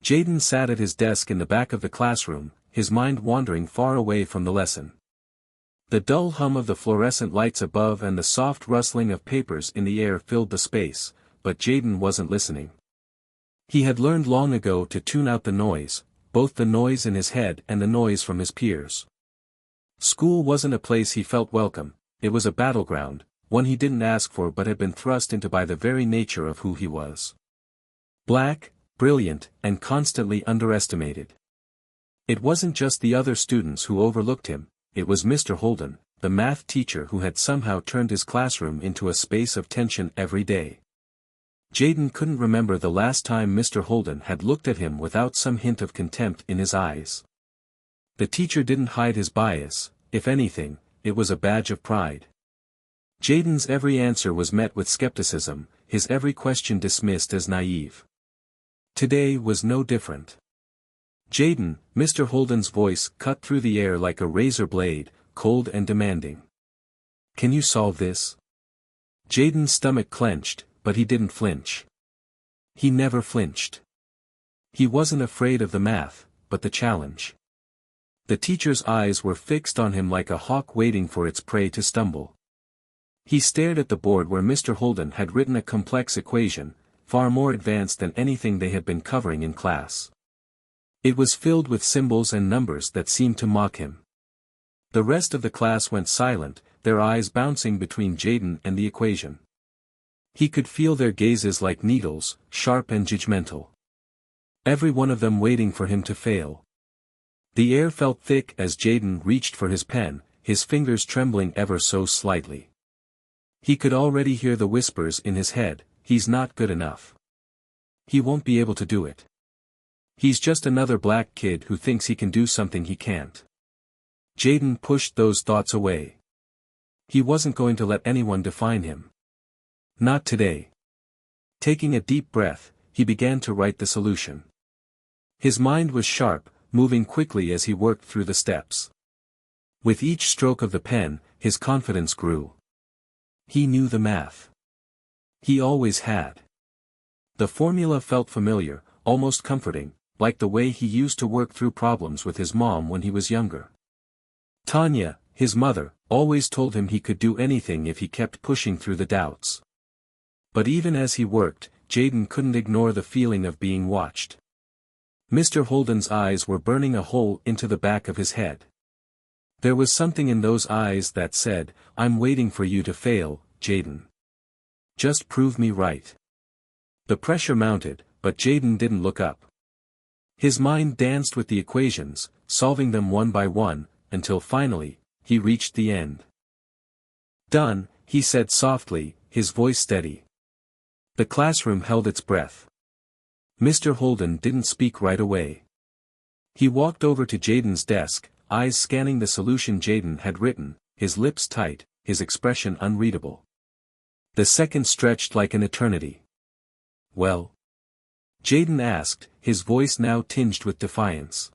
Jayden sat at his desk in the back of the classroom, his mind wandering far away from the lesson. The dull hum of the fluorescent lights above and the soft rustling of papers in the air filled the space, but Jayden wasn't listening. He had learned long ago to tune out the noise, both the noise in his head and the noise from his peers. School wasn't a place he felt welcome, it was a battleground, one he didn't ask for but had been thrust into by the very nature of who he was. Black, brilliant, and constantly underestimated. It wasn't just the other students who overlooked him, it was Mr. Holden, the math teacher who had somehow turned his classroom into a space of tension every day. Jayden couldn't remember the last time Mr. Holden had looked at him without some hint of contempt in his eyes. The teacher didn't hide his bias, if anything, it was a badge of pride. Jayden's every answer was met with skepticism, his every question dismissed as naive. Today was no different. Jayden, Mr. Holden's voice cut through the air like a razor blade, cold and demanding. Can you solve this? Jayden's stomach clenched, but he didn't flinch. He never flinched. He wasn't afraid of the math, but the challenge. The teacher's eyes were fixed on him like a hawk waiting for its prey to stumble. He stared at the board where Mr. Holden had written a complex equation, far more advanced than anything they had been covering in class. It was filled with symbols and numbers that seemed to mock him. The rest of the class went silent, their eyes bouncing between Jayden and the equation. He could feel their gazes like needles, sharp and judgmental. Every one of them waiting for him to fail. The air felt thick as Jayden reached for his pen, his fingers trembling ever so slightly. He could already hear the whispers in his head, he's not good enough. He won't be able to do it. He's just another black kid who thinks he can do something he can't. Jayden pushed those thoughts away. He wasn't going to let anyone define him. Not today. Taking a deep breath, he began to write the solution. His mind was sharp, moving quickly as he worked through the steps. With each stroke of the pen, his confidence grew. He knew the math. He always had. The formula felt familiar, almost comforting, like the way he used to work through problems with his mom when he was younger. Tanya, his mother, always told him he could do anything if he kept pushing through the doubts. But even as he worked, Jayden couldn't ignore the feeling of being watched. Mr. Holden's eyes were burning a hole into the back of his head. There was something in those eyes that said, I'm waiting for you to fail, Jayden. Just prove me right. The pressure mounted, but Jayden didn't look up. His mind danced with the equations, solving them one by one, until finally, he reached the end. Done, he said softly, his voice steady. The classroom held its breath. Mr. Holden didn't speak right away. He walked over to Jayden's desk, eyes scanning the solution Jayden had written, his lips tight, his expression unreadable. The second stretched like an eternity. Well? Jayden asked, his voice now tinged with defiance.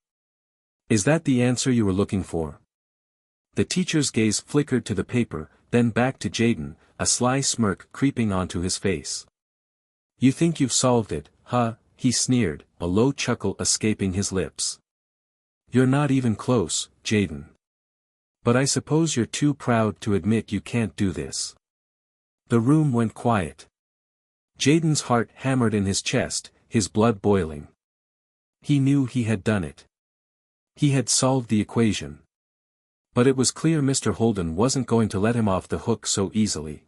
Is that the answer you were looking for? The teacher's gaze flickered to the paper, then back to Jayden, a sly smirk creeping onto his face. You think you've solved it, huh? He sneered, a low chuckle escaping his lips. You're not even close, Jayden. But I suppose you're too proud to admit you can't do this. The room went quiet. Jayden's heart hammered in his chest, his blood boiling. He knew he had done it. He had solved the equation. But it was clear Mr. Holden wasn't going to let him off the hook so easily.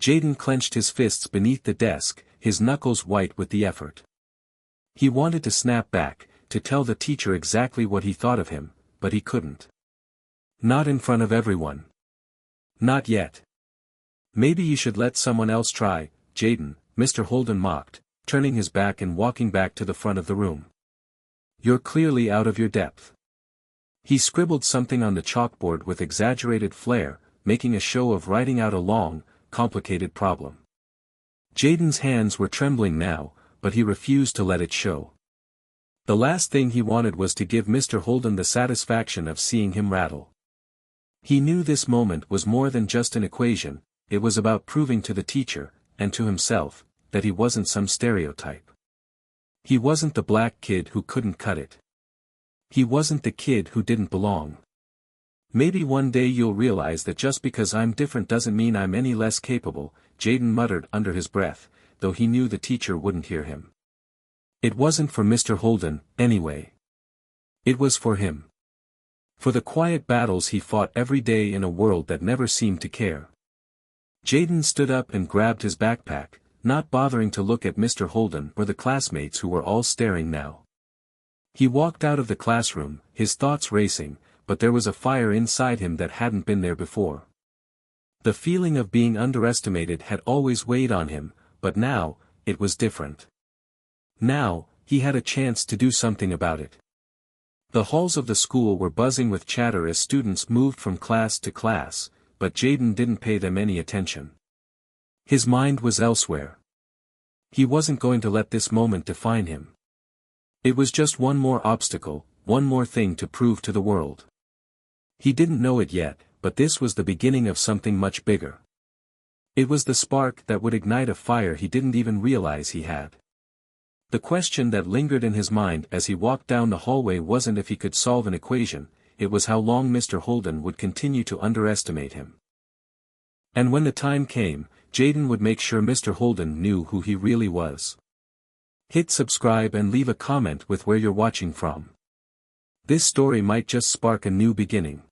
Jayden clenched his fists beneath the desk, his knuckles white with the effort. He wanted to snap back, to tell the teacher exactly what he thought of him, but he couldn't. Not in front of everyone. Not yet. Maybe you should let someone else try, Jayden, Mr. Holden mocked, turning his back and walking back to the front of the room. You're clearly out of your depth. He scribbled something on the chalkboard with exaggerated flair, making a show of writing out a long, complicated problem. Jayden's hands were trembling now, but he refused to let it show. The last thing he wanted was to give Mr. Holden the satisfaction of seeing him rattle. He knew this moment was more than just an equation, it was about proving to the teacher, and to himself, that he wasn't some stereotype. He wasn't the black kid who couldn't cut it. He wasn't the kid who didn't belong. Maybe one day you'll realize that just because I'm different doesn't mean I'm any less capable, Jaden muttered under his breath, though he knew the teacher wouldn't hear him. It wasn't for Mr. Holden, anyway. It was for him. For the quiet battles he fought every day in a world that never seemed to care. Jaden stood up and grabbed his backpack, not bothering to look at Mr. Holden or the classmates who were all staring now. He walked out of the classroom, his thoughts racing, but there was a fire inside him that hadn't been there before. The feeling of being underestimated had always weighed on him, but now, it was different. Now, he had a chance to do something about it. The halls of the school were buzzing with chatter as students moved from class to class, but Jaden didn't pay them any attention. His mind was elsewhere. He wasn't going to let this moment define him. It was just one more obstacle, one more thing to prove to the world. He didn't know it yet, but this was the beginning of something much bigger. It was the spark that would ignite a fire he didn't even realize he had. The question that lingered in his mind as he walked down the hallway wasn't if he could solve an equation, it was how long Mr. Holden would continue to underestimate him. And when the time came, Jaden would make sure Mr. Holden knew who he really was. Hit subscribe and leave a comment with where you're watching from. This story might just spark a new beginning.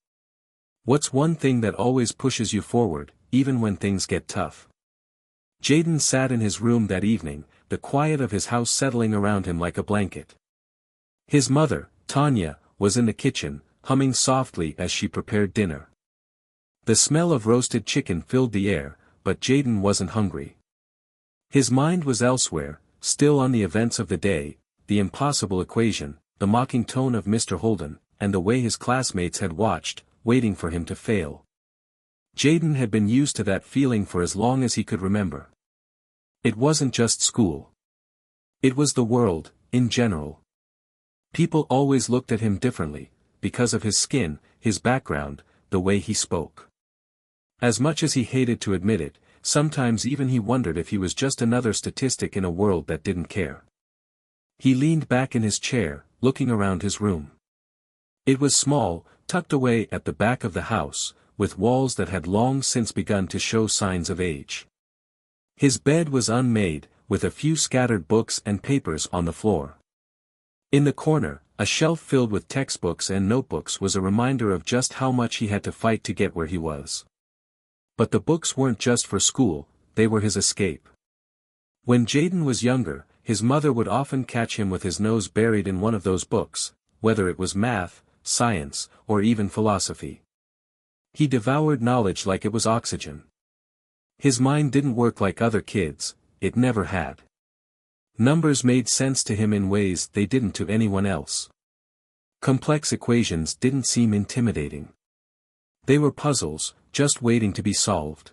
What's one thing that always pushes you forward, even when things get tough? Jaden sat in his room that evening, the quiet of his house settling around him like a blanket. His mother, Tanya, was in the kitchen, humming softly as she prepared dinner. The smell of roasted chicken filled the air, but Jaden wasn't hungry. His mind was elsewhere, still on the events of the day, the impossible equation, the mocking tone of Mr. Holden, and the way his classmates had watched, waiting for him to fail. Jaden had been used to that feeling for as long as he could remember. It wasn't just school. It was the world, in general. People always looked at him differently, because of his skin, his background, the way he spoke. As much as he hated to admit it, sometimes even he wondered if he was just another statistic in a world that didn't care. He leaned back in his chair, looking around his room. It was small, tucked away at the back of the house, with walls that had long since begun to show signs of age. His bed was unmade, with a few scattered books and papers on the floor. In the corner, a shelf filled with textbooks and notebooks was a reminder of just how much he had to fight to get where he was. But the books weren't just for school, they were his escape. When Jaden was younger, his mother would often catch him with his nose buried in one of those books, whether it was math, science, or even philosophy. He devoured knowledge like it was oxygen. His mind didn't work like other kids, it never had. Numbers made sense to him in ways they didn't to anyone else. Complex equations didn't seem intimidating. They were puzzles, just waiting to be solved.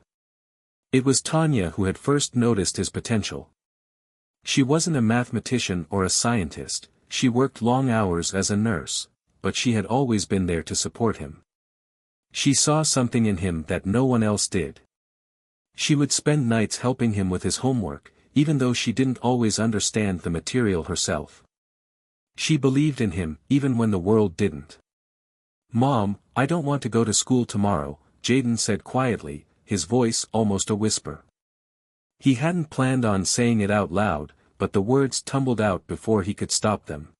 It was Tanya who had first noticed his potential. She wasn't a mathematician or a scientist, she worked long hours as a nurse, but she had always been there to support him. She saw something in him that no one else did. She would spend nights helping him with his homework, even though she didn't always understand the material herself. She believed in him, even when the world didn't. "Mom, I don't want to go to school tomorrow," Jaden said quietly, his voice almost a whisper. He hadn't planned on saying it out loud, but the words tumbled out before he could stop them.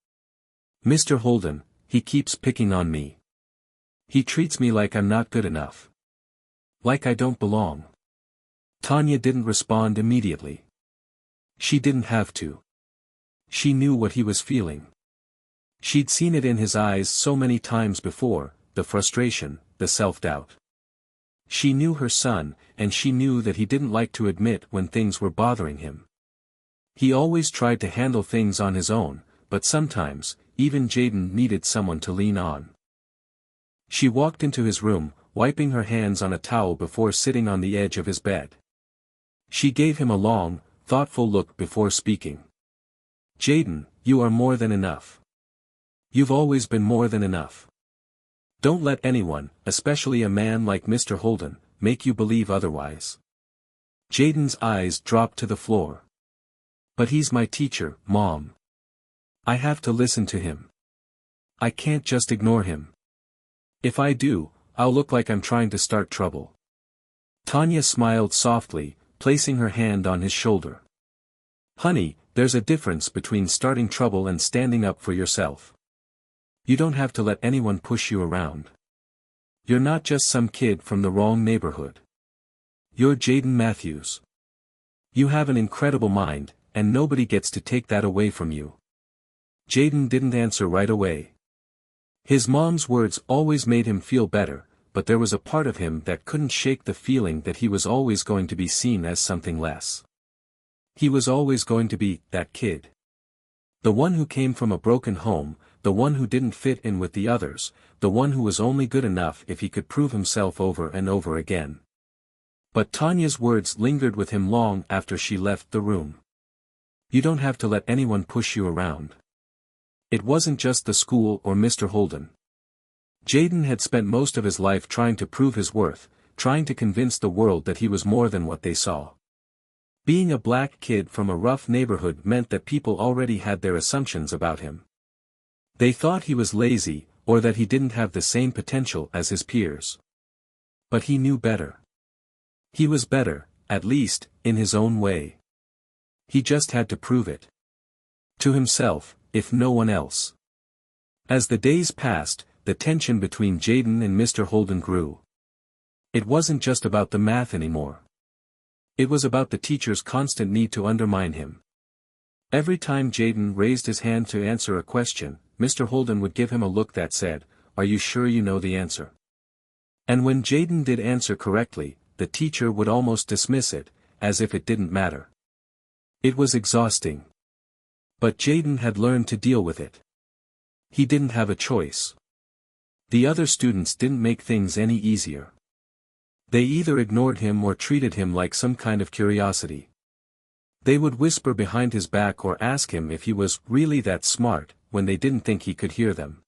"Mr. Holden, he keeps picking on me. He treats me like I'm not good enough. Like I don't belong." Tanya didn't respond immediately. She didn't have to. She knew what he was feeling. She'd seen it in his eyes so many times before, the frustration, the self-doubt. She knew her son, and she knew that he didn't like to admit when things were bothering him. He always tried to handle things on his own, but sometimes, even Jaden needed someone to lean on. She walked into his room, wiping her hands on a towel before sitting on the edge of his bed. She gave him a long, thoughtful look before speaking. "Jaden, you are more than enough. You've always been more than enough. Don't let anyone, especially a man like Mr. Holden, make you believe otherwise." Jaden's eyes dropped to the floor. "But he's my teacher, Mom." I have to listen to him. I can't just ignore him. If I do, I'll look like I'm trying to start trouble. Tanya smiled softly, placing her hand on his shoulder. Honey, there's a difference between starting trouble and standing up for yourself. You don't have to let anyone push you around. You're not just some kid from the wrong neighborhood. You're Jaden Matthews. You have an incredible mind, and nobody gets to take that away from you. Jaden didn't answer right away. His mom's words always made him feel better, but there was a part of him that couldn't shake the feeling that he was always going to be seen as something less. He was always going to be that kid. The one who came from a broken home, the one who didn't fit in with the others, the one who was only good enough if he could prove himself over and over again. But Tanya's words lingered with him long after she left the room. You don't have to let anyone push you around. It wasn't just the school or Mr. Holden. Jaden had spent most of his life trying to prove his worth, trying to convince the world that he was more than what they saw. Being a black kid from a rough neighborhood meant that people already had their assumptions about him. They thought he was lazy, or that he didn't have the same potential as his peers. But he knew better. He was better, at least, in his own way. He just had to prove it. To himself, if no one else. As the days passed, the tension between Jaden and Mr. Holden grew. It wasn't just about the math anymore. It was about the teacher's constant need to undermine him. Every time Jaden raised his hand to answer a question, Mr. Holden would give him a look that said, "Are you sure you know the answer?" And when Jaden did answer correctly, the teacher would almost dismiss it, as if it didn't matter. It was exhausting. But Jaden had learned to deal with it. He didn't have a choice. The other students didn't make things any easier. They either ignored him or treated him like some kind of curiosity. They would whisper behind his back or ask him if he was really that smart, when they didn't think he could hear them.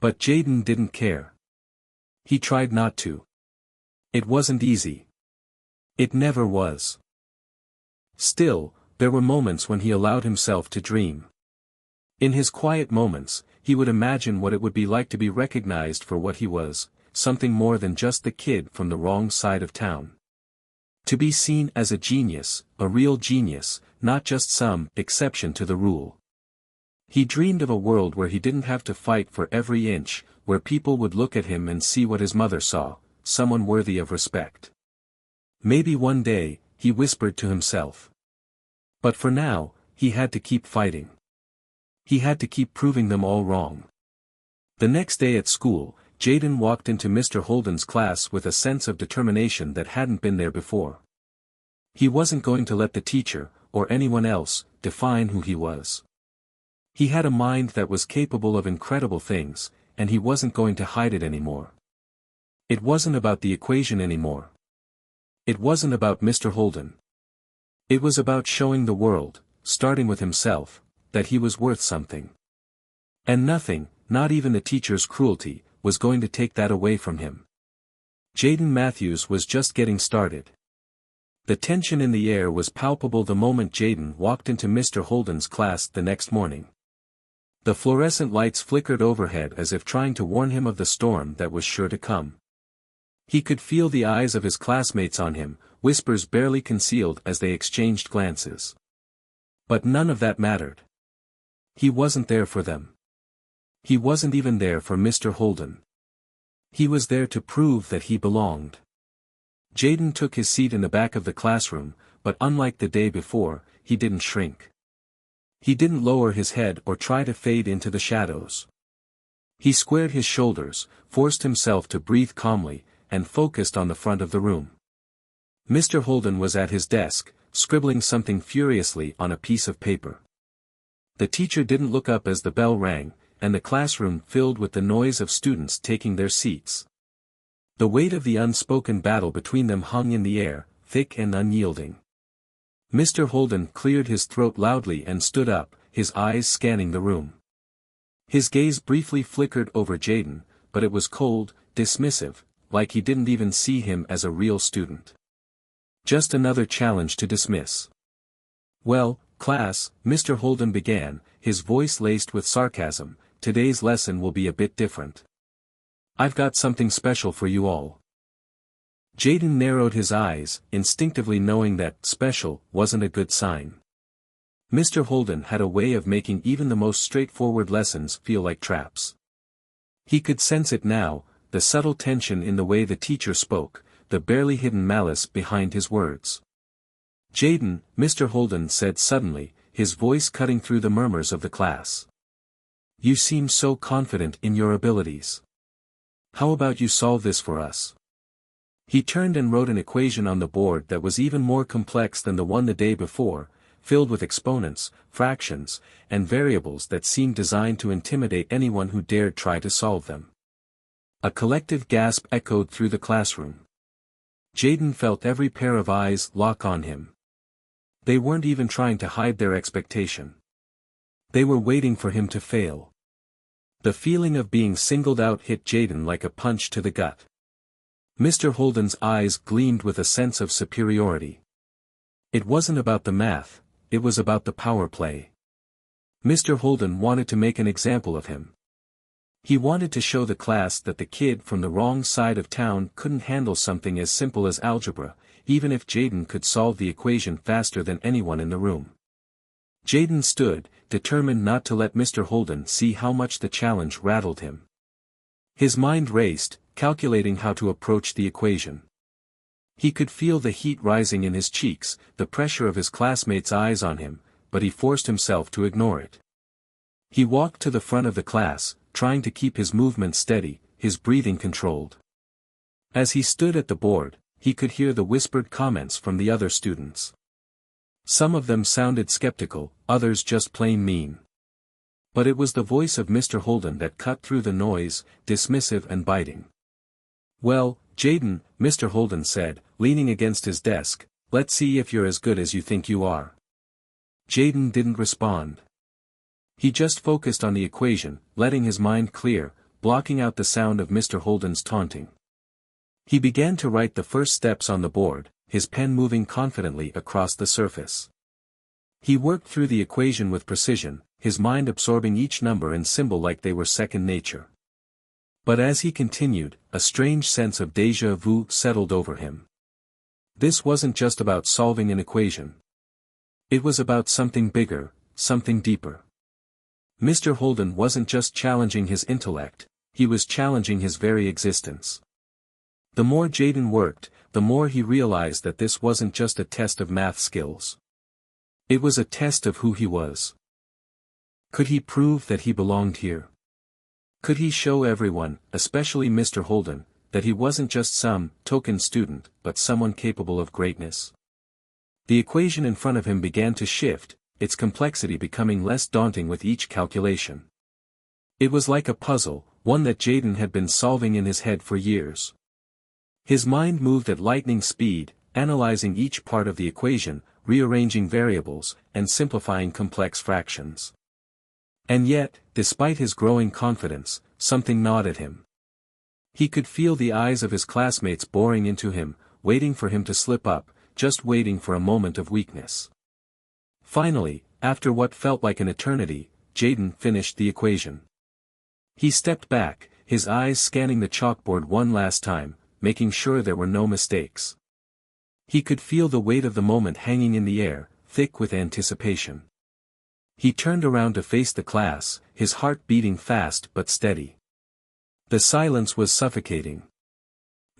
But Jaden didn't care. He tried not to. It wasn't easy. It never was. Still, there were moments when he allowed himself to dream. In his quiet moments, he would imagine what it would be like to be recognized for what he was, something more than just the kid from the wrong side of town. To be seen as a genius, a real genius, not just some exception to the rule. He dreamed of a world where he didn't have to fight for every inch, where people would look at him and see what his mother saw, someone worthy of respect. Maybe one day, he whispered to himself. But for now, he had to keep fighting. He had to keep proving them all wrong. The next day at school, Jaden walked into Mr. Holden's class with a sense of determination that hadn't been there before. He wasn't going to let the teacher, or anyone else, define who he was. He had a mind that was capable of incredible things, and he wasn't going to hide it anymore. It wasn't about the equation anymore. It wasn't about Mr. Holden. It was about showing the world, starting with himself, that he was worth something. And nothing, not even the teacher's cruelty, was going to take that away from him. Jaden Matthews was just getting started. The tension in the air was palpable the moment Jaden walked into Mr. Holden's class the next morning. The fluorescent lights flickered overhead as if trying to warn him of the storm that was sure to come. He could feel the eyes of his classmates on him, whispers barely concealed as they exchanged glances. But none of that mattered. He wasn't there for them. He wasn't even there for Mr. Holden. He was there to prove that he belonged. Jaden took his seat in the back of the classroom, but unlike the day before, he didn't shrink. He didn't lower his head or try to fade into the shadows. He squared his shoulders, forced himself to breathe calmly, and focused on the front of the room. Mr. Holden was at his desk, scribbling something furiously on a piece of paper. The teacher didn't look up as the bell rang, and the classroom filled with the noise of students taking their seats. The weight of the unspoken battle between them hung in the air, thick and unyielding. Mr. Holden cleared his throat loudly and stood up, his eyes scanning the room. His gaze briefly flickered over Jaden, but it was cold, dismissive, like he didn't even see him as a real student. Just another challenge to dismiss. "Well, class," Mr. Holden began, his voice laced with sarcasm, "today's lesson will be a bit different. I've got something special for you all." Jaden narrowed his eyes, instinctively knowing that "special" wasn't a good sign. Mr. Holden had a way of making even the most straightforward lessons feel like traps. He could sense it now, the subtle tension in the way the teacher spoke, the barely hidden malice behind his words. "Jaden," Mr. Holden said suddenly, his voice cutting through the murmurs of the class. "You seem so confident in your abilities. How about you solve this for us?" He turned and wrote an equation on the board that was even more complex than the one the day before, filled with exponents, fractions, and variables that seemed designed to intimidate anyone who dared try to solve them. A collective gasp echoed through the classroom. Jaden felt every pair of eyes lock on him. They weren't even trying to hide their expectation. They were waiting for him to fail. The feeling of being singled out hit Jaden like a punch to the gut. Mr. Holden's eyes gleamed with a sense of superiority. It wasn't about the math, it was about the power play. Mr. Holden wanted to make an example of him. He wanted to show the class that the kid from the wrong side of town couldn't handle something as simple as algebra, even if Jaden could solve the equation faster than anyone in the room. Jaden stood, determined not to let Mr. Holden see how much the challenge rattled him. His mind raced, calculating how to approach the equation. He could feel the heat rising in his cheeks, the pressure of his classmates' eyes on him, but he forced himself to ignore it. He walked to the front of the class, trying to keep his movement steady, his breathing controlled. As he stood at the board, he could hear the whispered comments from the other students. Some of them sounded skeptical, others just plain mean. But it was the voice of Mr. Holden that cut through the noise, dismissive and biting. "Well, Jaden," Mr. Holden said, leaning against his desk, "let's see if you're as good as you think you are." Jaden didn't respond. He just focused on the equation, letting his mind clear, blocking out the sound of Mr. Holden's taunting. He began to write the first steps on the board, his pen moving confidently across the surface. He worked through the equation with precision, his mind absorbing each number and symbol like they were second nature. But as he continued, a strange sense of déjà vu settled over him. This wasn't just about solving an equation. It was about something bigger, something deeper. Mr. Holden wasn't just challenging his intellect, he was challenging his very existence. The more Jaden worked, the more he realized that this wasn't just a test of math skills. It was a test of who he was. Could he prove that he belonged here? Could he show everyone, especially Mr. Holden, that he wasn't just some token student, but someone capable of greatness? The equation in front of him began to shift, its complexity becoming less daunting with each calculation. It was like a puzzle, one that Jaden had been solving in his head for years. His mind moved at lightning speed, analyzing each part of the equation, rearranging variables, and simplifying complex fractions. And yet, despite his growing confidence, something gnawed at him. He could feel the eyes of his classmates boring into him, waiting for him to slip up, just waiting for a moment of weakness. Finally, after what felt like an eternity, Jaden finished the equation. He stepped back, his eyes scanning the chalkboard one last time, making sure there were no mistakes. He could feel the weight of the moment hanging in the air, thick with anticipation. He turned around to face the class, his heart beating fast but steady. The silence was suffocating.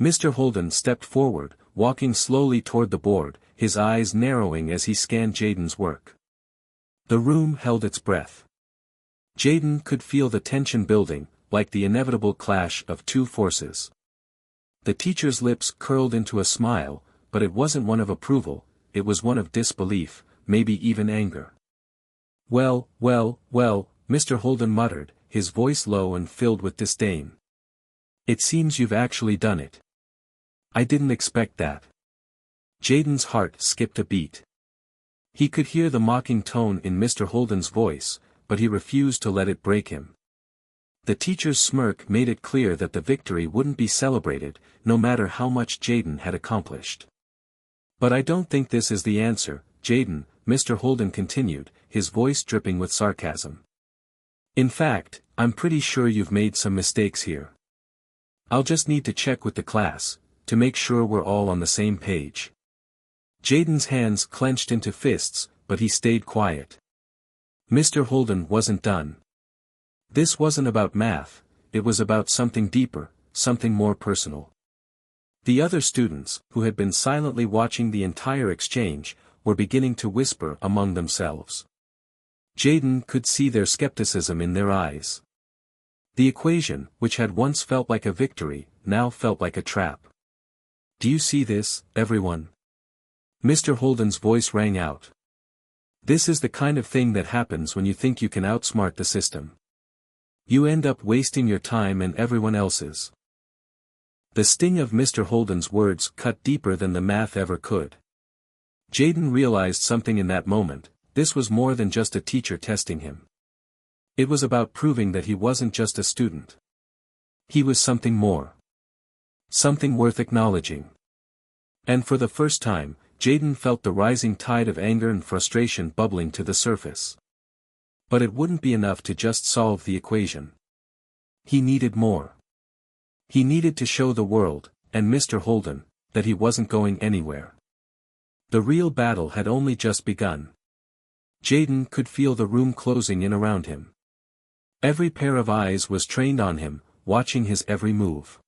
Mr. Holden stepped forward, walking slowly toward the board, his eyes narrowing as he scanned Jaden's work. The room held its breath. Jaden could feel the tension building, like the inevitable clash of two forces. The teacher's lips curled into a smile, but it wasn't one of approval, it was one of disbelief, maybe even anger. "Well, Mr. Holden muttered, his voice low and filled with disdain. "It seems you've actually done it. I didn't expect that." Jaden's heart skipped a beat. He could hear the mocking tone in Mr. Holden's voice, but he refused to let it break him. The teacher's smirk made it clear that the victory wouldn't be celebrated, no matter how much Jaden had accomplished. "But I don't think this is the answer, Jaden," Mr. Holden continued, his voice dripping with sarcasm. In fact, I'm pretty sure you've made some mistakes here. I'll just need to check with the class, to make sure we're all on the same page. Jaden's hands clenched into fists, but he stayed quiet. Mr. Holden wasn't done. This wasn't about math, it was about something deeper, something more personal. The other students, who had been silently watching the entire exchange, were beginning to whisper among themselves. Jaden could see their skepticism in their eyes. The equation, which had once felt like a victory, now felt like a trap. Do you see this, everyone? Mr. Holden's voice rang out. This is the kind of thing that happens when you think you can outsmart the system. You end up wasting your time and everyone else's. The sting of Mr. Holden's words cut deeper than the math ever could. Jaden realized something in that moment. This was more than just a teacher testing him. It was about proving that he wasn't just a student. He was something more. Something worth acknowledging. And for the first time, Jaden felt the rising tide of anger and frustration bubbling to the surface. But it wouldn't be enough to just solve the equation. He needed more. He needed to show the world, and Mr. Holden, that he wasn't going anywhere. The real battle had only just begun. Jaden could feel the room closing in around him. Every pair of eyes was trained on him, watching his every move.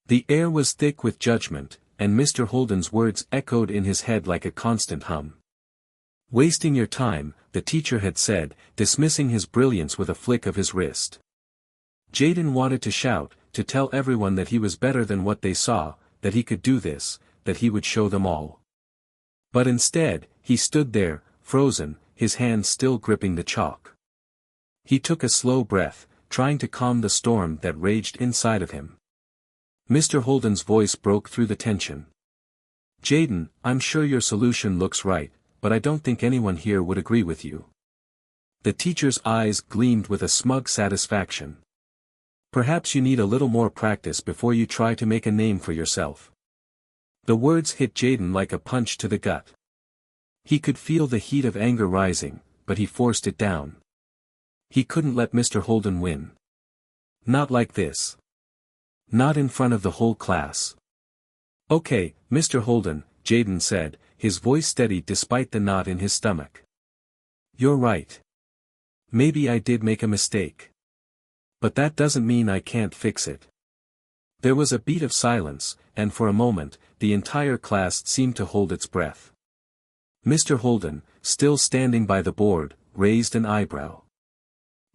The air was thick with judgment, and Mr. Holden's words echoed in his head like a constant hum. Wasting your time, the teacher had said, dismissing his brilliance with a flick of his wrist. Jaden wanted to shout, to tell everyone that he was better than what they saw, that he could do this, that he would show them all. But instead, he stood there, frozen, his hands still gripping the chalk. He took a slow breath, trying to calm the storm that raged inside of him. Mr. Holden's voice broke through the tension. Jaden, I'm sure your solution looks right, but I don't think anyone here would agree with you. The teacher's eyes gleamed with a smug satisfaction. Perhaps you need a little more practice before you try to make a name for yourself. The words hit Jaden like a punch to the gut. He could feel the heat of anger rising, but he forced it down. He couldn't let Mr. Holden win. Not like this. Not in front of the whole class. Okay, Mr. Holden, Jaden said, his voice steady despite the knot in his stomach. You're right. Maybe I did make a mistake. But that doesn't mean I can't fix it. There was a beat of silence, and for a moment, the entire class seemed to hold its breath. Mr. Holden, still standing by the board, raised an eyebrow.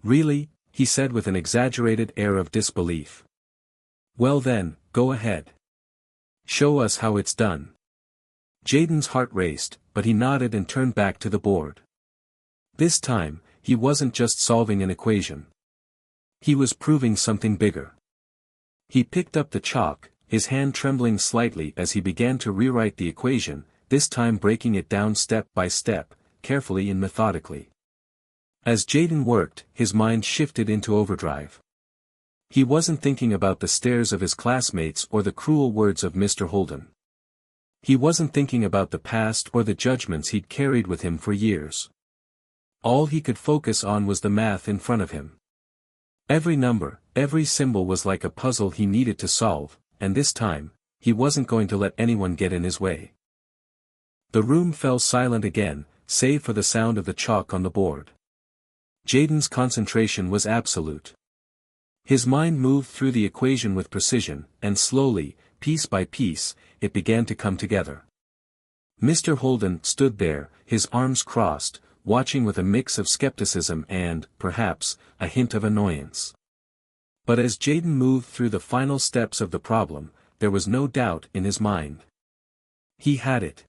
Really? He said with an exaggerated air of disbelief. Well then, go ahead. Show us how it's done. Jaden's heart raced, but he nodded and turned back to the board. This time, he wasn't just solving an equation. He was proving something bigger. He picked up the chalk, his hand trembling slightly as he began to rewrite the equation, this time breaking it down step by step, carefully and methodically. As Jaden worked, his mind shifted into overdrive. He wasn't thinking about the stares of his classmates or the cruel words of Mr. Holden. He wasn't thinking about the past or the judgments he'd carried with him for years. All he could focus on was the math in front of him. Every number, every symbol was like a puzzle he needed to solve, and this time, he wasn't going to let anyone get in his way. The room fell silent again, save for the sound of the chalk on the board. Jaden's concentration was absolute. His mind moved through the equation with precision, and slowly, piece by piece, it began to come together. Mr. Holden stood there, his arms crossed, watching with a mix of skepticism and, perhaps, a hint of annoyance. But as Jaden moved through the final steps of the problem, there was no doubt in his mind. He had it.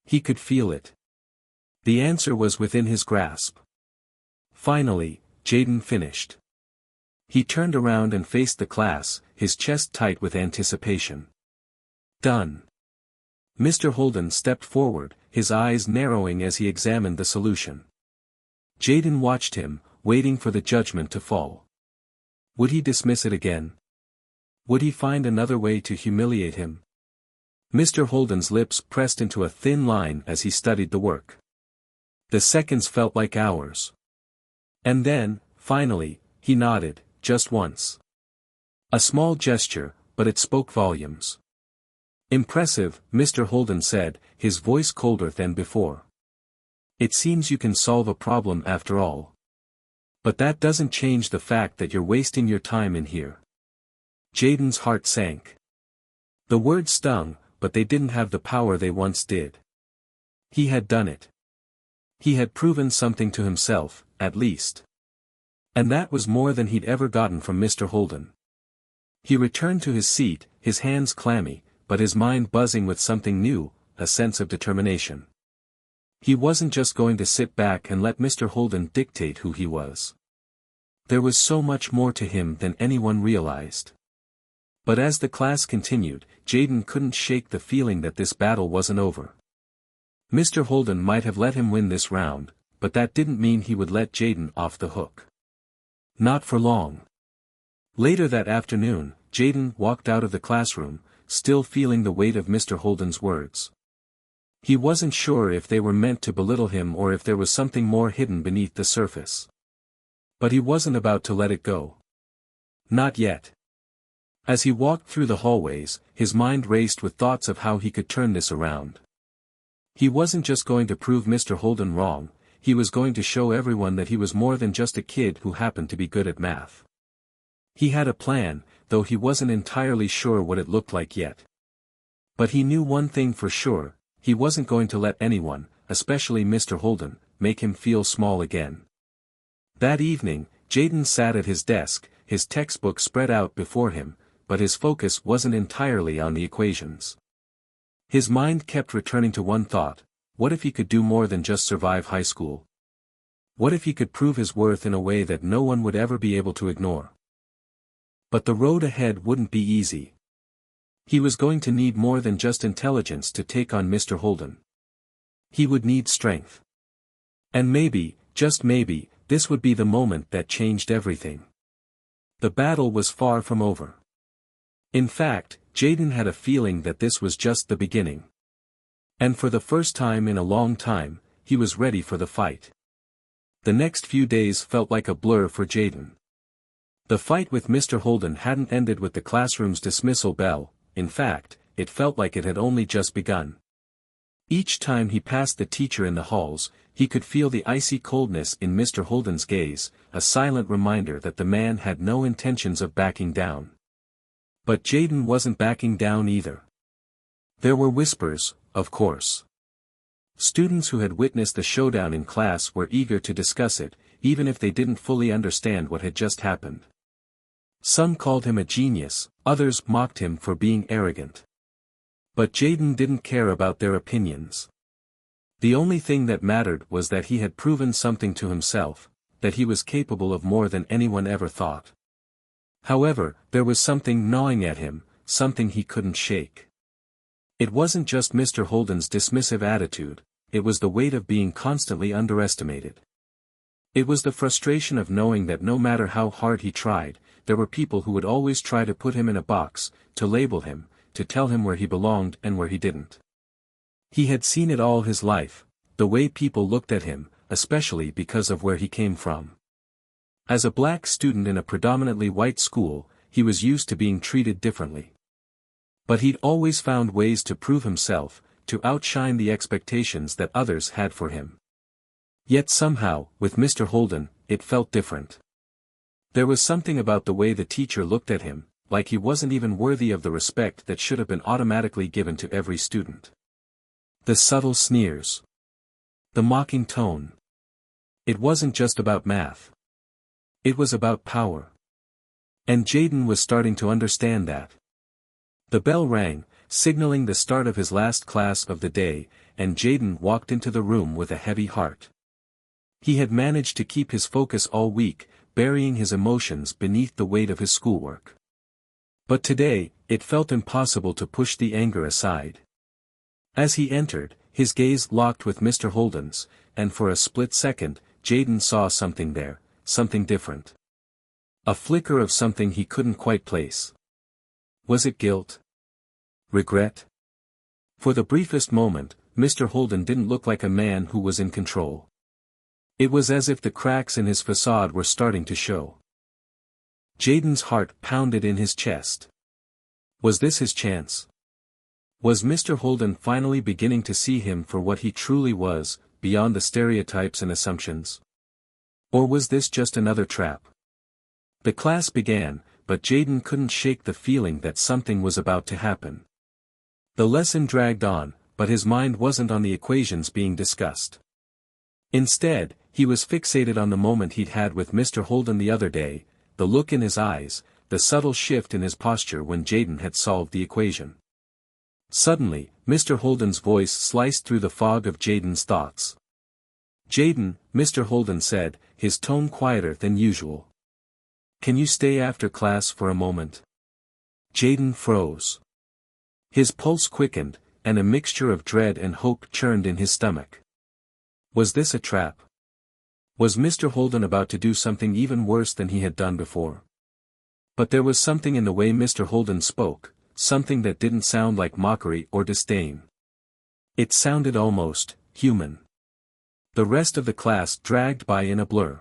He could feel it. The answer was within his grasp. Finally, Jaden finished. He turned around and faced the class, his chest tight with anticipation. Done. Mr. Holden stepped forward, his eyes narrowing as he examined the solution. Jaden watched him, waiting for the judgment to fall. Would he dismiss it again? Would he find another way to humiliate him? Mr. Holden's lips pressed into a thin line as he studied the work. The seconds felt like hours. And then, finally, he nodded, just once. A small gesture, but it spoke volumes. "Impressive," Mr. Holden said, his voice colder than before. "It seems you can solve a problem after all. But that doesn't change the fact that you're wasting your time in here." Jaden's heart sank. The words stung, but they didn't have the power they once did. He had done it. He had proven something to himself, at least. And that was more than he'd ever gotten from Mr. Holden. He returned to his seat, his hands clammy, but his mind buzzing with something new, a sense of determination. He wasn't just going to sit back and let Mr. Holden dictate who he was. There was so much more to him than anyone realized. But as the class continued, Jaden couldn't shake the feeling that this battle wasn't over. Mr. Holden might have let him win this round, but that didn't mean he would let Jaden off the hook. Not for long. Later that afternoon, Jaden walked out of the classroom, still feeling the weight of Mr. Holden's words. He wasn't sure if they were meant to belittle him or if there was something more hidden beneath the surface. But he wasn't about to let it go. Not yet. As he walked through the hallways, his mind raced with thoughts of how he could turn this around. He wasn't just going to prove Mr. Holden wrong, he was going to show everyone that he was more than just a kid who happened to be good at math. He had a plan, though he wasn't entirely sure what it looked like yet. But he knew one thing for sure, he wasn't going to let anyone, especially Mr. Holden, make him feel small again. That evening, Jaden sat at his desk, his textbook spread out before him, but his focus wasn't entirely on the equations. His mind kept returning to one thought: what if he could do more than just survive high school? What if he could prove his worth in a way that no one would ever be able to ignore? But the road ahead wouldn't be easy. He was going to need more than just intelligence to take on Mr. Holden. He would need strength. And maybe, just maybe, this would be the moment that changed everything. The battle was far from over. In fact, Jaden had a feeling that this was just the beginning. And for the first time in a long time, he was ready for the fight. The next few days felt like a blur for Jaden. The fight with Mr. Holden hadn't ended with the classroom's dismissal bell. In fact, it felt like it had only just begun. Each time he passed the teacher in the halls, he could feel the icy coldness in Mr. Holden's gaze, a silent reminder that the man had no intentions of backing down. But Jaden wasn't backing down either. There were whispers, of course. Students who had witnessed the showdown in class were eager to discuss it, even if they didn't fully understand what had just happened. Some called him a genius, others mocked him for being arrogant. But Jaden didn't care about their opinions. The only thing that mattered was that he had proven something to himself, that he was capable of more than anyone ever thought. However, there was something gnawing at him, something he couldn't shake. It wasn't just Mr. Holden's dismissive attitude, it was the weight of being constantly underestimated. It was the frustration of knowing that no matter how hard he tried, there were people who would always try to put him in a box, to label him, to tell him where he belonged and where he didn't. He had seen it all his life, the way people looked at him, especially because of where he came from. As a black student in a predominantly white school, he was used to being treated differently. But he'd always found ways to prove himself, to outshine the expectations that others had for him. Yet somehow, with Mr. Holden, it felt different. There was something about the way the teacher looked at him, like he wasn't even worthy of the respect that should have been automatically given to every student. The subtle sneers. The mocking tone. It wasn't just about math. It was about power. And Jaden was starting to understand that. The bell rang, signaling the start of his last class of the day, and Jaden walked into the room with a heavy heart. He had managed to keep his focus all week, burying his emotions beneath the weight of his schoolwork. But today, it felt impossible to push the anger aside. As he entered, his gaze locked with Mr. Holden's, and for a split second, Jaden saw something there, something different. A flicker of something he couldn't quite place. Was it guilt? Regret? For the briefest moment, Mr. Holden didn't look like a man who was in control. It was as if the cracks in his facade were starting to show. Jaden's heart pounded in his chest. Was this his chance? Was Mr. Holden finally beginning to see him for what he truly was, beyond the stereotypes and assumptions? Or was this just another trap? The class began, but Jaden couldn't shake the feeling that something was about to happen. The lesson dragged on, but his mind wasn't on the equations being discussed. Instead, he was fixated on the moment he'd had with Mr. Holden the other day, the look in his eyes, the subtle shift in his posture when Jaden had solved the equation. Suddenly, Mr. Holden's voice sliced through the fog of Jaden's thoughts. "Jaden," Mr. Holden said, his tone quieter than usual. "Can you stay after class for a moment?" Jaden froze. His pulse quickened, and a mixture of dread and hope churned in his stomach. Was this a trap? Was Mr. Holden about to do something even worse than he had done before? But there was something in the way Mr. Holden spoke, something that didn't sound like mockery or disdain. It sounded almost human. The rest of the class dragged by in a blur.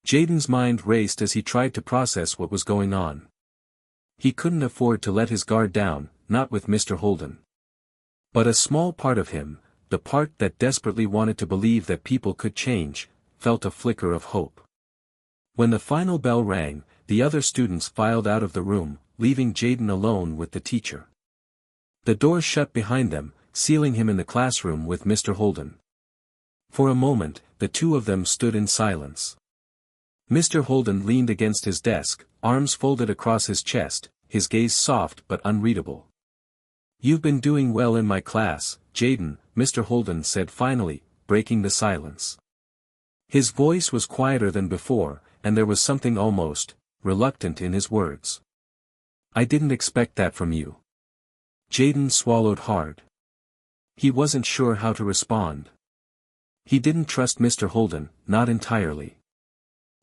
Jaden's mind raced as he tried to process what was going on. He couldn't afford to let his guard down, not with Mr. Holden. But a small part of him, the part that desperately wanted to believe that people could change, felt a flicker of hope. When the final bell rang, the other students filed out of the room, leaving Jaden alone with the teacher. The door shut behind them, sealing him in the classroom with Mr. Holden. For a moment, the two of them stood in silence. Mr. Holden leaned against his desk, arms folded across his chest, his gaze soft but unreadable. "You've been doing well in my class, Jaden," Mr. Holden said finally, breaking the silence. His voice was quieter than before, and there was something almost reluctant in his words. "I didn't expect that from you." Jaden swallowed hard. He wasn't sure how to respond. He didn't trust Mr. Holden, not entirely.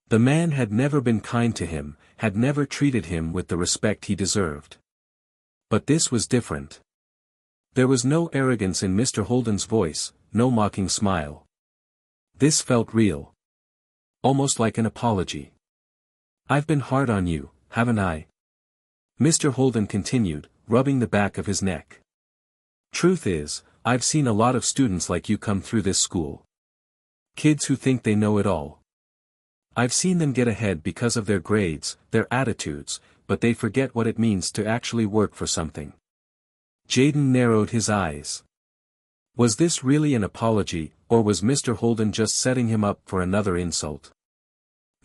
The man had never been kind to him, had never treated him with the respect he deserved. But this was different. There was no arrogance in Mr. Holden's voice, no mocking smile. This felt real. Almost like an apology. "I've been hard on you, haven't I?" Mr. Holden continued, rubbing the back of his neck. "Truth is, I've seen a lot of students like you come through this school. Kids who think they know it all. I've seen them get ahead because of their grades, their attitudes, but they forget what it means to actually work for something." Jaden narrowed his eyes. Was this really an apology, or was Mr. Holden just setting him up for another insult?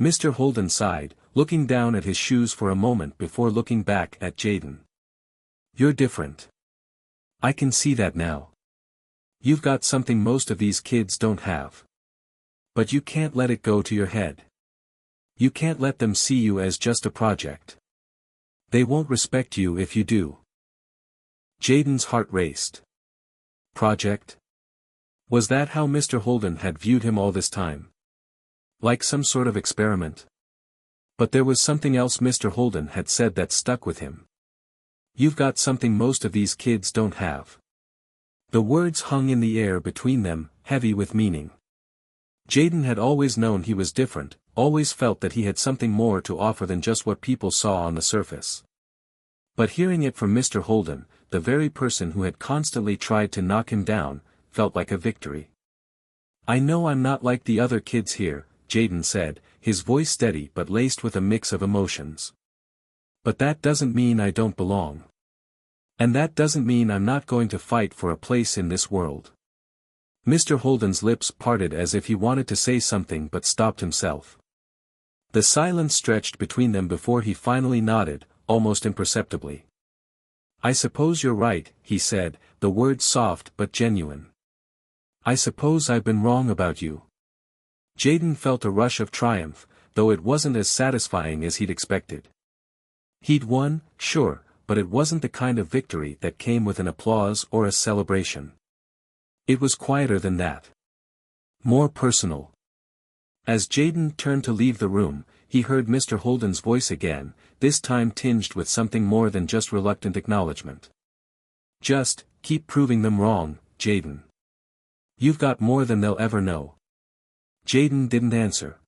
Mr. Holden sighed, looking down at his shoes for a moment before looking back at Jaden. "You're different. I can see that now. You've got something most of these kids don't have. But you can't let it go to your head. You can't let them see you as just a project. They won't respect you if you do." Jaden's heart raced. Project? Was that how Mr. Holden had viewed him all this time? Like some sort of experiment? But there was something else Mr. Holden had said that stuck with him. "You've got something most of these kids don't have." The words hung in the air between them, heavy with meaning. Jaden had always known he was different, always felt that he had something more to offer than just what people saw on the surface. But hearing it from Mr. Holden, the very person who had constantly tried to knock him down, felt like a victory. "I know I'm not like the other kids here," Jaden said, his voice steady but laced with a mix of emotions. "But that doesn't mean I don't belong. And that doesn't mean I'm not going to fight for a place in this world." Mr. Holden's lips parted as if he wanted to say something but stopped himself. The silence stretched between them before he finally nodded, almost imperceptibly. "I suppose you're right," he said, the words soft but genuine. "I suppose I've been wrong about you." Jaden felt a rush of triumph, though it wasn't as satisfying as he'd expected. He'd won, sure, but it wasn't the kind of victory that came with an applause or a celebration. It was quieter than that. More personal. As Jaden turned to leave the room, he heard Mr. Holden's voice again, this time tinged with something more than just reluctant acknowledgment. "Just, keep proving them wrong, Jaden. You've got more than they'll ever know." Jayden didn't answer.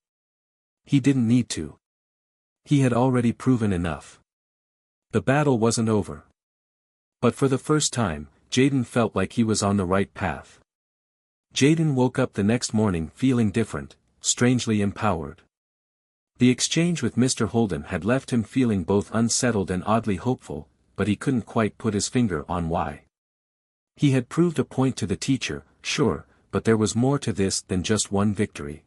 He didn't need to. He had already proven enough. The battle wasn't over. But for the first time, Jayden felt like he was on the right path. Jayden woke up the next morning feeling different, strangely empowered. The exchange with Mr. Holden had left him feeling both unsettled and oddly hopeful, but he couldn't quite put his finger on why. He had proved a point to the teacher, sure, but there was more to this than just one victory.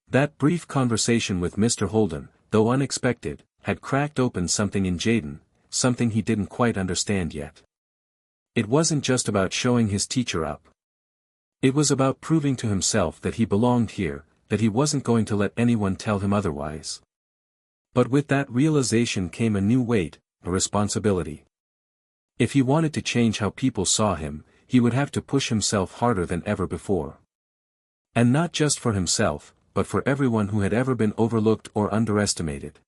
That brief conversation with Mr. Holden, though unexpected, had cracked open something in Jayden, something he didn't quite understand yet. It wasn't just about showing his teacher up. It was about proving to himself that he belonged here, that he wasn't going to let anyone tell him otherwise. But with that realization came a new weight, a responsibility. If he wanted to change how people saw him, he would have to push himself harder than ever before. And not just for himself, but for everyone who had ever been overlooked or underestimated.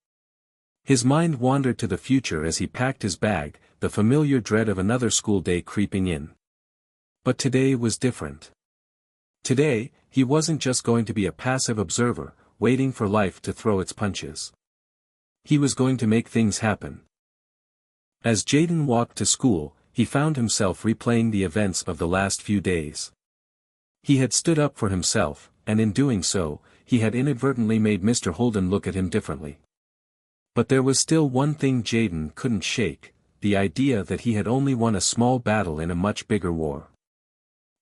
His mind wandered to the future as he packed his bag, the familiar dread of another school day creeping in. But today was different. Today, he wasn't just going to be a passive observer, waiting for life to throw its punches. He was going to make things happen. As Jayden walked to school, he found himself replaying the events of the last few days. He had stood up for himself, and in doing so, he had inadvertently made Mr. Holden look at him differently. But there was still one thing Jayden couldn't shake, the idea that he had only won a small battle in a much bigger war.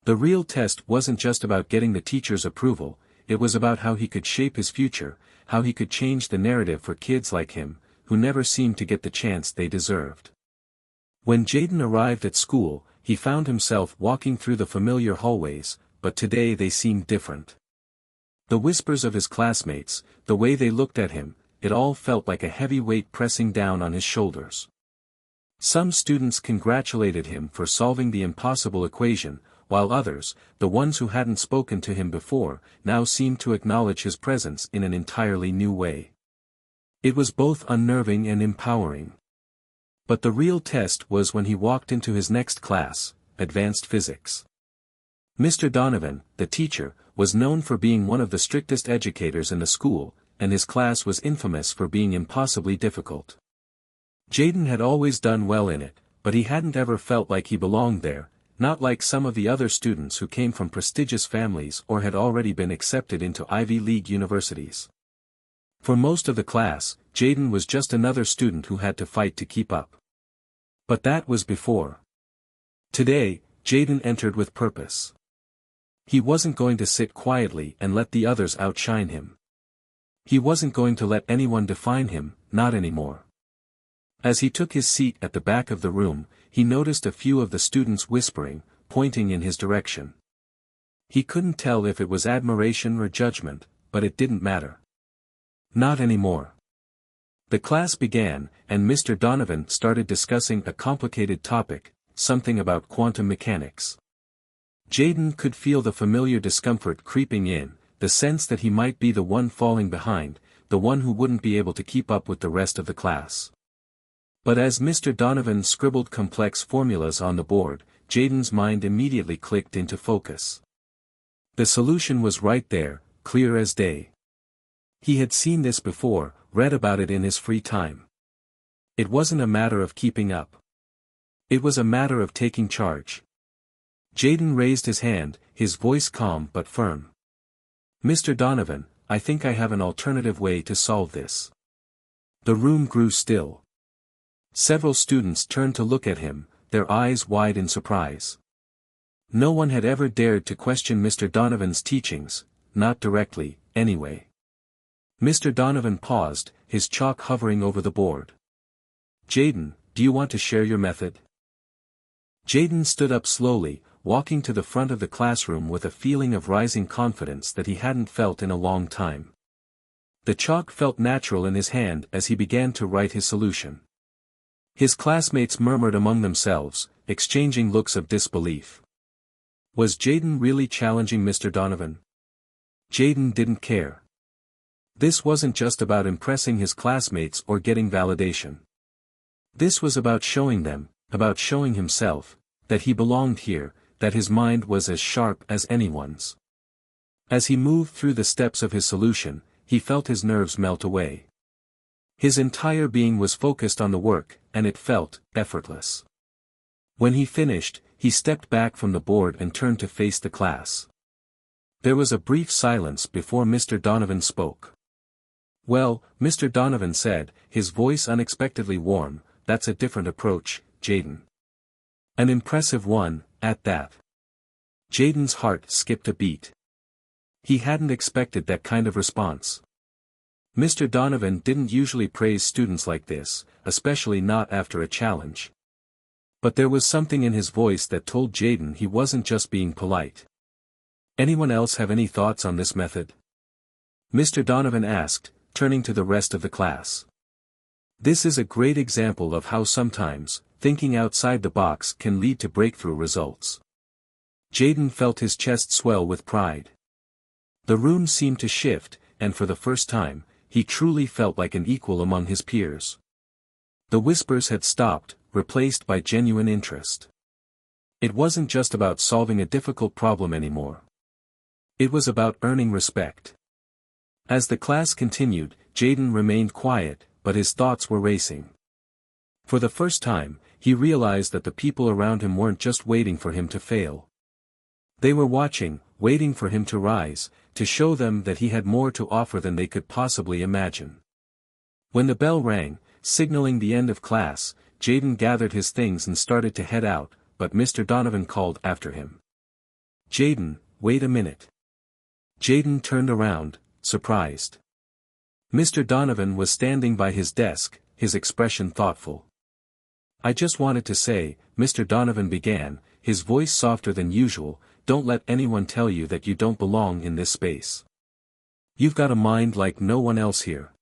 The real test wasn't just about getting the teacher's approval, it was about how he could shape his future, how he could change the narrative for kids like him, who never seemed to get the chance they deserved. When Jayden arrived at school, he found himself walking through the familiar hallways, but today they seemed different. The whispers of his classmates, the way they looked at him, it all felt like a heavy weight pressing down on his shoulders. Some students congratulated him for solving the impossible equation, while others, the ones who hadn't spoken to him before, now seemed to acknowledge his presence in an entirely new way. It was both unnerving and empowering. But the real test was when he walked into his next class, advanced physics. Mr. Donovan, the teacher, was known for being one of the strictest educators in the school, and his class was infamous for being impossibly difficult. Jayden had always done well in it, but he hadn't ever felt like he belonged there, not like some of the other students who came from prestigious families or had already been accepted into Ivy League universities. For most of the class, Jayden was just another student who had to fight to keep up. But that was before. Today, Jayden entered with purpose. He wasn't going to sit quietly and let the others outshine him. He wasn't going to let anyone define him, not anymore. As he took his seat at the back of the room, he noticed a few of the students whispering, pointing in his direction. He couldn't tell if it was admiration or judgment, but it didn't matter. Not anymore. The class began, and Mr. Donovan started discussing a complicated topic, something about quantum mechanics. Jayden could feel the familiar discomfort creeping in, the sense that he might be the one falling behind, the one who wouldn't be able to keep up with the rest of the class. But as Mr. Donovan scribbled complex formulas on the board, Jayden's mind immediately clicked into focus. The solution was right there, clear as day. He had seen this before, read about it in his free time. It wasn't a matter of keeping up. It was a matter of taking charge. Jayden raised his hand, his voice calm but firm. "Mr. Donovan, I think I have an alternative way to solve this." The room grew still. Several students turned to look at him, their eyes wide in surprise. No one had ever dared to question Mr. Donovan's teachings, not directly, anyway. Mr. Donovan paused, his chalk hovering over the board. "Jayden, do you want to share your method?" Jayden stood up slowly, walking to the front of the classroom with a feeling of rising confidence that he hadn't felt in a long time. The chalk felt natural in his hand as he began to write his solution. His classmates murmured among themselves, exchanging looks of disbelief. Was Jayden really challenging Mr. Donovan? Jayden didn't care. This wasn't just about impressing his classmates or getting validation. This was about showing them, about showing himself, that he belonged here, that his mind was as sharp as anyone's. As he moved through the steps of his solution, he felt his nerves melt away. His entire being was focused on the work, and it felt effortless. When he finished, he stepped back from the board and turned to face the class. There was a brief silence before Mr. Donovan spoke. "Well," Mr. Donovan said, his voice unexpectedly warm, "that's a different approach, Jayden. An impressive one, at that." Jayden's heart skipped a beat. He hadn't expected that kind of response. Mr. Donovan didn't usually praise students like this, especially not after a challenge. But there was something in his voice that told Jayden he wasn't just being polite. "Anyone else have any thoughts on this method?" Mr. Donovan asked, turning to the rest of the class. This is a great example of how sometimes, thinking outside the box can lead to breakthrough results. Jayden felt his chest swell with pride. The room seemed to shift, and for the first time, he truly felt like an equal among his peers. The whispers had stopped, replaced by genuine interest. It wasn't just about solving a difficult problem anymore. It was about earning respect. As the class continued, Jayden remained quiet, but his thoughts were racing. For the first time, he realized that the people around him weren't just waiting for him to fail. They were watching, waiting for him to rise, to show them that he had more to offer than they could possibly imagine. When the bell rang, signaling the end of class, Jayden gathered his things and started to head out, but Mr. Donovan called after him. "Jayden, wait a minute." Jayden turned around, surprised. Mr. Donovan was standing by his desk, his expression thoughtful. "I just wanted to say," Mr. Donovan began, his voice softer than usual, "don't let anyone tell you that you don't belong in this space. You've got a mind like no one else here.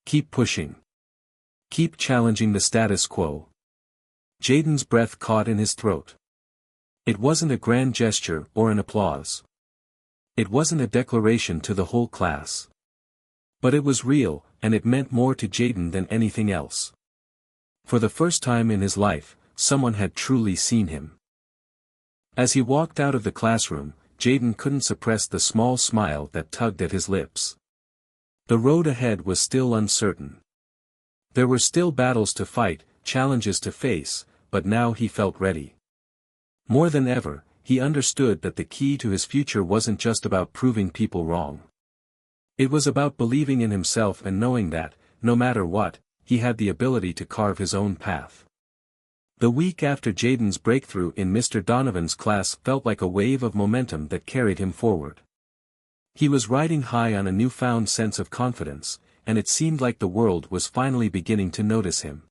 Keep pushing. Keep challenging the status quo." Jayden's breath caught in his throat. It wasn't a grand gesture or an applause. It wasn't a declaration to the whole class. But it was real, and it meant more to Jayden than anything else. For the first time in his life, someone had truly seen him. As he walked out of the classroom, Jayden couldn't suppress the small smile that tugged at his lips. The road ahead was still uncertain. There were still battles to fight, challenges to face, but now he felt ready. More than ever, he understood that the key to his future wasn't just about proving people wrong. It was about believing in himself and knowing that, no matter what, he had the ability to carve his own path. The week after Jayden's breakthrough in Mr. Donovan's class felt like a wave of momentum that carried him forward. He was riding high on a newfound sense of confidence, and it seemed like the world was finally beginning to notice him.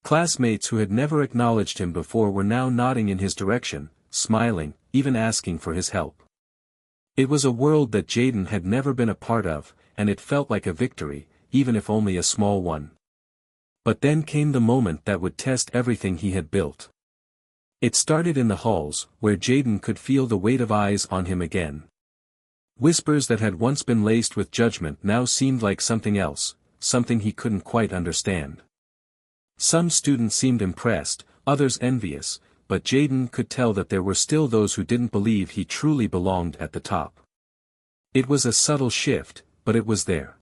Classmates who had never acknowledged him before were now nodding in his direction, smiling, even asking for his help. It was a world that Jayden had never been a part of, and it felt like a victory, even if only a small one. But then came the moment that would test everything he had built. It started in the halls, where Jayden could feel the weight of eyes on him again. Whispers that had once been laced with judgment now seemed like something else, something he couldn't quite understand. Some students seemed impressed, others envious, but Jayden could tell that there were still those who didn't believe he truly belonged at the top. It was a subtle shift, but it was there.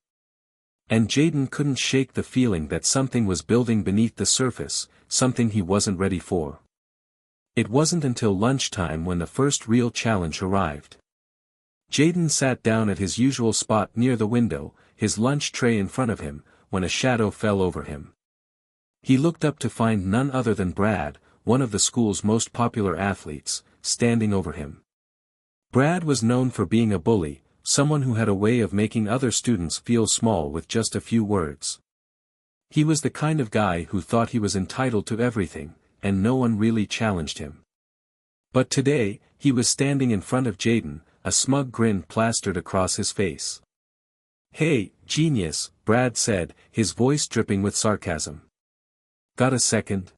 And Jayden couldn't shake the feeling that something was building beneath the surface, something he wasn't ready for. It wasn't until lunchtime when the first real challenge arrived. Jayden sat down at his usual spot near the window, his lunch tray in front of him, when a shadow fell over him. He looked up to find none other than Brad, one of the school's most popular athletes, standing over him. Brad was known for being a bully, someone who had a way of making other students feel small with just a few words. He was the kind of guy who thought he was entitled to everything, and no one really challenged him. But today, he was standing in front of Jayden, a smug grin plastered across his face. "Hey, genius," Brad said, his voice dripping with sarcasm. "Got a second?"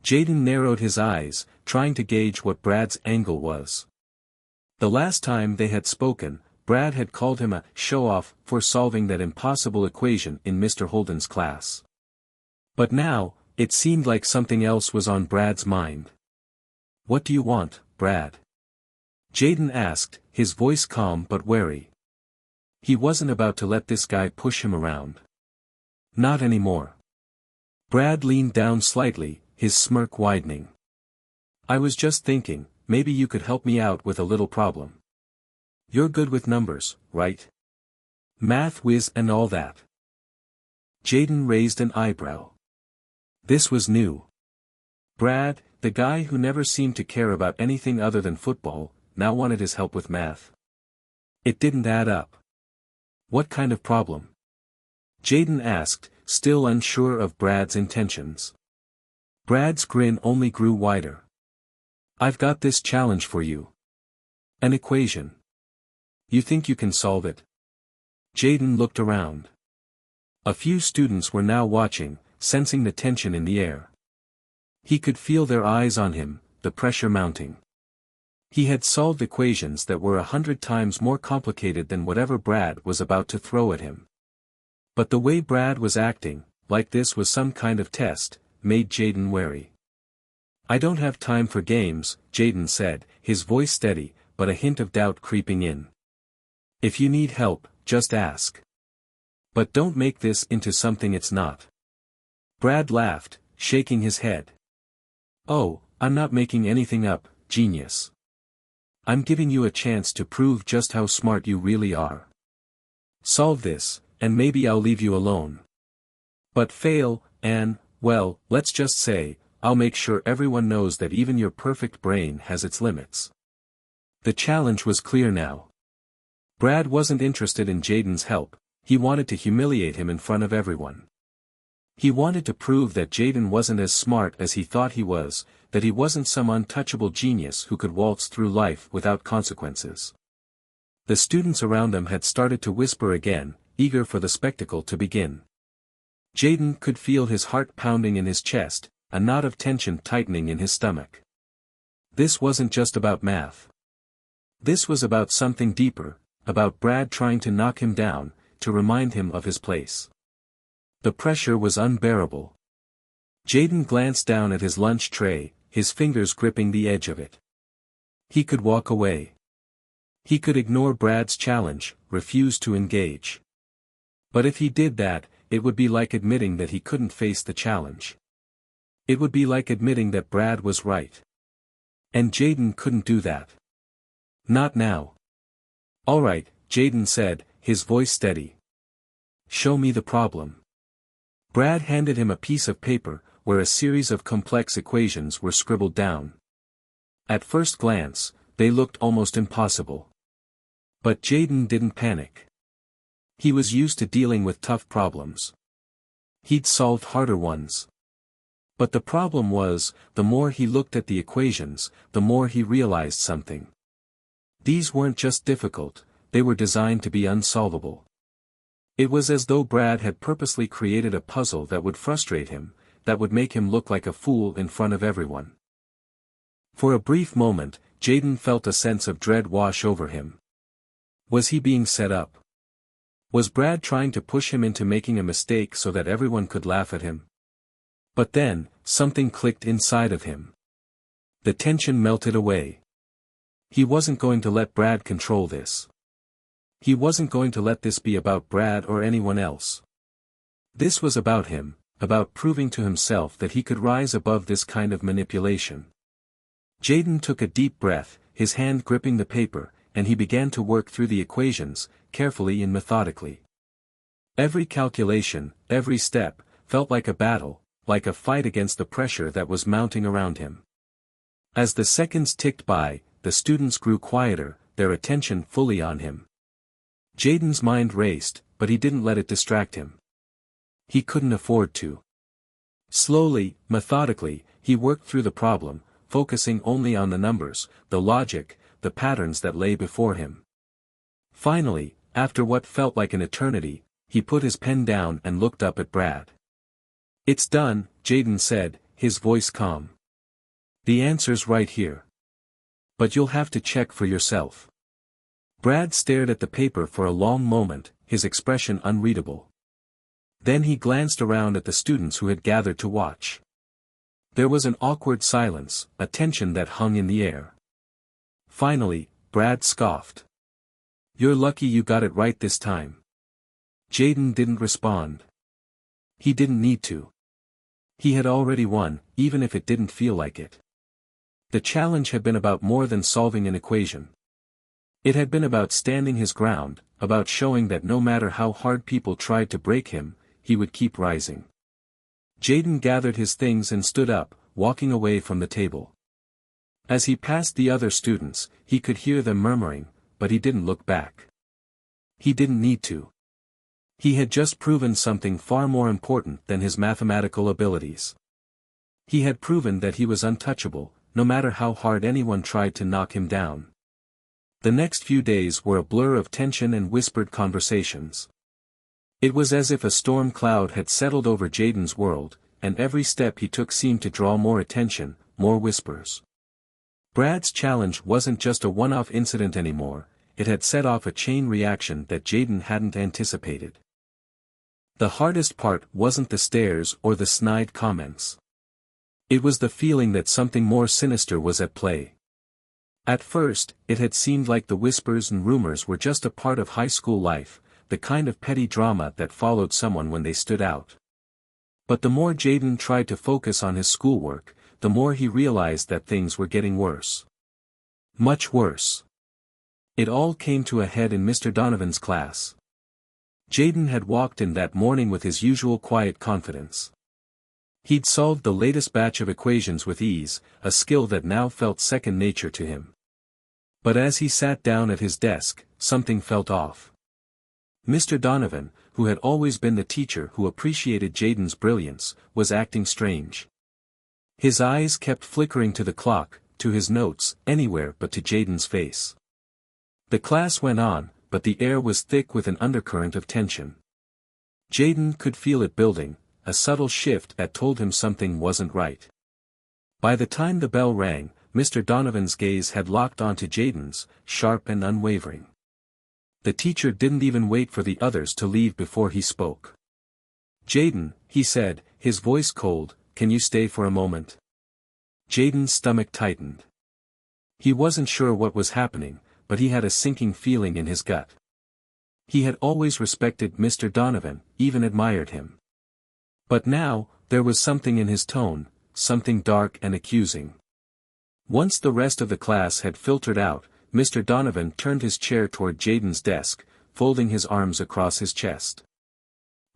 Jayden narrowed his eyes, trying to gauge what Brad's angle was. The last time they had spoken, Brad had called him a show-off for solving that impossible equation in Mr. Holden's class. But now, it seemed like something else was on Brad's mind. "What do you want, Brad?" Jaden asked, his voice calm but wary. He wasn't about to let this guy push him around. Not anymore. Brad leaned down slightly, his smirk widening. I was just thinking, maybe you could help me out with a little problem. You're good with numbers, right? Math whiz and all that. Jaden raised an eyebrow. This was new. Brad, the guy who never seemed to care about anything other than football, now wanted his help with math. It didn't add up. What kind of problem? Jaden asked, still unsure of Brad's intentions. Brad's grin only grew wider. I've got this challenge for you. An equation. You think you can solve it? Jaden looked around. A few students were now watching, sensing the tension in the air. He could feel their eyes on him, the pressure mounting. He had solved equations that were 100 times more complicated than whatever Brad was about to throw at him. But the way Brad was acting, like this was some kind of test, made Jaden wary. I don't have time for games, Jaden said, his voice steady, but a hint of doubt creeping in. If you need help, just ask. But don't make this into something it's not. Brad laughed, shaking his head. Oh, I'm not making anything up, genius. I'm giving you a chance to prove just how smart you really are. Solve this, and maybe I'll leave you alone. But fail, and, well, let's just say, I'll make sure everyone knows that even your perfect brain has its limits. The challenge was clear now. Brad wasn't interested in Jaden's help, he wanted to humiliate him in front of everyone. He wanted to prove that Jaden wasn't as smart as he thought he was, that he wasn't some untouchable genius who could waltz through life without consequences. The students around them had started to whisper again, eager for the spectacle to begin. Jaden could feel his heart pounding in his chest, a knot of tension tightening in his stomach. This wasn't just about math. This was about something deeper, about Brad trying to knock him down, to remind him of his place. The pressure was unbearable. Jaden glanced down at his lunch tray, his fingers gripping the edge of it. He could walk away. He could ignore Brad's challenge, refuse to engage. But if he did that, it would be like admitting that he couldn't face the challenge. It would be like admitting that Brad was right. And Jaden couldn't do that. Not now. All right, Jaden said, his voice steady. Show me the problem. Brad handed him a piece of paper, where a series of complex equations were scribbled down. At first glance, they looked almost impossible. But Jaden didn't panic. He was used to dealing with tough problems. He'd solved harder ones. But the problem was, the more he looked at the equations, the more he realized something. These weren't just difficult, they were designed to be unsolvable. It was as though Brad had purposely created a puzzle that would frustrate him, that would make him look like a fool in front of everyone. For a brief moment, Jaden felt a sense of dread wash over him. Was he being set up? Was Brad trying to push him into making a mistake so that everyone could laugh at him? But then, something clicked inside of him. The tension melted away. He wasn't going to let Brad control this. He wasn't going to let this be about Brad or anyone else. This was about him, about proving to himself that he could rise above this kind of manipulation. Jaden took a deep breath, his hand gripping the paper, and he began to work through the equations, carefully and methodically. Every calculation, every step, felt like a battle, like a fight against the pressure that was mounting around him. As the seconds ticked by, the students grew quieter, their attention fully on him. Jaden's mind raced, but he didn't let it distract him. He couldn't afford to. Slowly, methodically, he worked through the problem, focusing only on the numbers, the logic, the patterns that lay before him. Finally, after what felt like an eternity, he put his pen down and looked up at Brad. It's done, Jaden said, his voice calm. The answer's right here. But you'll have to check for yourself. Brad stared at the paper for a long moment, his expression unreadable. Then he glanced around at the students who had gathered to watch. There was an awkward silence, a tension that hung in the air. Finally, Brad scoffed. You're lucky you got it right this time. Jaden didn't respond. He didn't need to. He had already won, even if it didn't feel like it. The challenge had been about more than solving an equation. It had been about standing his ground, about showing that no matter how hard people tried to break him, he would keep rising. Jaden gathered his things and stood up, walking away from the table. As he passed the other students, he could hear them murmuring, but he didn't look back. He didn't need to. He had just proven something far more important than his mathematical abilities. He had proven that he was untouchable, no matter how hard anyone tried to knock him down. The next few days were a blur of tension and whispered conversations. It was as if a storm cloud had settled over Jaden's world, and every step he took seemed to draw more attention, more whispers. Brad's challenge wasn't just a one-off incident anymore, it had set off a chain reaction that Jaden hadn't anticipated. The hardest part wasn't the stares or the snide comments. It was the feeling that something more sinister was at play. At first, it had seemed like the whispers and rumors were just a part of high school life, the kind of petty drama that followed someone when they stood out. But the more Jaden tried to focus on his schoolwork, the more he realized that things were getting worse. Much worse. It all came to a head in Mr. Donovan's class. Jaden had walked in that morning with his usual quiet confidence. He'd solved the latest batch of equations with ease, a skill that now felt second nature to him. But as he sat down at his desk, something felt off. Mr. Donovan, who had always been the teacher who appreciated Jaden's brilliance, was acting strange. His eyes kept flickering to the clock, to his notes, anywhere but to Jaden's face. The class went on, but the air was thick with an undercurrent of tension. Jaden could feel it building, a subtle shift that told him something wasn't right. By the time the bell rang, Mr. Donovan's gaze had locked onto Jaden's, sharp and unwavering. The teacher didn't even wait for the others to leave before he spoke. "Jaden," he said, his voice cold, "can you stay for a moment?" Jaden's stomach tightened. He wasn't sure what was happening, but he had a sinking feeling in his gut. He had always respected Mr. Donovan, even admired him. But now, there was something in his tone, something dark and accusing. Once the rest of the class had filtered out, Mr. Donovan turned his chair toward Jaden's desk, folding his arms across his chest.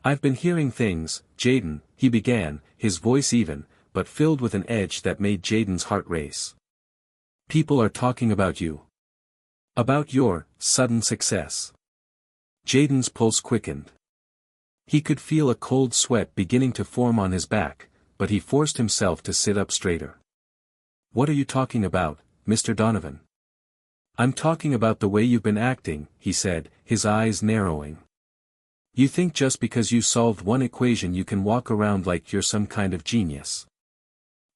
"I've been hearing things, Jaden," he began, his voice even, but filled with an edge that made Jaden's heart race. "People are talking about you. About your sudden success." Jaden's pulse quickened. He could feel a cold sweat beginning to form on his back, but he forced himself to sit up straighter. "What are you talking about, Mr. Donovan?" "I'm talking about the way you've been acting," he said, his eyes narrowing. "You think just because you solved one equation you can walk around like you're some kind of genius.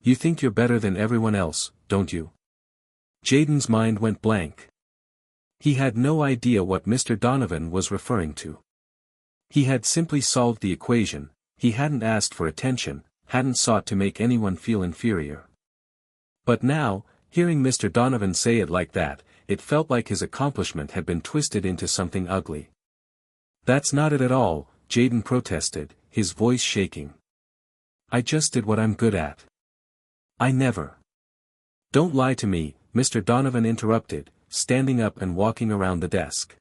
You think you're better than everyone else, don't you?" Jaden's mind went blank. He had no idea what Mr. Donovan was referring to. He had simply solved the equation, he hadn't asked for attention, hadn't sought to make anyone feel inferior. But now, hearing Mr. Donovan say it like that, it felt like his accomplishment had been twisted into something ugly. "That's not it at all," Jaden protested, his voice shaking. "I just did what I'm good at. I never—" "Don't lie to me," Mr. Donovan interrupted, standing up and walking around the desk.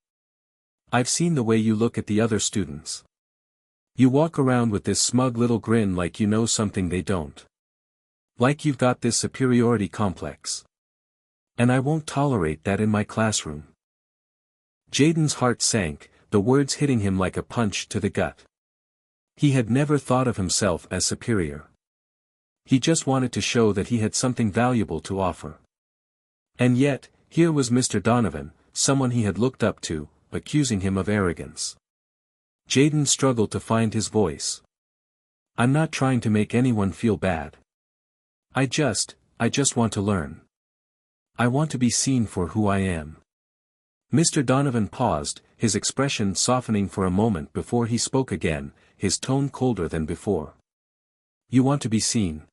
"I've seen the way you look at the other students. You walk around with this smug little grin like you know something they don't. Like you've got this superiority complex. And I won't tolerate that in my classroom." Jaden's heart sank, the words hitting him like a punch to the gut. He had never thought of himself as superior. He just wanted to show that he had something valuable to offer. And yet, here was Mr. Donovan, someone he had looked up to, accusing him of arrogance. Jaden struggled to find his voice. "I'm not trying to make anyone feel bad. I just want to learn. I want to be seen for who I am." Mr. Donovan paused, his expression softening for a moment before he spoke again, his tone colder than before. "You want to be seen?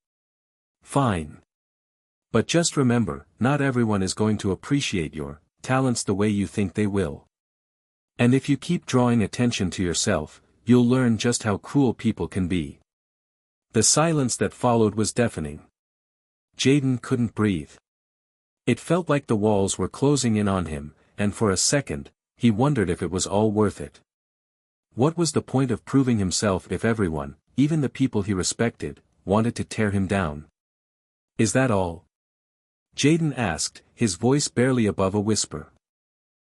Fine. But just remember, not everyone is going to appreciate your talents the way you think they will. And if you keep drawing attention to yourself, you'll learn just how cruel people can be." The silence that followed was deafening. Jayden couldn't breathe. It felt like the walls were closing in on him, and for a second, he wondered if it was all worth it. What was the point of proving himself if everyone, even the people he respected, wanted to tear him down? "Is that all?" Jayden asked, his voice barely above a whisper.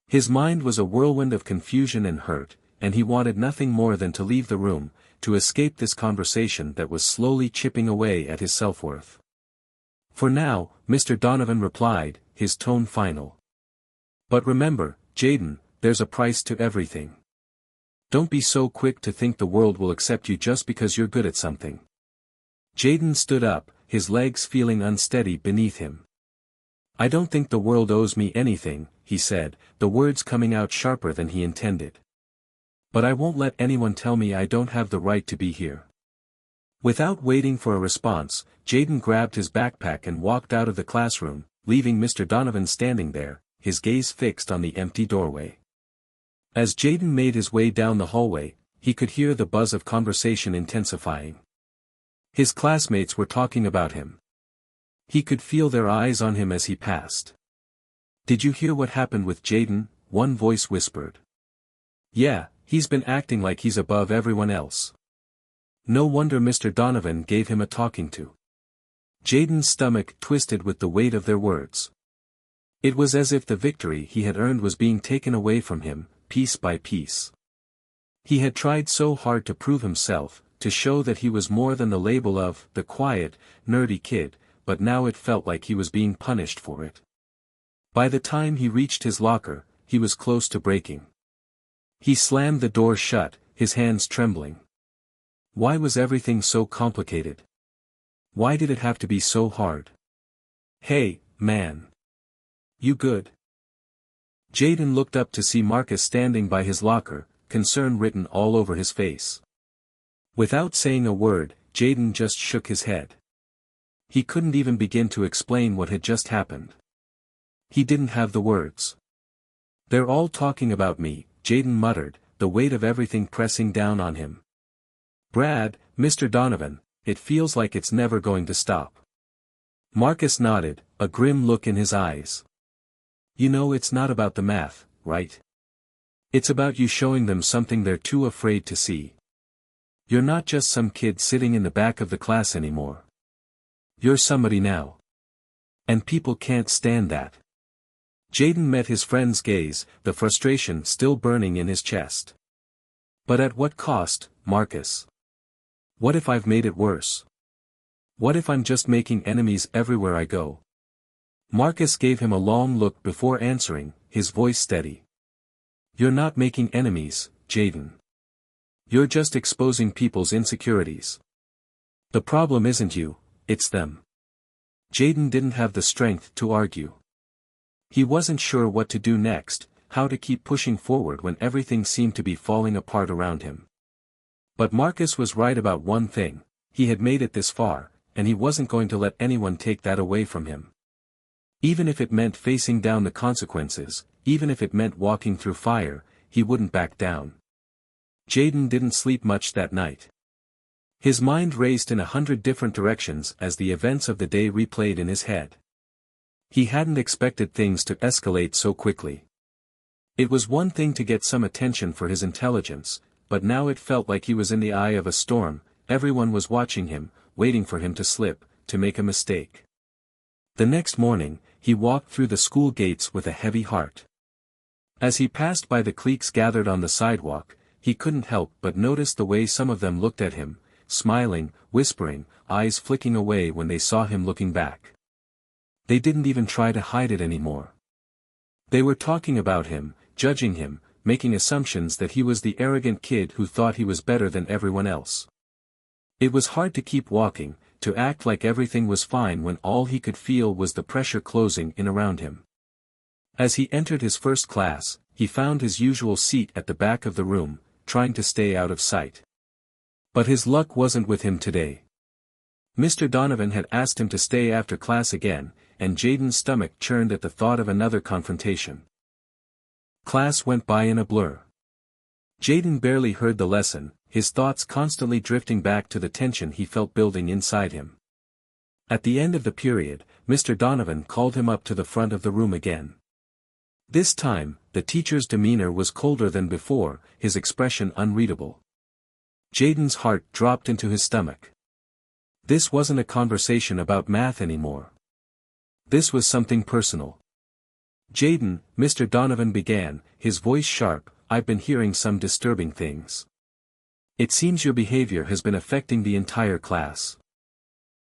His mind was a whirlwind of confusion and hurt, and he wanted nothing more than to leave the room, to escape this conversation that was slowly chipping away at his self-worth. "For now," Mr. Donovan replied, his tone final. "But remember, Jayden, there's a price to everything. Don't be so quick to think the world will accept you just because you're good at something." Jayden stood up, his legs feeling unsteady beneath him. "I don't think the world owes me anything," he said, the words coming out sharper than he intended. "But I won't let anyone tell me I don't have the right to be here." Without waiting for a response, Jayden grabbed his backpack and walked out of the classroom, leaving Mr. Donovan standing there, his gaze fixed on the empty doorway. As Jayden made his way down the hallway, he could hear the buzz of conversation intensifying. His classmates were talking about him. He could feel their eyes on him as he passed. "Did you hear what happened with Jayden?" one voice whispered. "Yeah, he's been acting like he's above everyone else. No wonder Mr. Donovan gave him a talking to." Jayden's stomach twisted with the weight of their words. It was as if the victory he had earned was being taken away from him, piece by piece. He had tried so hard to prove himself, to show that he was more than the label of the quiet, nerdy kid, but now it felt like he was being punished for it. By the time he reached his locker, he was close to breaking. He slammed the door shut, his hands trembling. Why was everything so complicated? Why did it have to be so hard? "Hey, man. You good?" Jayden looked up to see Marcus standing by his locker, concern written all over his face. Without saying a word, Jayden just shook his head. He couldn't even begin to explain what had just happened. He didn't have the words. "They're all talking about me," Jayden muttered, the weight of everything pressing down on him. "Brad, Mr. Donovan, it feels like it's never going to stop." Marcus nodded, a grim look in his eyes. "You know it's not about the math, right? It's about you showing them something they're too afraid to see. You're not just some kid sitting in the back of the class anymore. You're somebody now. And people can't stand that." Jayden met his friend's gaze, the frustration still burning in his chest. "But at what cost, Marcus? What if I've made it worse? What if I'm just making enemies everywhere I go?" Marcus gave him a long look before answering, his voice steady. "You're not making enemies, Jayden. You're just exposing people's insecurities. The problem isn't you, it's them." Jayden didn't have the strength to argue. He wasn't sure what to do next, how to keep pushing forward when everything seemed to be falling apart around him. But Marcus was right about one thing: he had made it this far, and he wasn't going to let anyone take that away from him. Even if it meant facing down the consequences, even if it meant walking through fire, he wouldn't back down. Jayden didn't sleep much that night. His mind raced in 100 different directions as the events of the day replayed in his head. He hadn't expected things to escalate so quickly. It was one thing to get some attention for his intelligence, but now it felt like he was in the eye of a storm. Everyone was watching him, waiting for him to slip, to make a mistake. The next morning, he walked through the school gates with a heavy heart. As he passed by the cliques gathered on the sidewalk, he couldn't help but notice the way some of them looked at him, smiling, whispering, eyes flicking away when they saw him looking back. They didn't even try to hide it anymore. They were talking about him, judging him, making assumptions that he was the arrogant kid who thought he was better than everyone else. It was hard to keep walking, to act like everything was fine when all he could feel was the pressure closing in around him. As he entered his first class, he found his usual seat at the back of the room, trying to stay out of sight. But his luck wasn't with him today. Mr. Donovan had asked him to stay after class again, and Jayden's stomach churned at the thought of another confrontation. Class went by in a blur. Jaden barely heard the lesson, his thoughts constantly drifting back to the tension he felt building inside him. At the end of the period, Mr. Donovan called him up to the front of the room again. This time, the teacher's demeanor was colder than before, his expression unreadable. Jaden's heart dropped into his stomach. This wasn't a conversation about math anymore. This was something personal. "Jaden," Mr. Donovan began, his voice sharp, "I've been hearing some disturbing things. It seems your behavior has been affecting the entire class."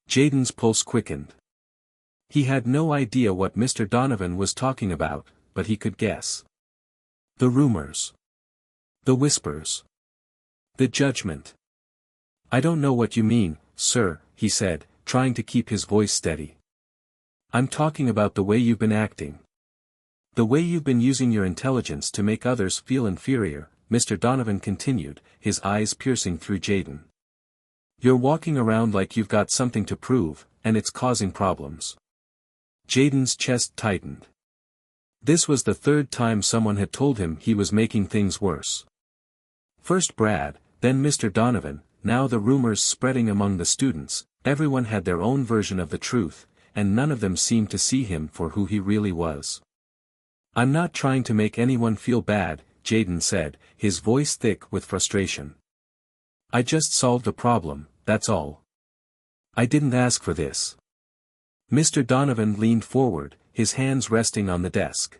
Jaden's pulse quickened. He had no idea what Mr. Donovan was talking about, but he could guess. The rumors. The whispers. The judgment. "I don't know what you mean, sir," he said, trying to keep his voice steady. "I'm talking about the way you've been acting. The way you've been using your intelligence to make others feel inferior," Mr. Donovan continued, his eyes piercing through Jaden. "You're walking around like you've got something to prove, and it's causing problems." Jaden's chest tightened. This was the third time someone had told him he was making things worse. First Brad, then Mr. Donovan, now the rumors spreading among the students. Everyone had their own version of the truth, and none of them seemed to see him for who he really was. "I'm not trying to make anyone feel bad," Jaden said, his voice thick with frustration. "I just solved a problem, that's all. I didn't ask for this." Mr. Donovan leaned forward, his hands resting on the desk.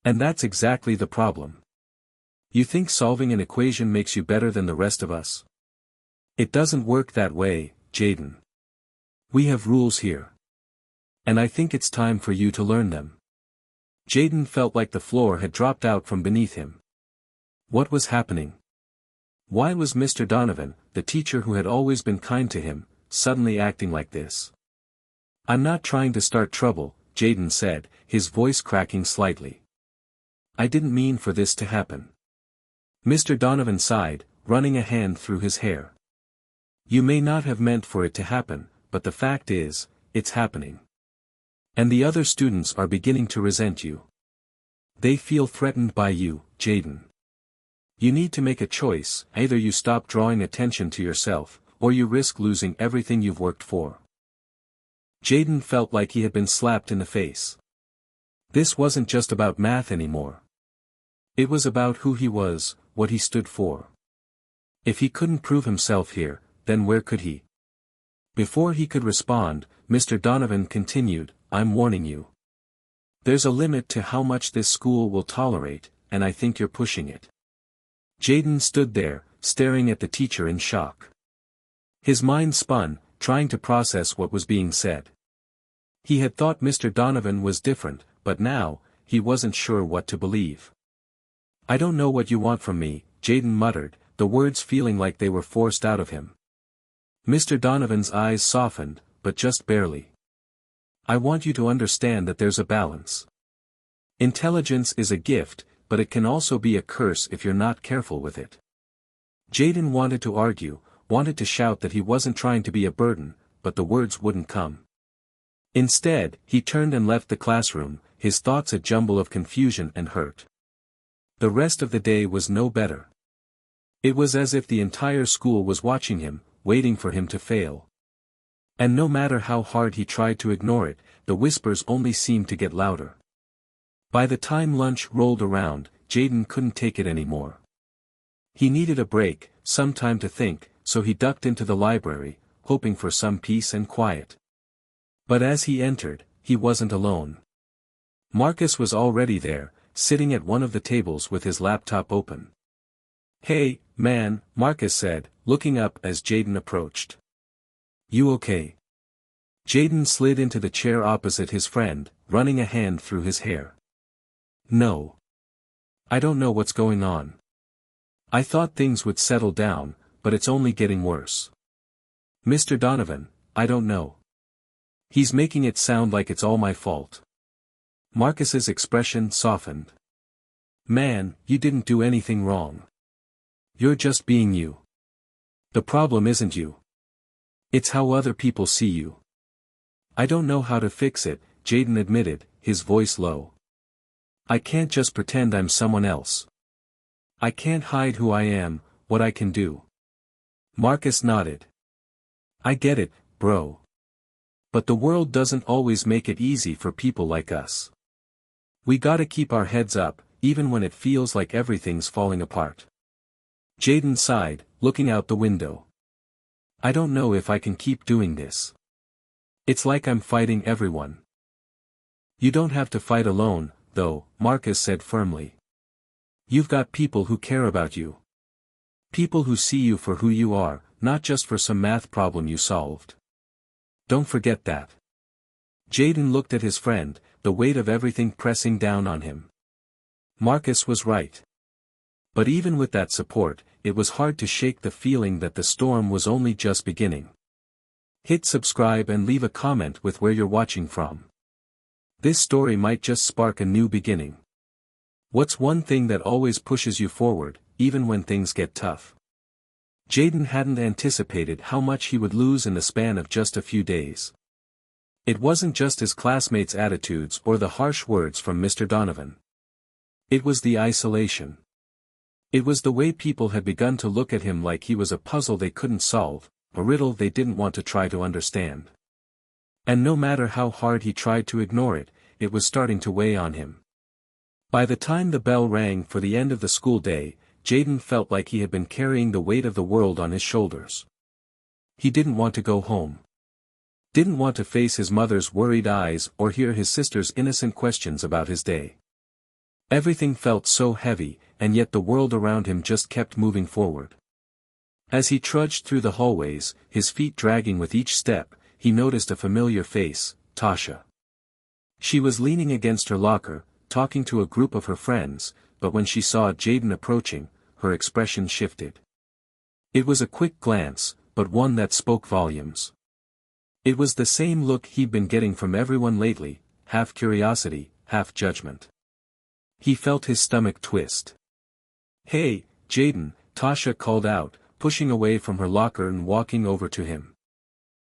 "And that's exactly the problem. You think solving an equation makes you better than the rest of us? It doesn't work that way, Jaden. We have rules here. And I think it's time for you to learn them." Jaden felt like the floor had dropped out from beneath him. What was happening? Why was Mr. Donovan, the teacher who had always been kind to him, suddenly acting like this? "I'm not trying to start trouble," Jaden said, his voice cracking slightly. "I didn't mean for this to happen." Mr. Donovan sighed, running a hand through his hair. "You may not have meant for it to happen, but the fact is, it's happening. And the other students are beginning to resent you. They feel threatened by you, Jaden. You need to make a choice, either you stop drawing attention to yourself, or you risk losing everything you've worked for." Jaden felt like he had been slapped in the face. This wasn't just about math anymore. It was about who he was, what he stood for. If he couldn't prove himself here, then where could he? Before he could respond, Mr. Donovan continued, "I'm warning you. There's a limit to how much this school will tolerate, and I think you're pushing it." Jaden stood there, staring at the teacher in shock. His mind spun, trying to process what was being said. He had thought Mr. Donovan was different, but now, he wasn't sure what to believe. "I don't know what you want from me," Jaden muttered, the words feeling like they were forced out of him. Mr. Donovan's eyes softened, but just barely. "I want you to understand that there's a balance. Intelligence is a gift, but it can also be a curse if you're not careful with it." Jaden wanted to argue, wanted to shout that he wasn't trying to be a burden, but the words wouldn't come. Instead, he turned and left the classroom, his thoughts a jumble of confusion and hurt. The rest of the day was no better. It was as if the entire school was watching him, waiting for him to fail. And no matter how hard he tried to ignore it, the whispers only seemed to get louder. By the time lunch rolled around, Jaden couldn't take it anymore. He needed a break, some time to think, so he ducked into the library, hoping for some peace and quiet. But as he entered, he wasn't alone. Marcus was already there, sitting at one of the tables with his laptop open. "Hey, man," Marcus said, looking up as Jaden approached. "You okay?" Jaden slid into the chair opposite his friend, running a hand through his hair. "No. I don't know what's going on. I thought things would settle down, but it's only getting worse. Mr. Donovan, I don't know. He's making it sound like it's all my fault." Marcus's expression softened. "Man, you didn't do anything wrong. You're just being you. The problem isn't you. It's how other people see you." "I don't know how to fix it," Jaden admitted, his voice low. I can't just pretend I'm someone else. I can't hide who I am, what I can do. Marcus nodded. I get it, bro. But the world doesn't always make it easy for people like us. We gotta keep our heads up, even when it feels like everything's falling apart. Jaden sighed, looking out the window. I don't know if I can keep doing this. It's like I'm fighting everyone. You don't have to fight alone, though, Marcus said firmly. You've got people who care about you. People who see you for who you are, not just for some math problem you solved. Don't forget that. Jaden looked at his friend, the weight of everything pressing down on him. Marcus was right. But even with that support, it was hard to shake the feeling that the storm was only just beginning. Hit subscribe and leave a comment with where you're watching from. This story might just spark a new beginning. What's one thing that always pushes you forward, even when things get tough? Jaden hadn't anticipated how much he would lose in the span of just a few days. It wasn't just his classmates' attitudes or the harsh words from Mr. Donovan. It was the isolation. It was the way people had begun to look at him like he was a puzzle they couldn't solve, a riddle they didn't want to try to understand. And no matter how hard he tried to ignore it, it was starting to weigh on him. By the time the bell rang for the end of the school day, Jaden felt like he had been carrying the weight of the world on his shoulders. He didn't want to go home. Didn't want to face his mother's worried eyes or hear his sister's innocent questions about his day. Everything felt so heavy, and yet the world around him just kept moving forward. As he trudged through the hallways, his feet dragging with each step, he noticed a familiar face, Tasha. She was leaning against her locker, talking to a group of her friends, but when she saw Jaden approaching, her expression shifted. It was a quick glance, but one that spoke volumes. It was the same look he'd been getting from everyone lately, half curiosity, half judgment. He felt his stomach twist. Hey, Jaden, Tasha called out, pushing away from her locker and walking over to him.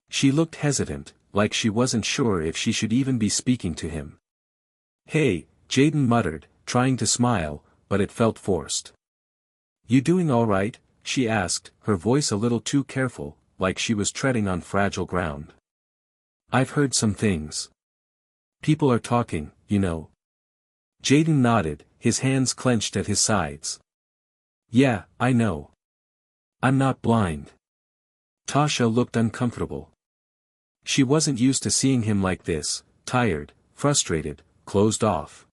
She looked hesitant, like she wasn't sure if she should even be speaking to him. Hey, Jaden muttered, trying to smile, but it felt forced. You doing all right? She asked, her voice a little too careful, like she was treading on fragile ground. I've heard some things. People are talking, you know. Jaden nodded, his hands clenched at his sides. Yeah, I know. I'm not blind. Tasha looked uncomfortable. She wasn't used to seeing him like this, tired, frustrated, closed off.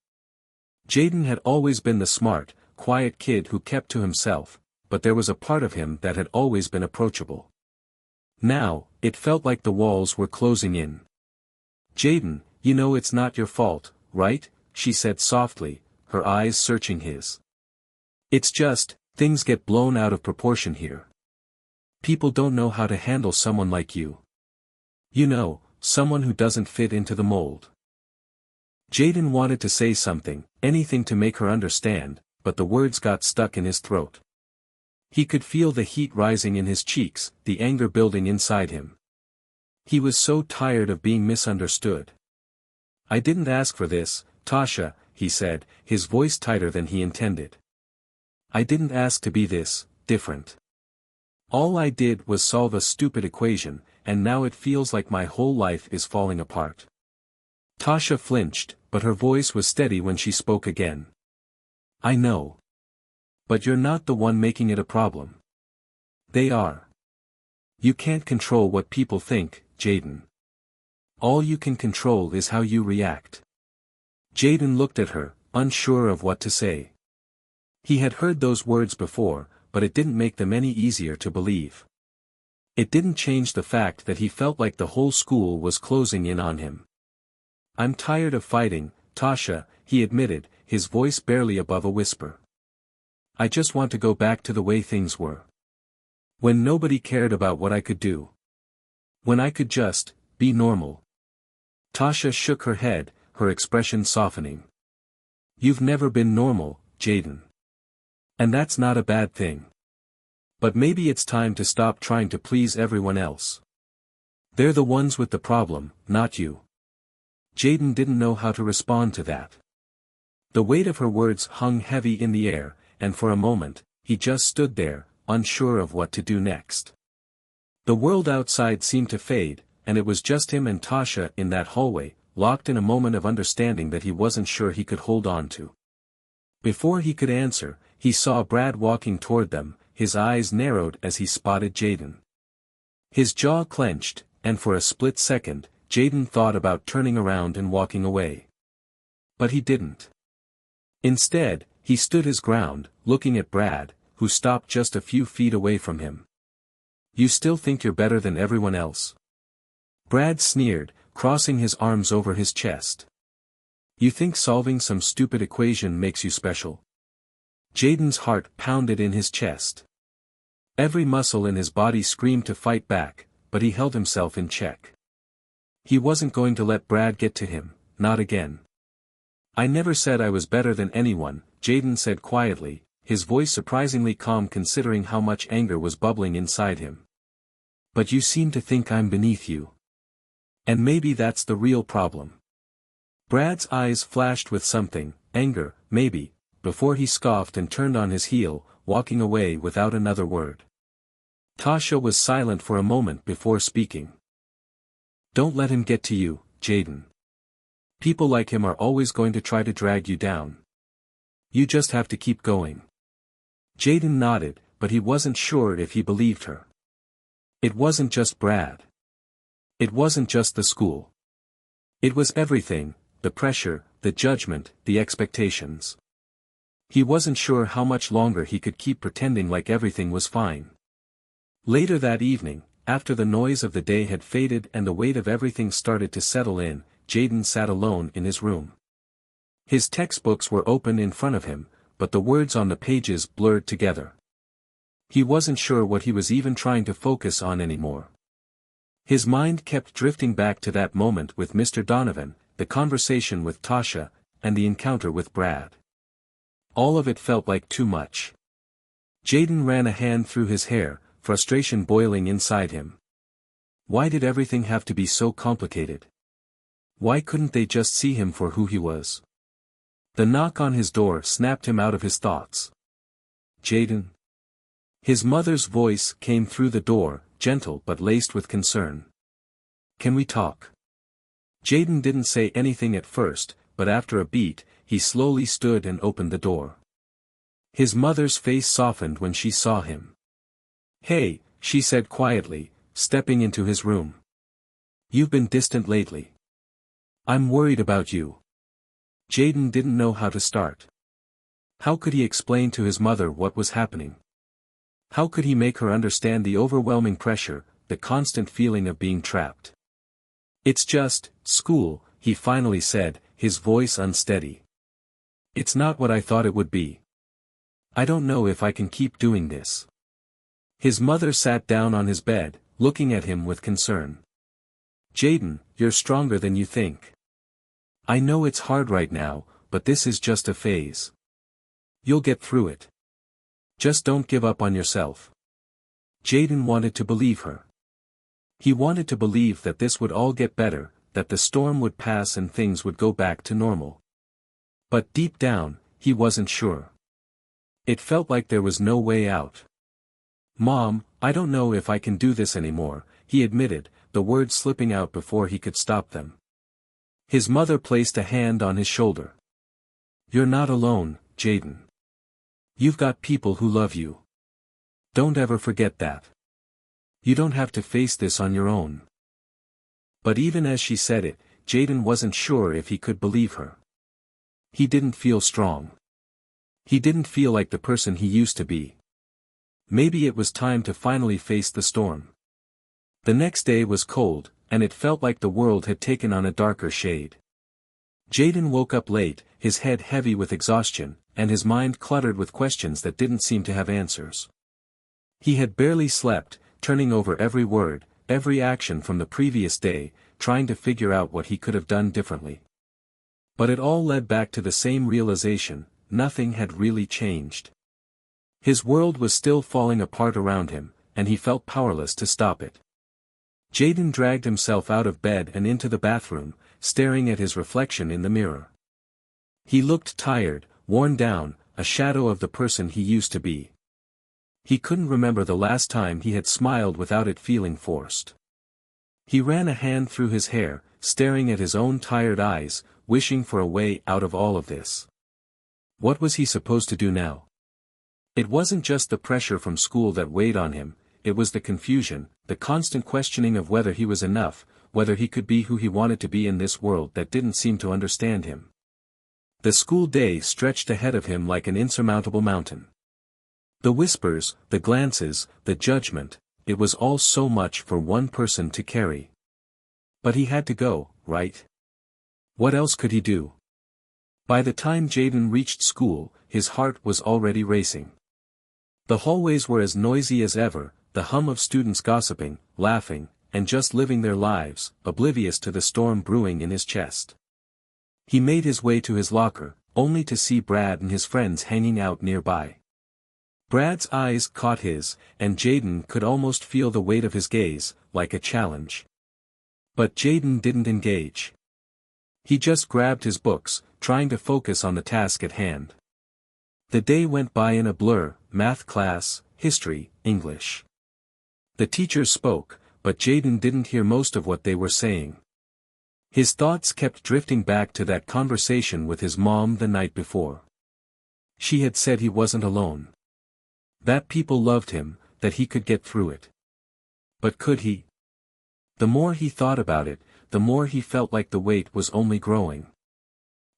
Jaden had always been the smart, quiet kid who kept to himself, but there was a part of him that had always been approachable. Now, it felt like the walls were closing in. Jaden, you know it's not your fault, right? She said softly, her eyes searching his. It's just, things get blown out of proportion here. People don't know how to handle someone like you. You know, someone who doesn't fit into the mold. Jaden wanted to say something, anything to make her understand, but the words got stuck in his throat. He could feel the heat rising in his cheeks, the anger building inside him. He was so tired of being misunderstood. I didn't ask for this, Tasha, he said, his voice tighter than he intended. I didn't ask to be this, different. All I did was solve a stupid equation, and now it feels like my whole life is falling apart. Tasha flinched, but her voice was steady when she spoke again. I know. But you're not the one making it a problem. They are. You can't control what people think, Jaden. All you can control is how you react. Jaden looked at her, unsure of what to say. He had heard those words before, but it didn't make them any easier to believe. It didn't change the fact that he felt like the whole school was closing in on him. I'm tired of fighting, Tasha, he admitted, his voice barely above a whisper. I just want to go back to the way things were. When nobody cared about what I could do. When I could just be normal. Tasha shook her head, her expression softening. You've never been normal, Jaden. And that's not a bad thing. But maybe it's time to stop trying to please everyone else. They're the ones with the problem, not you. Jaden didn't know how to respond to that. The weight of her words hung heavy in the air, and for a moment, he just stood there, unsure of what to do next. The world outside seemed to fade, and it was just him and Tasha in that hallway, locked in a moment of understanding that he wasn't sure he could hold on to. Before he could answer, he saw Brad walking toward them, his eyes narrowed as he spotted Jaden. His jaw clenched, and for a split second, Jaden thought about turning around and walking away. But he didn't. Instead, he stood his ground, looking at Brad, who stopped just a few feet away from him. "You still think you're better than everyone else?" Brad sneered, crossing his arms over his chest. "You think solving some stupid equation makes you special?" Jaden's heart pounded in his chest. Every muscle in his body screamed to fight back, but he held himself in check. He wasn't going to let Brad get to him, not again. "I never said I was better than anyone," Jaden said quietly, his voice surprisingly calm considering how much anger was bubbling inside him. "But you seem to think I'm beneath you. And maybe that's the real problem." Brad's eyes flashed with something, anger, maybe, before he scoffed and turned on his heel, walking away without another word. Tasha was silent for a moment before speaking. "Don't let him get to you, Jaden. People like him are always going to try to drag you down. You just have to keep going." Jaden nodded, but he wasn't sure if he believed her. It wasn't just Brad. It wasn't just the school. It was everything, the pressure, the judgment, the expectations. He wasn't sure how much longer he could keep pretending like everything was fine. Later that evening, after the noise of the day had faded and the weight of everything started to settle in, Jaden sat alone in his room. His textbooks were open in front of him, but the words on the pages blurred together. He wasn't sure what he was even trying to focus on anymore. His mind kept drifting back to that moment with Mr. Donovan, the conversation with Tasha, and the encounter with Brad. All of it felt like too much. Jaden ran a hand through his hair, frustration boiling inside him. Why did everything have to be so complicated? Why couldn't they just see him for who he was? The knock on his door snapped him out of his thoughts. "Jaden?" His mother's voice came through the door, gentle but laced with concern. "Can we talk?" Jaden didn't say anything at first, but after a beat, he slowly stood and opened the door. His mother's face softened when she saw him. "Hey," she said quietly, stepping into his room. "You've been distant lately. I'm worried about you." Jaden didn't know how to start. How could he explain to his mother what was happening? How could he make her understand the overwhelming pressure, the constant feeling of being trapped? "It's just, school," he finally said, his voice unsteady. "It's not what I thought it would be. I don't know if I can keep doing this." His mother sat down on his bed, looking at him with concern. "Jaden, you're stronger than you think. I know it's hard right now, but this is just a phase. You'll get through it. Just don't give up on yourself." Jaden wanted to believe her. He wanted to believe that this would all get better, that the storm would pass and things would go back to normal. But deep down, he wasn't sure. It felt like there was no way out. "Mom, I don't know if I can do this anymore," he admitted, the words slipping out before he could stop them. His mother placed a hand on his shoulder. "You're not alone, Jaden. You've got people who love you. Don't ever forget that. You don't have to face this on your own." But even as she said it, Jaden wasn't sure if he could believe her. He didn't feel strong. He didn't feel like the person he used to be. Maybe it was time to finally face the storm. The next day was cold, and it felt like the world had taken on a darker shade. Jaden woke up late, his head heavy with exhaustion, and his mind cluttered with questions that didn't seem to have answers. He had barely slept, turning over every word, every action from the previous day, trying to figure out what he could have done differently. But it all led back to the same realization: nothing had really changed. His world was still falling apart around him, and he felt powerless to stop it. Jaden dragged himself out of bed and into the bathroom, staring at his reflection in the mirror. He looked tired, worn down, a shadow of the person he used to be. He couldn't remember the last time he had smiled without it feeling forced. He ran a hand through his hair, staring at his own tired eyes, wishing for a way out of all of this. What was he supposed to do now? It wasn't just the pressure from school that weighed on him, it was the confusion, the constant questioning of whether he was enough, whether he could be who he wanted to be in this world that didn't seem to understand him. The school day stretched ahead of him like an insurmountable mountain. The whispers, the glances, the judgment, it was all so much for one person to carry. But he had to go, right? What else could he do? By the time Jaden reached school, his heart was already racing. The hallways were as noisy as ever, the hum of students gossiping, laughing, and just living their lives, oblivious to the storm brewing in his chest. He made his way to his locker, only to see Brad and his friends hanging out nearby. Brad's eyes caught his, and Jaden could almost feel the weight of his gaze, like a challenge. But Jaden didn't engage. He just grabbed his books, trying to focus on the task at hand. The day went by in a blur, math class, history, English. The teachers spoke, but Jaden didn't hear most of what they were saying. His thoughts kept drifting back to that conversation with his mom the night before. She had said he wasn't alone. That people loved him, that he could get through it. But could he? The more he thought about it, the more he felt like the weight was only growing.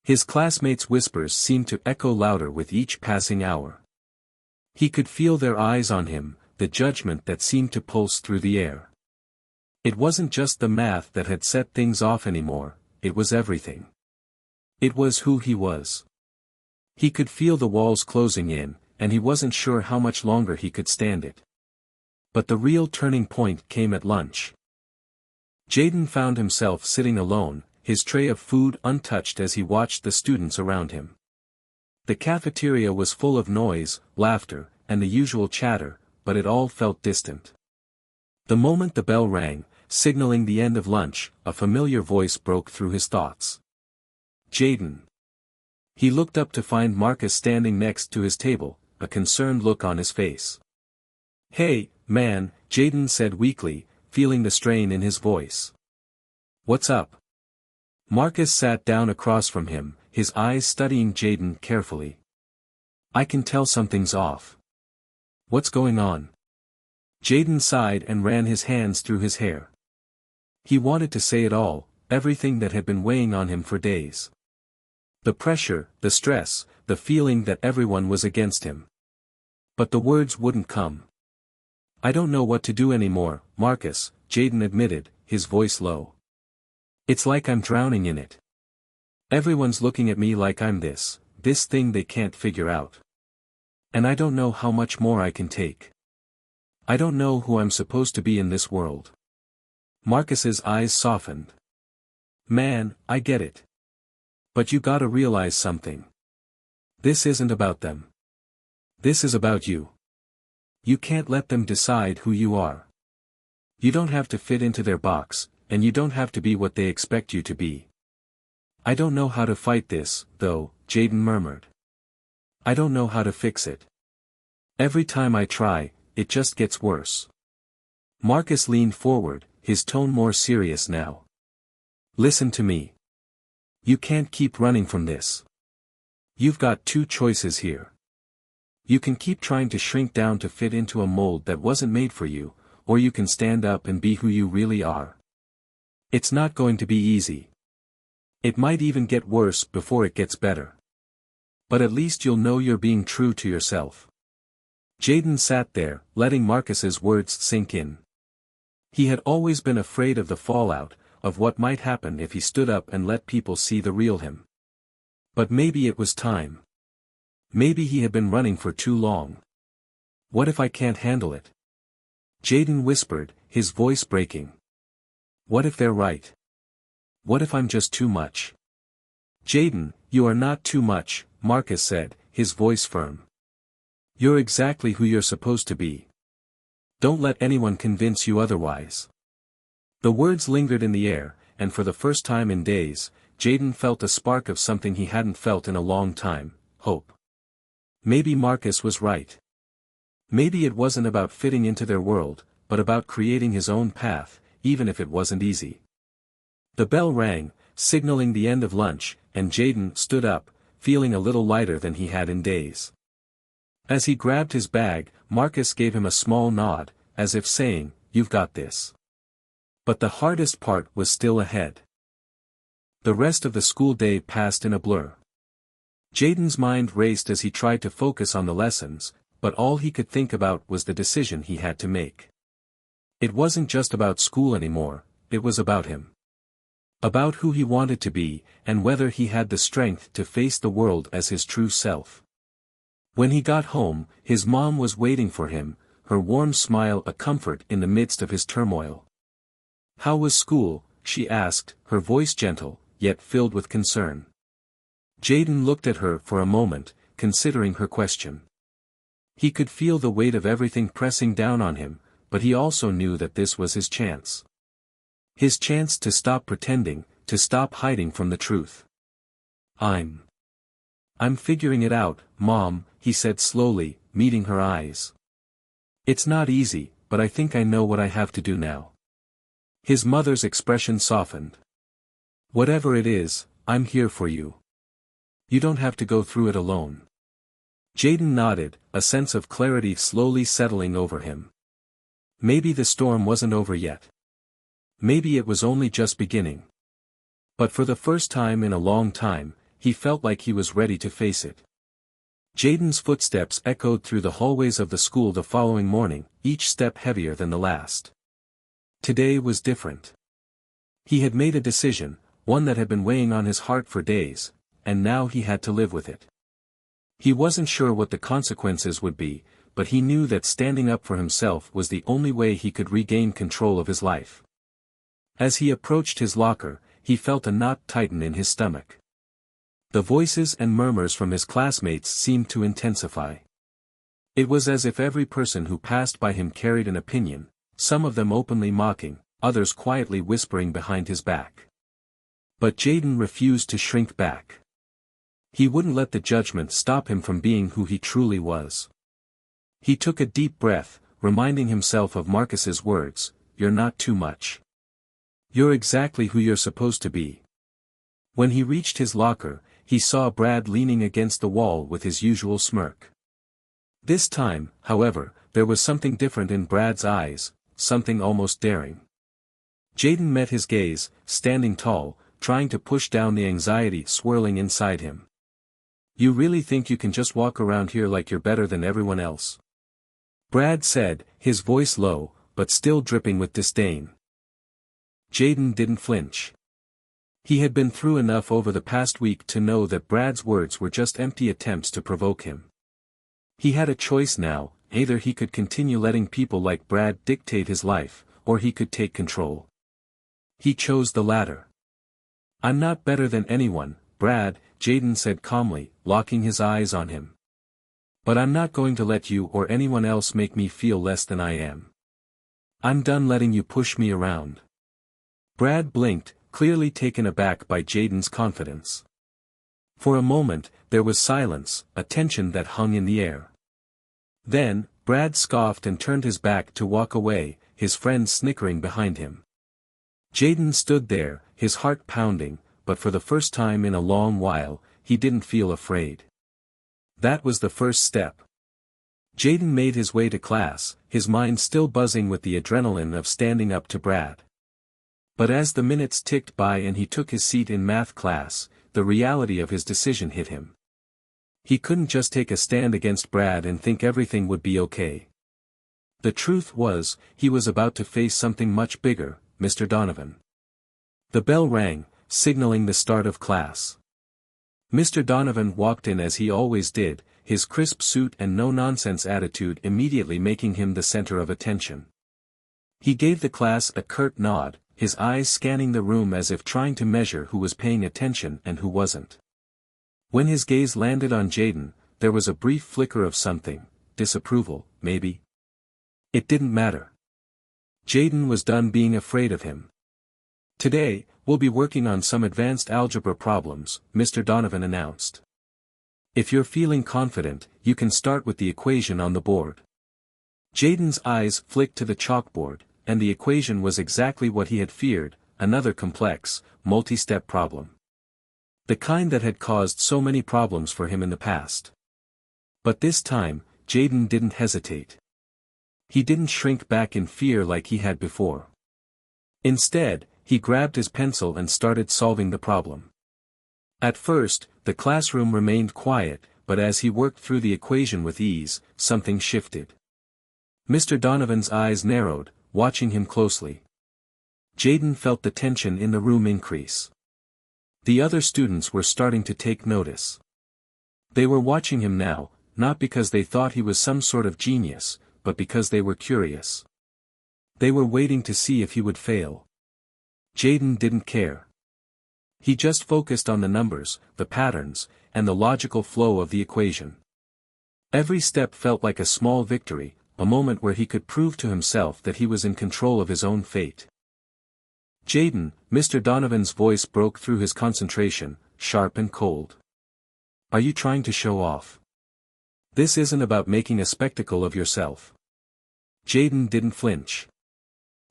His classmates' whispers seemed to echo louder with each passing hour. He could feel their eyes on him, the judgment that seemed to pulse through the air. It wasn't just the math that had set things off anymore, it was everything. It was who he was. He could feel the walls closing in, and he wasn't sure how much longer he could stand it. But the real turning point came at lunch. Jaden found himself sitting alone, his tray of food untouched as he watched the students around him. The cafeteria was full of noise, laughter, and the usual chatter, but it all felt distant. The moment the bell rang, signaling the end of lunch, a familiar voice broke through his thoughts. Jaden. He looked up to find Marcus standing next to his table, a concerned look on his face. "Hey, man," Jaden said weakly, feeling the strain in his voice. "What's up?" Marcus sat down across from him, his eyes studying Jaden carefully. "I can tell something's off." "What's going on?" Jaden sighed and ran his hands through his hair. He wanted to say it all, everything that had been weighing on him for days. The pressure, the stress, the feeling that everyone was against him. But the words wouldn't come. "I don't know what to do anymore, Marcus," Jaden admitted, his voice low. "It's like I'm drowning in it. Everyone's looking at me like I'm this thing they can't figure out. And I don't know how much more I can take. I don't know who I'm supposed to be in this world." Marcus's eyes softened. "Man, I get it. But you gotta realize something. This isn't about them. This is about you. You can't let them decide who you are. You don't have to fit into their box, and you don't have to be what they expect you to be." "I don't know how to fight this, though," Jaden murmured. "I don't know how to fix it. Every time I try, it just gets worse." Marcus leaned forward, his tone more serious now. "Listen to me. You can't keep running from this. You've got two choices here. You can keep trying to shrink down to fit into a mold that wasn't made for you, or you can stand up and be who you really are. It's not going to be easy. It might even get worse before it gets better. But at least you'll know you're being true to yourself." Jaden sat there, letting Marcus's words sink in. He had always been afraid of the fallout, of what might happen if he stood up and let people see the real him. But maybe it was time. Maybe he had been running for too long. "What if I can't handle it?" Jaden whispered, his voice breaking. "What if they're right? What if I'm just too much?" "Jaden, you are not too much," Marcus said, his voice firm. "You're exactly who you're supposed to be. Don't let anyone convince you otherwise." The words lingered in the air, and for the first time in days, Jayden felt a spark of something he hadn't felt in a long time: hope. Maybe Marcus was right. Maybe it wasn't about fitting into their world, but about creating his own path, even if it wasn't easy. The bell rang, signaling the end of lunch, and Jayden stood up, feeling a little lighter than he had in days. As he grabbed his bag, Marcus gave him a small nod, as if saying, "You've got this." But the hardest part was still ahead. The rest of the school day passed in a blur. Jayden's mind raced as he tried to focus on the lessons, but all he could think about was the decision he had to make. It wasn't just about school anymore, it was about him. About who he wanted to be, and whether he had the strength to face the world as his true self. When he got home, his mom was waiting for him, her warm smile a comfort in the midst of his turmoil. "How was school?" she asked, her voice gentle, yet filled with concern. Jayden looked at her for a moment, considering her question. He could feel the weight of everything pressing down on him, but he also knew that this was his chance. His chance to stop pretending, to stop hiding from the truth. I'm figuring it out, Mom," he said slowly, meeting her eyes. "It's not easy, but I think I know what I have to do now." His mother's expression softened. "Whatever it is, I'm here for you. You don't have to go through it alone." Jayden nodded, a sense of clarity slowly settling over him. Maybe the storm wasn't over yet. Maybe it was only just beginning. But for the first time in a long time, he felt like he was ready to face it. Jayden's footsteps echoed through the hallways of the school the following morning, each step heavier than the last. Today was different. He had made a decision, one that had been weighing on his heart for days, and now he had to live with it. He wasn't sure what the consequences would be, but he knew that standing up for himself was the only way he could regain control of his life. As he approached his locker, he felt a knot tighten in his stomach. The voices and murmurs from his classmates seemed to intensify. It was as if every person who passed by him carried an opinion, some of them openly mocking, others quietly whispering behind his back. But Jayden refused to shrink back. He wouldn't let the judgment stop him from being who he truly was. He took a deep breath, reminding himself of Marcus's words, "You're not too much. You're exactly who you're supposed to be." When he reached his locker, he saw Brad leaning against the wall with his usual smirk. This time, however, there was something different in Brad's eyes, something almost daring. Jayden met his gaze, standing tall, trying to push down the anxiety swirling inside him. "You really think you can just walk around here like you're better than everyone else?" Brad said, his voice low, but still dripping with disdain. Jayden didn't flinch. He had been through enough over the past week to know that Brad's words were just empty attempts to provoke him. He had a choice now: either he could continue letting people like Brad dictate his life, or he could take control. He chose the latter. "I'm not better than anyone, Brad," Jayden said calmly, locking his eyes on him. "But I'm not going to let you or anyone else make me feel less than I am. I'm done letting you push me around." Brad blinked, clearly taken aback by Jayden's confidence. For a moment, there was silence, a tension that hung in the air. Then, Brad scoffed and turned his back to walk away, his friend snickering behind him. Jayden stood there, his heart pounding, but for the first time in a long while, he didn't feel afraid. That was the first step. Jayden made his way to class, his mind still buzzing with the adrenaline of standing up to Brad. But as the minutes ticked by and he took his seat in math class, the reality of his decision hit him. He couldn't just take a stand against Brad and think everything would be okay. The truth was, he was about to face something much bigger, Mr. Donovan. The bell rang, signaling the start of class. Mr. Donovan walked in as he always did, his crisp suit and no-nonsense attitude immediately making him the center of attention. He gave the class a curt nod, his eyes scanning the room as if trying to measure who was paying attention and who wasn't. When his gaze landed on Jayden, there was a brief flicker of something, disapproval, maybe. It didn't matter. Jayden was done being afraid of him. Today, we'll be working on some advanced algebra problems, Mr. Donovan announced. If you're feeling confident, you can start with the equation on the board. Jaden's eyes flicked to the chalkboard, and the equation was exactly what he had feared, another complex, multi-step problem. The kind that had caused so many problems for him in the past. But this time, Jaden didn't hesitate. He didn't shrink back in fear like he had before. Instead, he grabbed his pencil and started solving the problem. At first, the classroom remained quiet, but as he worked through the equation with ease, something shifted. Mr. Donovan's eyes narrowed, watching him closely. Jaden felt the tension in the room increase. The other students were starting to take notice. They were watching him now, not because they thought he was some sort of genius, but because they were curious. They were waiting to see if he would fail. Jaden didn't care. He just focused on the numbers, the patterns, and the logical flow of the equation. Every step felt like a small victory, a moment where he could prove to himself that he was in control of his own fate. Jaden, Mr. Donovan's voice broke through his concentration, sharp and cold. Are you trying to show off? This isn't about making a spectacle of yourself. Jaden didn't flinch.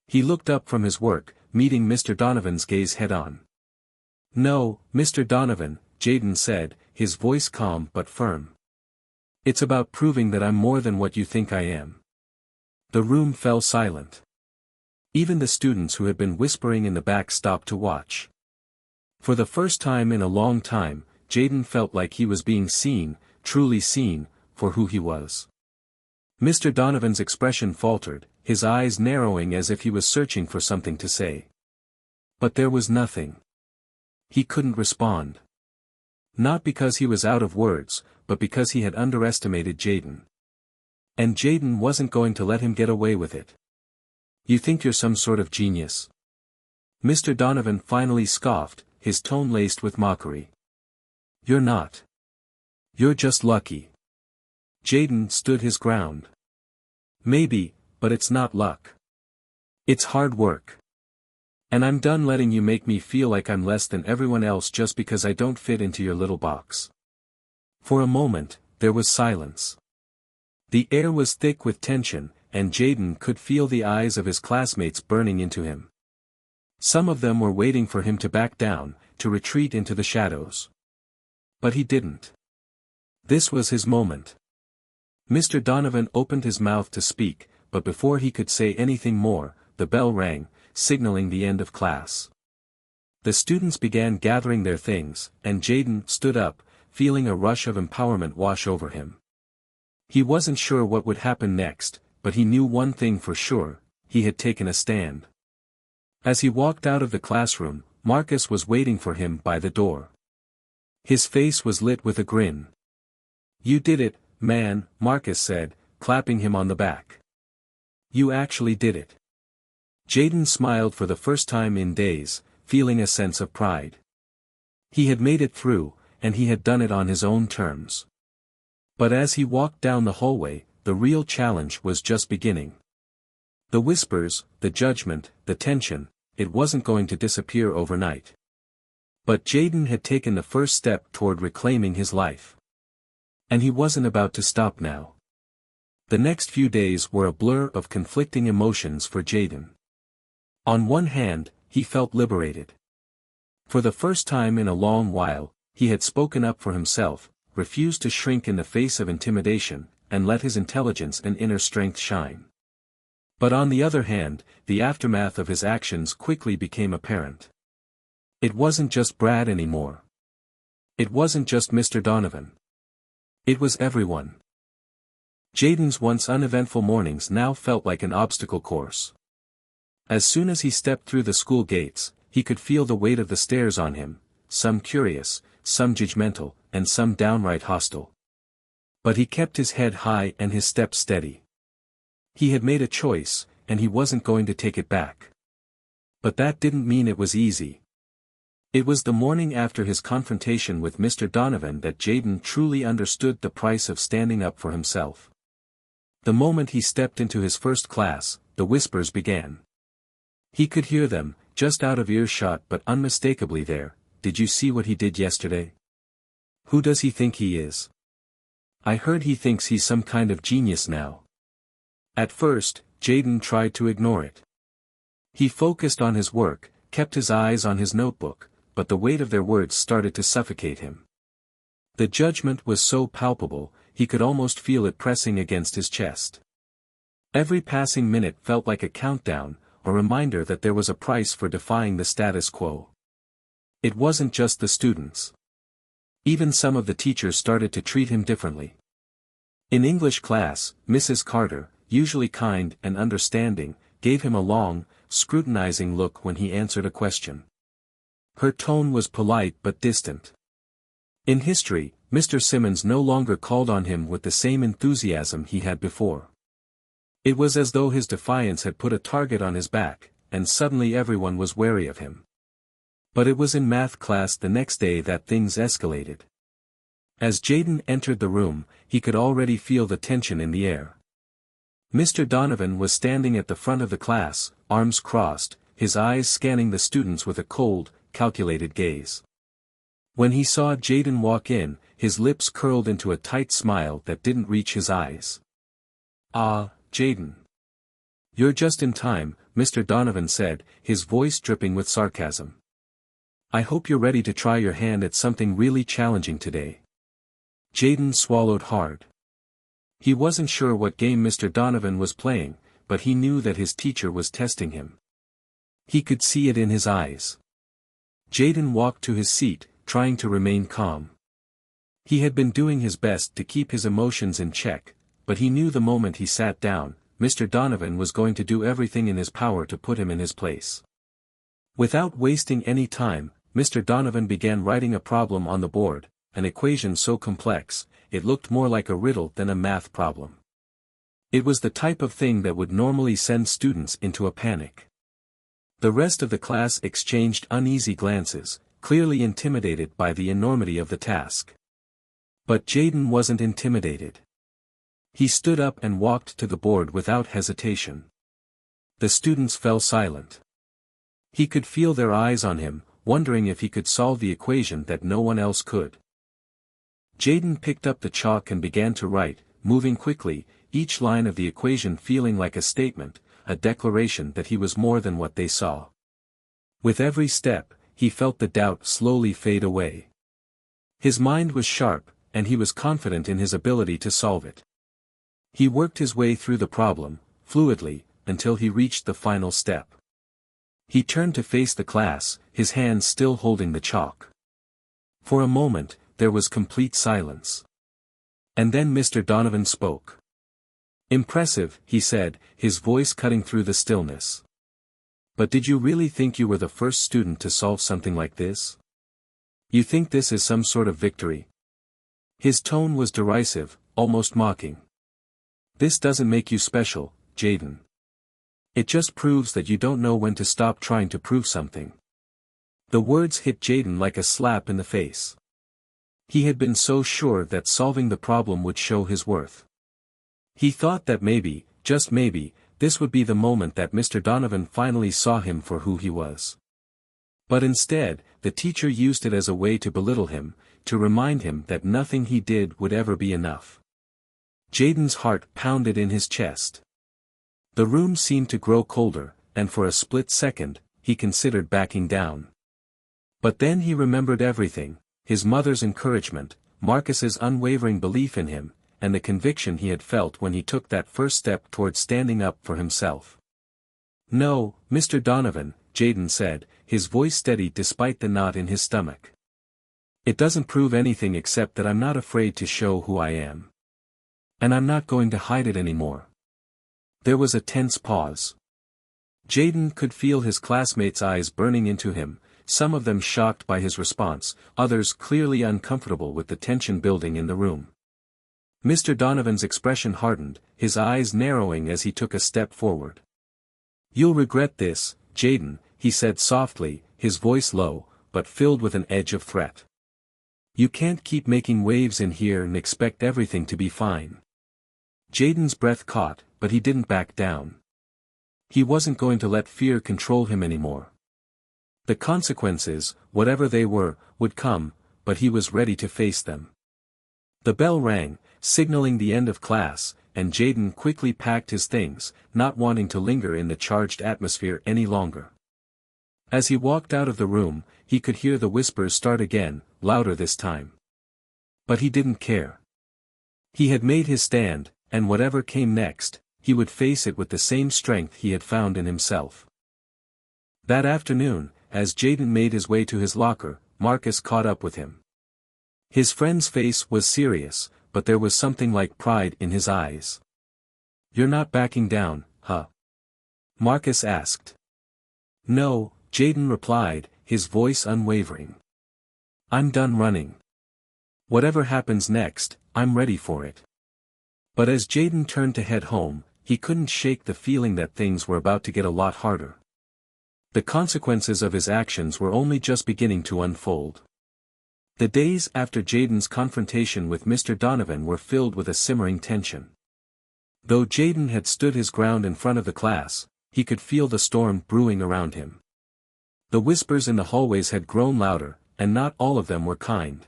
He looked up from his work, meeting Mr. Donovan's gaze head-on. No, Mr. Donovan, Jaden said, his voice calm but firm. It's about proving that I'm more than what you think I am. The room fell silent. Even the students who had been whispering in the back stopped to watch. For the first time in a long time, Jaden felt like he was being seen, truly seen, for who he was. Mr. Donovan's expression faltered, his eyes narrowing as if he was searching for something to say. But there was nothing. He couldn't respond. Not because he was out of words, but because he had underestimated Jaden. And Jaden wasn't going to let him get away with it. You think you're some sort of genius? Mr. Donovan finally scoffed, his tone laced with mockery. You're not. You're just lucky. Jaden stood his ground. Maybe, but it's not luck. It's hard work. And I'm done letting you make me feel like I'm less than everyone else just because I don't fit into your little box. For a moment, there was silence. The air was thick with tension, and Jaden could feel the eyes of his classmates burning into him. Some of them were waiting for him to back down, to retreat into the shadows. But he didn't. This was his moment. Mr. Donovan opened his mouth to speak, but before he could say anything more, the bell rang, signaling the end of class. The students began gathering their things, and Jaden stood up, feeling a rush of empowerment wash over him. He wasn't sure what would happen next, but he knew one thing for sure, he had taken a stand. As he walked out of the classroom, Marcus was waiting for him by the door. His face was lit with a grin. You did it, man, Marcus said, clapping him on the back. You actually did it. Jaden smiled for the first time in days, feeling a sense of pride. He had made it through, and he had done it on his own terms. But as he walked down the hallway, the real challenge was just beginning. The whispers, the judgment, the tension, it wasn't going to disappear overnight. But Jaden had taken the first step toward reclaiming his life. And he wasn't about to stop now. The next few days were a blur of conflicting emotions for Jaden. On one hand, he felt liberated. For the first time in a long while, he had spoken up for himself, refused to shrink in the face of intimidation, and let his intelligence and inner strength shine. But on the other hand, the aftermath of his actions quickly became apparent. It wasn't just Brad anymore. It wasn't just Mr. Donovan. It was everyone. Jaden's once uneventful mornings now felt like an obstacle course. As soon as he stepped through the school gates, he could feel the weight of the stares on him, some curious, some judgmental, and some downright hostile. But he kept his head high and his steps steady. He had made a choice, and he wasn't going to take it back. But that didn't mean it was easy. It was the morning after his confrontation with Mr. Donovan that Jaden truly understood the price of standing up for himself. The moment he stepped into his first class, the whispers began. He could hear them, just out of earshot but unmistakably there, "Did you see what he did yesterday? Who does he think he is? I heard he thinks he's some kind of genius now." At first, Jayden tried to ignore it. He focused on his work, kept his eyes on his notebook, but the weight of their words started to suffocate him. The judgment was so palpable, he could almost feel it pressing against his chest. Every passing minute felt like a countdown, a reminder that there was a price for defying the status quo. It wasn't just the students. Even some of the teachers started to treat him differently. In English class, Mrs. Carter, usually kind and understanding, gave him a long, scrutinizing look when he answered a question. Her tone was polite but distant. In history, Mr. Simmons no longer called on him with the same enthusiasm he had before. It was as though his defiance had put a target on his back, and suddenly everyone was wary of him. But it was in math class the next day that things escalated. As Jayden entered the room, he could already feel the tension in the air. Mr. Donovan was standing at the front of the class, arms crossed, his eyes scanning the students with a cold, calculated gaze. When he saw Jayden walk in, his lips curled into a tight smile that didn't reach his eyes. "Ah, Jayden. You're just in time," Mr. Donovan said, his voice dripping with sarcasm. "I hope you're ready to try your hand at something really challenging today." Jayden swallowed hard. He wasn't sure what game Mr. Donovan was playing, but he knew that his teacher was testing him. He could see it in his eyes. Jayden walked to his seat, trying to remain calm. He had been doing his best to keep his emotions in check, but he knew the moment he sat down, Mr. Donovan was going to do everything in his power to put him in his place. Without wasting any time, Mr. Donovan began writing a problem on the board, an equation so complex, it looked more like a riddle than a math problem. It was the type of thing that would normally send students into a panic. The rest of the class exchanged uneasy glances, clearly intimidated by the enormity of the task. But Jayden wasn't intimidated. He stood up and walked to the board without hesitation. The students fell silent. He could feel their eyes on him, wondering if he could solve the equation that no one else could. Jayden picked up the chalk and began to write, moving quickly, each line of the equation feeling like a statement, a declaration that he was more than what they saw. With every step, he felt the doubt slowly fade away. His mind was sharp, and he was confident in his ability to solve it. He worked his way through the problem, fluidly, until he reached the final step. He turned to face the class, his hands still holding the chalk. For a moment, there was complete silence. And then Mr. Donovan spoke. "Impressive," he said, his voice cutting through the stillness. "But did you really think you were the first student to solve something like this? You think this is some sort of victory?" His tone was derisive, almost mocking. "This doesn't make you special, Jayden. It just proves that you don't know when to stop trying to prove something." The words hit Jayden like a slap in the face. He had been so sure that solving the problem would show his worth. He thought that maybe, just maybe, this would be the moment that Mr. Donovan finally saw him for who he was. But instead, the teacher used it as a way to belittle him, to remind him that nothing he did would ever be enough. Jayden's heart pounded in his chest. The room seemed to grow colder, and for a split second, he considered backing down. But then he remembered everything, his mother's encouragement, Marcus's unwavering belief in him, and the conviction he had felt when he took that first step toward standing up for himself. "No, Mr. Donovan," Jayden said, his voice steady despite the knot in his stomach. "It doesn't prove anything except that I'm not afraid to show who I am. And I'm not going to hide it anymore." There was a tense pause. Jayden could feel his classmates' eyes burning into him, some of them shocked by his response, others clearly uncomfortable with the tension building in the room. Mr. Donovan's expression hardened, his eyes narrowing as he took a step forward. "You'll regret this, Jayden," he said softly, his voice low, but filled with an edge of threat. "You can't keep making waves in here and expect everything to be fine." Jayden's breath caught, but he didn't back down. He wasn't going to let fear control him anymore. The consequences, whatever they were, would come, but he was ready to face them. The bell rang, signaling the end of class, and Jayden quickly packed his things, not wanting to linger in the charged atmosphere any longer. As he walked out of the room, he could hear the whispers start again, louder this time. But he didn't care. He had made his stand, and whatever came next, he would face it with the same strength he had found in himself. That afternoon, as Jayden made his way to his locker, Marcus caught up with him. His friend's face was serious, but there was something like pride in his eyes. "You're not backing down, huh?" Marcus asked. "No," Jayden replied, his voice unwavering. "I'm done running. Whatever happens next, I'm ready for it." But as Jayden turned to head home, he couldn't shake the feeling that things were about to get a lot harder. The consequences of his actions were only just beginning to unfold. The days after Jayden's confrontation with Mr. Donovan were filled with a simmering tension. Though Jayden had stood his ground in front of the class, he could feel the storm brewing around him. The whispers in the hallways had grown louder, and not all of them were kind.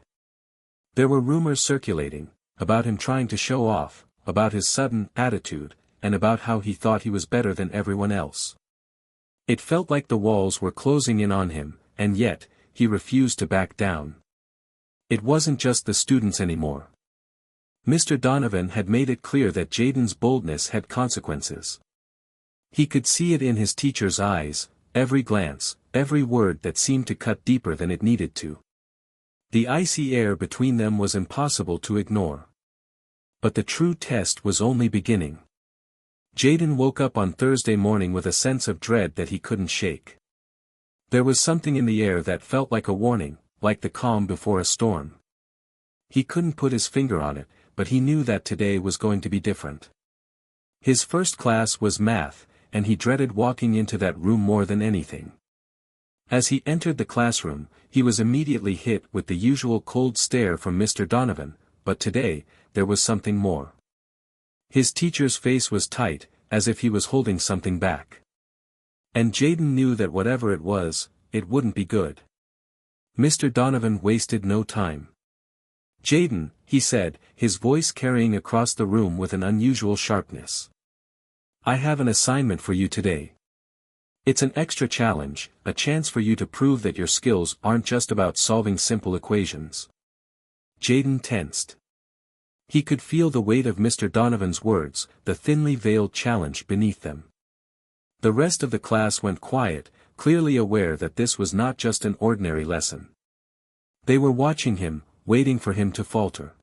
There were rumors circulating, about him trying to show off, about his sudden attitude, and about how he thought he was better than everyone else. It felt like the walls were closing in on him, and yet, he refused to back down. It wasn't just the students anymore. Mr. Donovan had made it clear that Jayden's boldness had consequences. He could see it in his teacher's eyes, every glance, every word that seemed to cut deeper than it needed to. The icy air between them was impossible to ignore. But the true test was only beginning. Jayden woke up on Thursday morning with a sense of dread that he couldn't shake. There was something in the air that felt like a warning, like the calm before a storm. He couldn't put his finger on it, but he knew that today was going to be different. His first class was math, and he dreaded walking into that room more than anything. As he entered the classroom, he was immediately hit with the usual cold stare from Mr. Donovan, but today, there was something more. His teacher's face was tight, as if he was holding something back. And Jayden knew that whatever it was, it wouldn't be good. Mr. Donovan wasted no time. "Jayden," he said, his voice carrying across the room with an unusual sharpness. "I have an assignment for you today. It's an extra challenge, a chance for you to prove that your skills aren't just about solving simple equations." Jayden tensed. He could feel the weight of Mr. Donovan's words, the thinly veiled challenge beneath them. The rest of the class went quiet, clearly aware that this was not just an ordinary lesson. They were watching him, waiting for him to falter.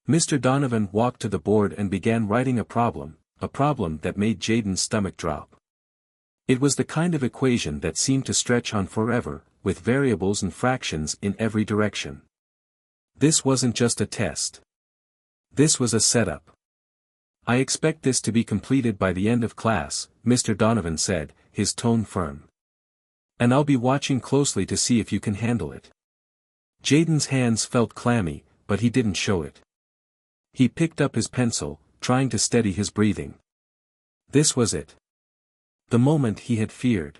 Mr. Donovan walked to the board and began writing a problem that made Jayden's stomach drop. It was the kind of equation that seemed to stretch on forever, with variables and fractions in every direction. This wasn't just a test. This was a setup. "I expect this to be completed by the end of class," Mr. Donovan said, his tone firm. "And I'll be watching closely to see if you can handle it." Jayden's hands felt clammy, but he didn't show it. He picked up his pencil, trying to steady his breathing. This was it. The moment he had feared.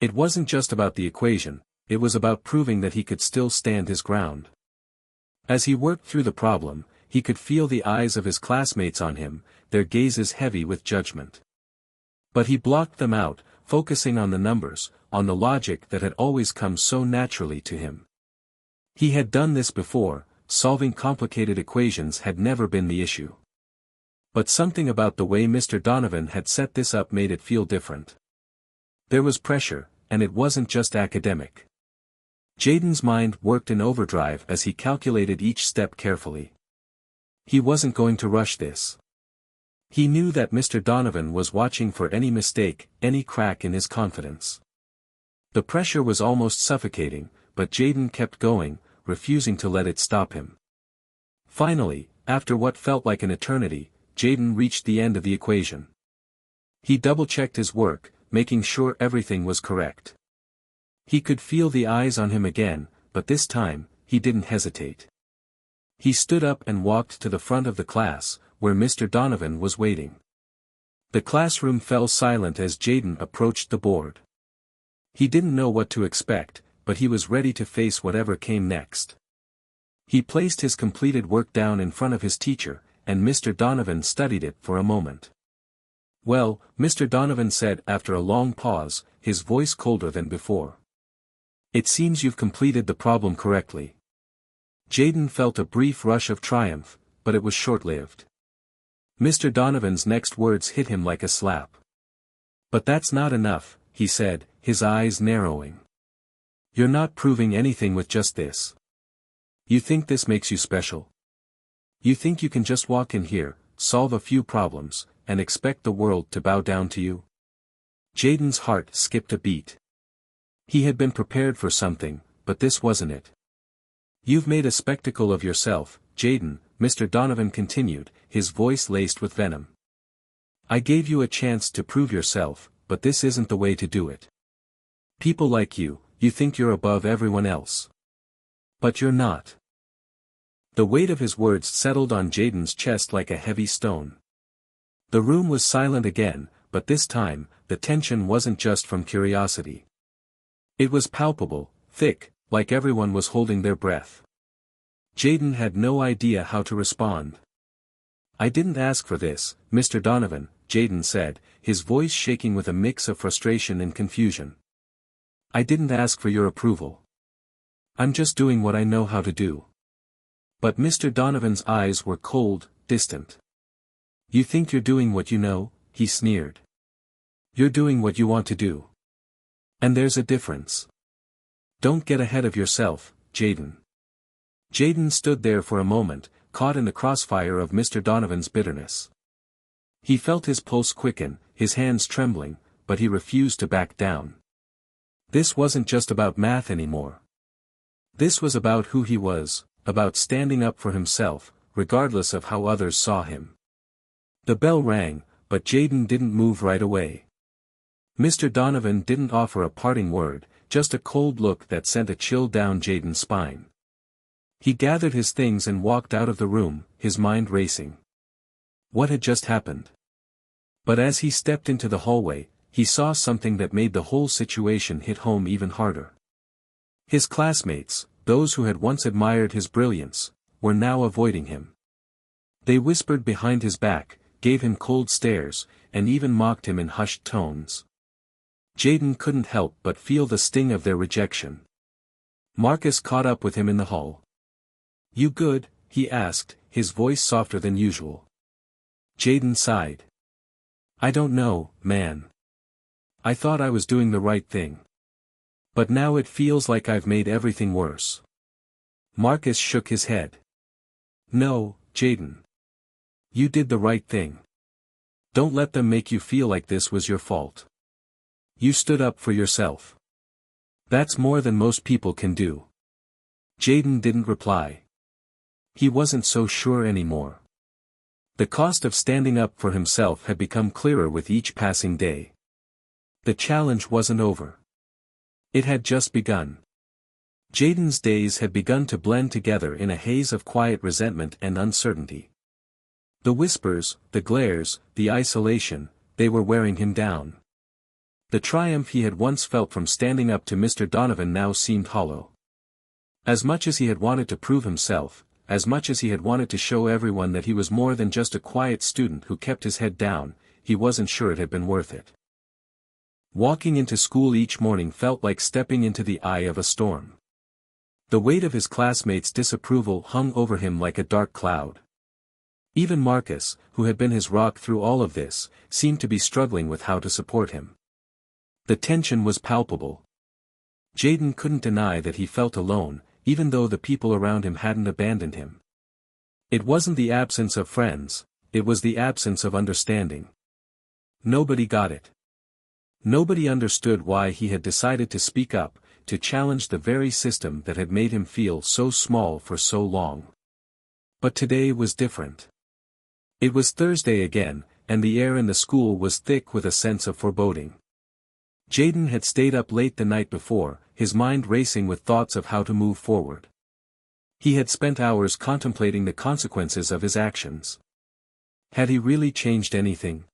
It wasn't just about the equation, it was about proving that he could still stand his ground. As he worked through the problem, he could feel the eyes of his classmates on him, their gazes heavy with judgment. But he blocked them out, focusing on the numbers, on the logic that had always come so naturally to him. He had done this before, solving complicated equations had never been the issue. But something about the way Mr. Donovan had set this up made it feel different. There was pressure, and it wasn't just academic. Jayden's mind worked in overdrive as he calculated each step carefully. He wasn't going to rush this. He knew that Mr. Donovan was watching for any mistake, any crack in his confidence. The pressure was almost suffocating, but Jayden kept going, refusing to let it stop him. Finally, after what felt like an eternity, Jayden reached the end of the equation. He double-checked his work, making sure everything was correct. He could feel the eyes on him again, but this time, he didn't hesitate. He stood up and walked to the front of the class, where Mr. Donovan was waiting. The classroom fell silent as Jayden approached the board. He didn't know what to expect, but he was ready to face whatever came next. He placed his completed work down in front of his teacher, and Mr. Donovan studied it for a moment. "Well," Mr. Donovan said after a long pause, his voice colder than before. "It seems you've completed the problem correctly." Jayden felt a brief rush of triumph, but it was short-lived. Mr. Donovan's next words hit him like a slap. "But that's not enough," he said, his eyes narrowing. "You're not proving anything with just this. You think this makes you special? You think you can just walk in here, solve a few problems, and expect the world to bow down to you?" Jayden's heart skipped a beat. He had been prepared for something, but this wasn't it. "You've made a spectacle of yourself, Jayden," Mr. Donovan continued, his voice laced with venom. "I gave you a chance to prove yourself, but this isn't the way to do it. People like you think you're above everyone else. But you're not." The weight of his words settled on Jayden's chest like a heavy stone. The room was silent again, but this time, the tension wasn't just from curiosity. It was palpable, thick, like everyone was holding their breath. Jayden had no idea how to respond. "I didn't ask for this, Mr. Donovan," Jayden said, his voice shaking with a mix of frustration and confusion. "I didn't ask for your approval. I'm just doing what I know how to do." But Mr. Donovan's eyes were cold, distant. "You think you're doing what you know?" he sneered. "You're doing what you want to do. And there's a difference. Don't get ahead of yourself, Jayden." Jayden stood there for a moment, caught in the crossfire of Mr. Donovan's bitterness. He felt his pulse quicken, his hands trembling, but he refused to back down. This wasn't just about math anymore. This was about who he was, about standing up for himself, regardless of how others saw him. The bell rang, but Jayden didn't move right away. Mr. Donovan didn't offer a parting word, just a cold look that sent a chill down Jayden's spine. He gathered his things and walked out of the room, his mind racing. What had just happened? But as he stepped into the hallway, he saw something that made the whole situation hit home even harder. His classmates, those who had once admired his brilliance, were now avoiding him. They whispered behind his back, gave him cold stares, and even mocked him in hushed tones. Jayden couldn't help but feel the sting of their rejection. Marcus caught up with him in the hall. "You good?" he asked, his voice softer than usual. Jayden sighed. "I don't know, man. I thought I was doing the right thing. But now it feels like I've made everything worse." Marcus shook his head. "No, Jayden. You did the right thing. Don't let them make you feel like this was your fault. You stood up for yourself. That's more than most people can do." Jayden didn't reply. He wasn't so sure anymore. The cost of standing up for himself had become clearer with each passing day. The challenge wasn't over. It had just begun. Jayden's days had begun to blend together in a haze of quiet resentment and uncertainty. The whispers, the glares, the isolation, they were wearing him down. The triumph he had once felt from standing up to Mr. Donovan now seemed hollow. As much as he had wanted to prove himself, as much as he had wanted to show everyone that he was more than just a quiet student who kept his head down, he wasn't sure it had been worth it. Walking into school each morning felt like stepping into the eye of a storm. The weight of his classmates' disapproval hung over him like a dark cloud. Even Marcus, who had been his rock through all of this, seemed to be struggling with how to support him. The tension was palpable. Jayden couldn't deny that he felt alone, even though the people around him hadn't abandoned him. It wasn't the absence of friends, it was the absence of understanding. Nobody got it. Nobody understood why he had decided to speak up, to challenge the very system that had made him feel so small for so long. But today was different. It was Thursday again, and the air in the school was thick with a sense of foreboding. Jayden had stayed up late the night before, his mind racing with thoughts of how to move forward. He had spent hours contemplating the consequences of his actions. Had he really changed anything?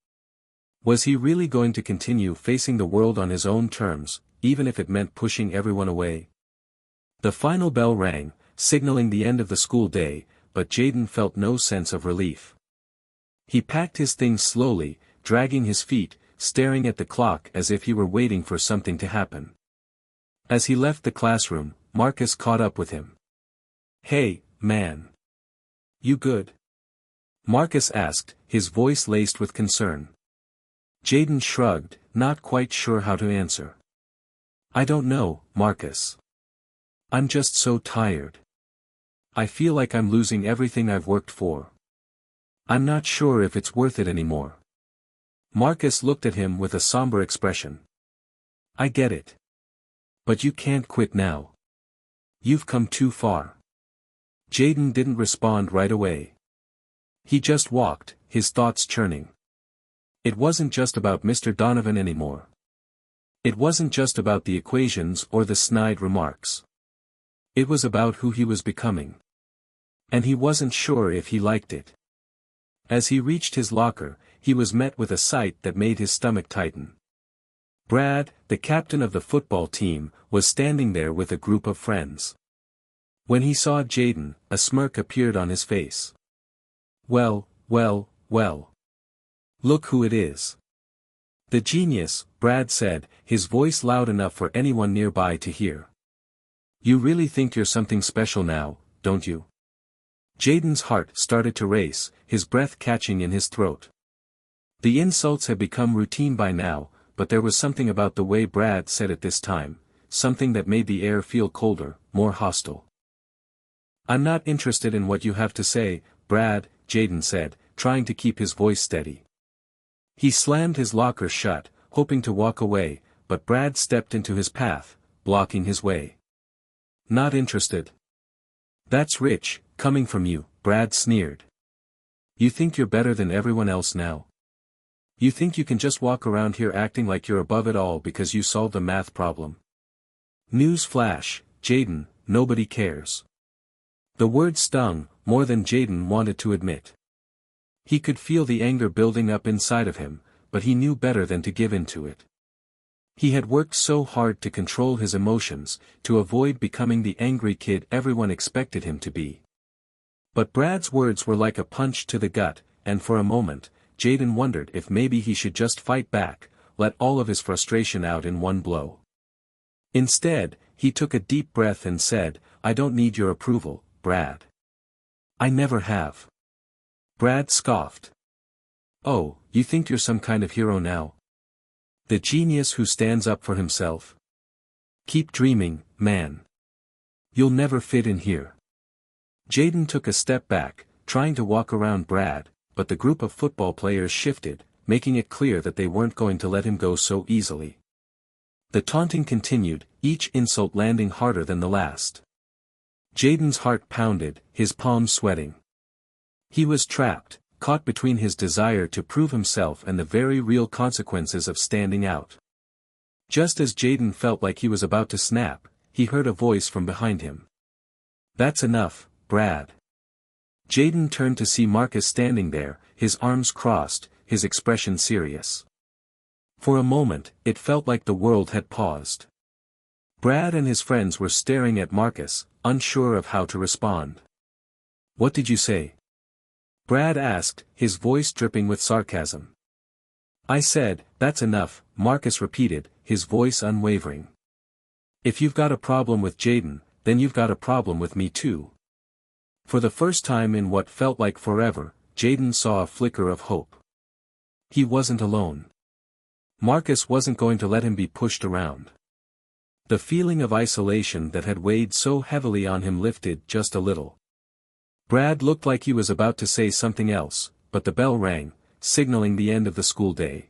Was he really going to continue facing the world on his own terms, even if it meant pushing everyone away. The final bell rang, signaling the end of the school day, but Jayden felt no sense of relief. He packed his things slowly, dragging his feet, staring at the clock as if he were waiting for something to happen. As he left the classroom, Marcus caught up with him. "Hey, man. You good?" Marcus asked, his voice laced with concern. Jayden shrugged, not quite sure how to answer. "I don't know, Marcus. I'm just so tired. I feel like I'm losing everything I've worked for. I'm not sure if it's worth it anymore." Marcus looked at him with a somber expression. "I get it. But you can't quit now. You've come too far." Jayden didn't respond right away. He just walked, his thoughts churning. It wasn't just about Mr. Donovan anymore. It wasn't just about the equations or the snide remarks. It was about who he was becoming. And he wasn't sure if he liked it. As he reached his locker, he was met with a sight that made his stomach tighten. Brad, the captain of the football team, was standing there with a group of friends. When he saw Jayden, a smirk appeared on his face. Well. Look who it is." "The genius," Brad said, his voice loud enough for anyone nearby to hear. "You really think you're something special now, don't you?" Jayden's heart started to race, his breath catching in his throat. The insults had become routine by now, but there was something about the way Brad said it this time, something that made the air feel colder, more hostile. "I'm not interested in what you have to say, Brad," Jayden said, trying to keep his voice steady. He slammed his locker shut, hoping to walk away, but Brad stepped into his path, blocking his way. "Not interested? That's rich, coming from you," Brad sneered. "You think you're better than everyone else now? You think you can just walk around here acting like you're above it all because you solved a math problem? News flash, Jayden, nobody cares." The word stung, more than Jayden wanted to admit. He could feel the anger building up inside of him, but he knew better than to give in to it. He had worked so hard to control his emotions, to avoid becoming the angry kid everyone expected him to be. But Brad's words were like a punch to the gut, and for a moment, Jayden wondered if maybe he should just fight back, let all of his frustration out in one blow. Instead, he took a deep breath and said, "I don't need your approval, Brad. I never have." Brad scoffed. "Oh, you think you're some kind of hero now? The genius who stands up for himself? Keep dreaming, man. You'll never fit in here." Jayden took a step back, trying to walk around Brad, but the group of football players shifted, making it clear that they weren't going to let him go so easily. The taunting continued, each insult landing harder than the last. Jayden's heart pounded, his palms sweating. He was trapped, caught between his desire to prove himself and the very real consequences of standing out. Just as Jayden felt like he was about to snap, he heard a voice from behind him. "That's enough, Brad." Jayden turned to see Marcus standing there, his arms crossed, his expression serious. For a moment, it felt like the world had paused. Brad and his friends were staring at Marcus, unsure of how to respond. "What did you say?" Brad asked, his voice dripping with sarcasm. "I said, that's enough," Marcus repeated, his voice unwavering. "If you've got a problem with Jayden, then you've got a problem with me too." For the first time in what felt like forever, Jayden saw a flicker of hope. He wasn't alone. Marcus wasn't going to let him be pushed around. The feeling of isolation that had weighed so heavily on him lifted just a little. Brad looked like he was about to say something else, but the bell rang, signaling the end of the school day.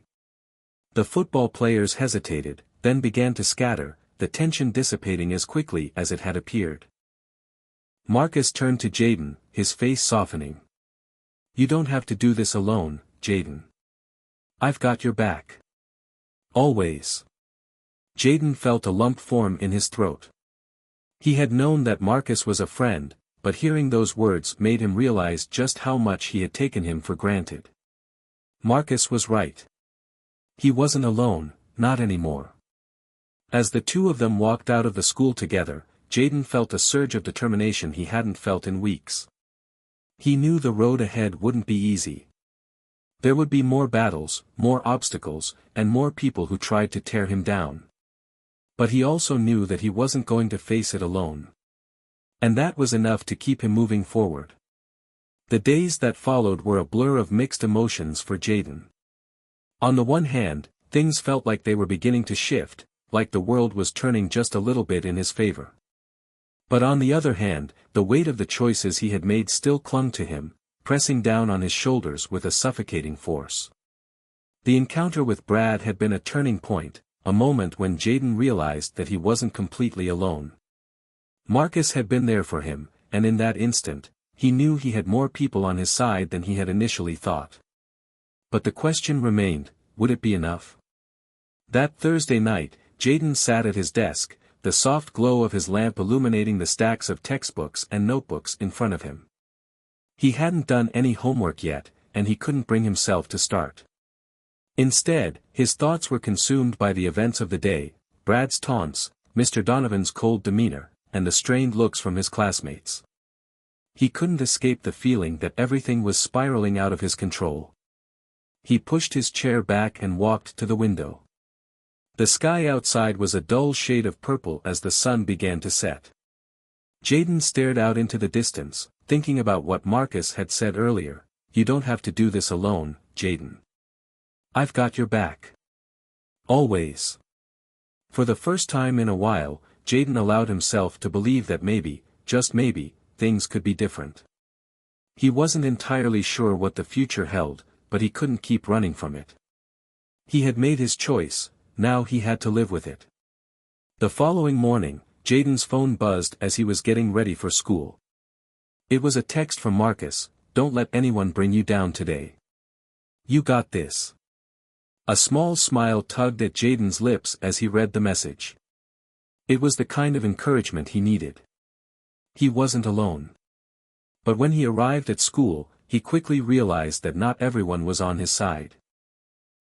The football players hesitated, then began to scatter, the tension dissipating as quickly as it had appeared. Marcus turned to Jayden, his face softening. "You don't have to do this alone, Jayden. I've got your back. Always." Jayden felt a lump form in his throat. He had known that Marcus was a friend, but hearing those words made him realize just how much he had taken him for granted. Marcus was right. He wasn't alone, not anymore. As the two of them walked out of the school together, Jayden felt a surge of determination he hadn't felt in weeks. He knew the road ahead wouldn't be easy. There would be more battles, more obstacles, and more people who tried to tear him down. But he also knew that he wasn't going to face it alone. And that was enough to keep him moving forward. The days that followed were a blur of mixed emotions for Jayden. On the one hand, things felt like they were beginning to shift, like the world was turning just a little bit in his favor. But on the other hand, the weight of the choices he had made still clung to him, pressing down on his shoulders with a suffocating force. The encounter with Brad had been a turning point, a moment when Jayden realized that he wasn't completely alone. Marcus had been there for him, and in that instant, he knew he had more people on his side than he had initially thought. But the question remained, would it be enough? That Thursday night, Jayden sat at his desk, the soft glow of his lamp illuminating the stacks of textbooks and notebooks in front of him. He hadn't done any homework yet, and he couldn't bring himself to start. Instead, his thoughts were consumed by the events of the day, Brad's taunts, Mr. Donovan's cold demeanor, and the strained looks from his classmates. He couldn't escape the feeling that everything was spiraling out of his control. He pushed his chair back and walked to the window. The sky outside was a dull shade of purple as the sun began to set. Jayden stared out into the distance, thinking about what Marcus had said earlier, "You don't have to do this alone, Jayden. I've got your back. Always." For the first time in a while, Jayden allowed himself to believe that maybe, just maybe, things could be different. He wasn't entirely sure what the future held, but he couldn't keep running from it. He had made his choice, now he had to live with it. The following morning, Jayden's phone buzzed as he was getting ready for school. It was a text from Marcus, "Don't let anyone bring you down today. You got this." A small smile tugged at Jayden's lips as he read the message. It was the kind of encouragement he needed. He wasn't alone. But when he arrived at school, he quickly realized that not everyone was on his side.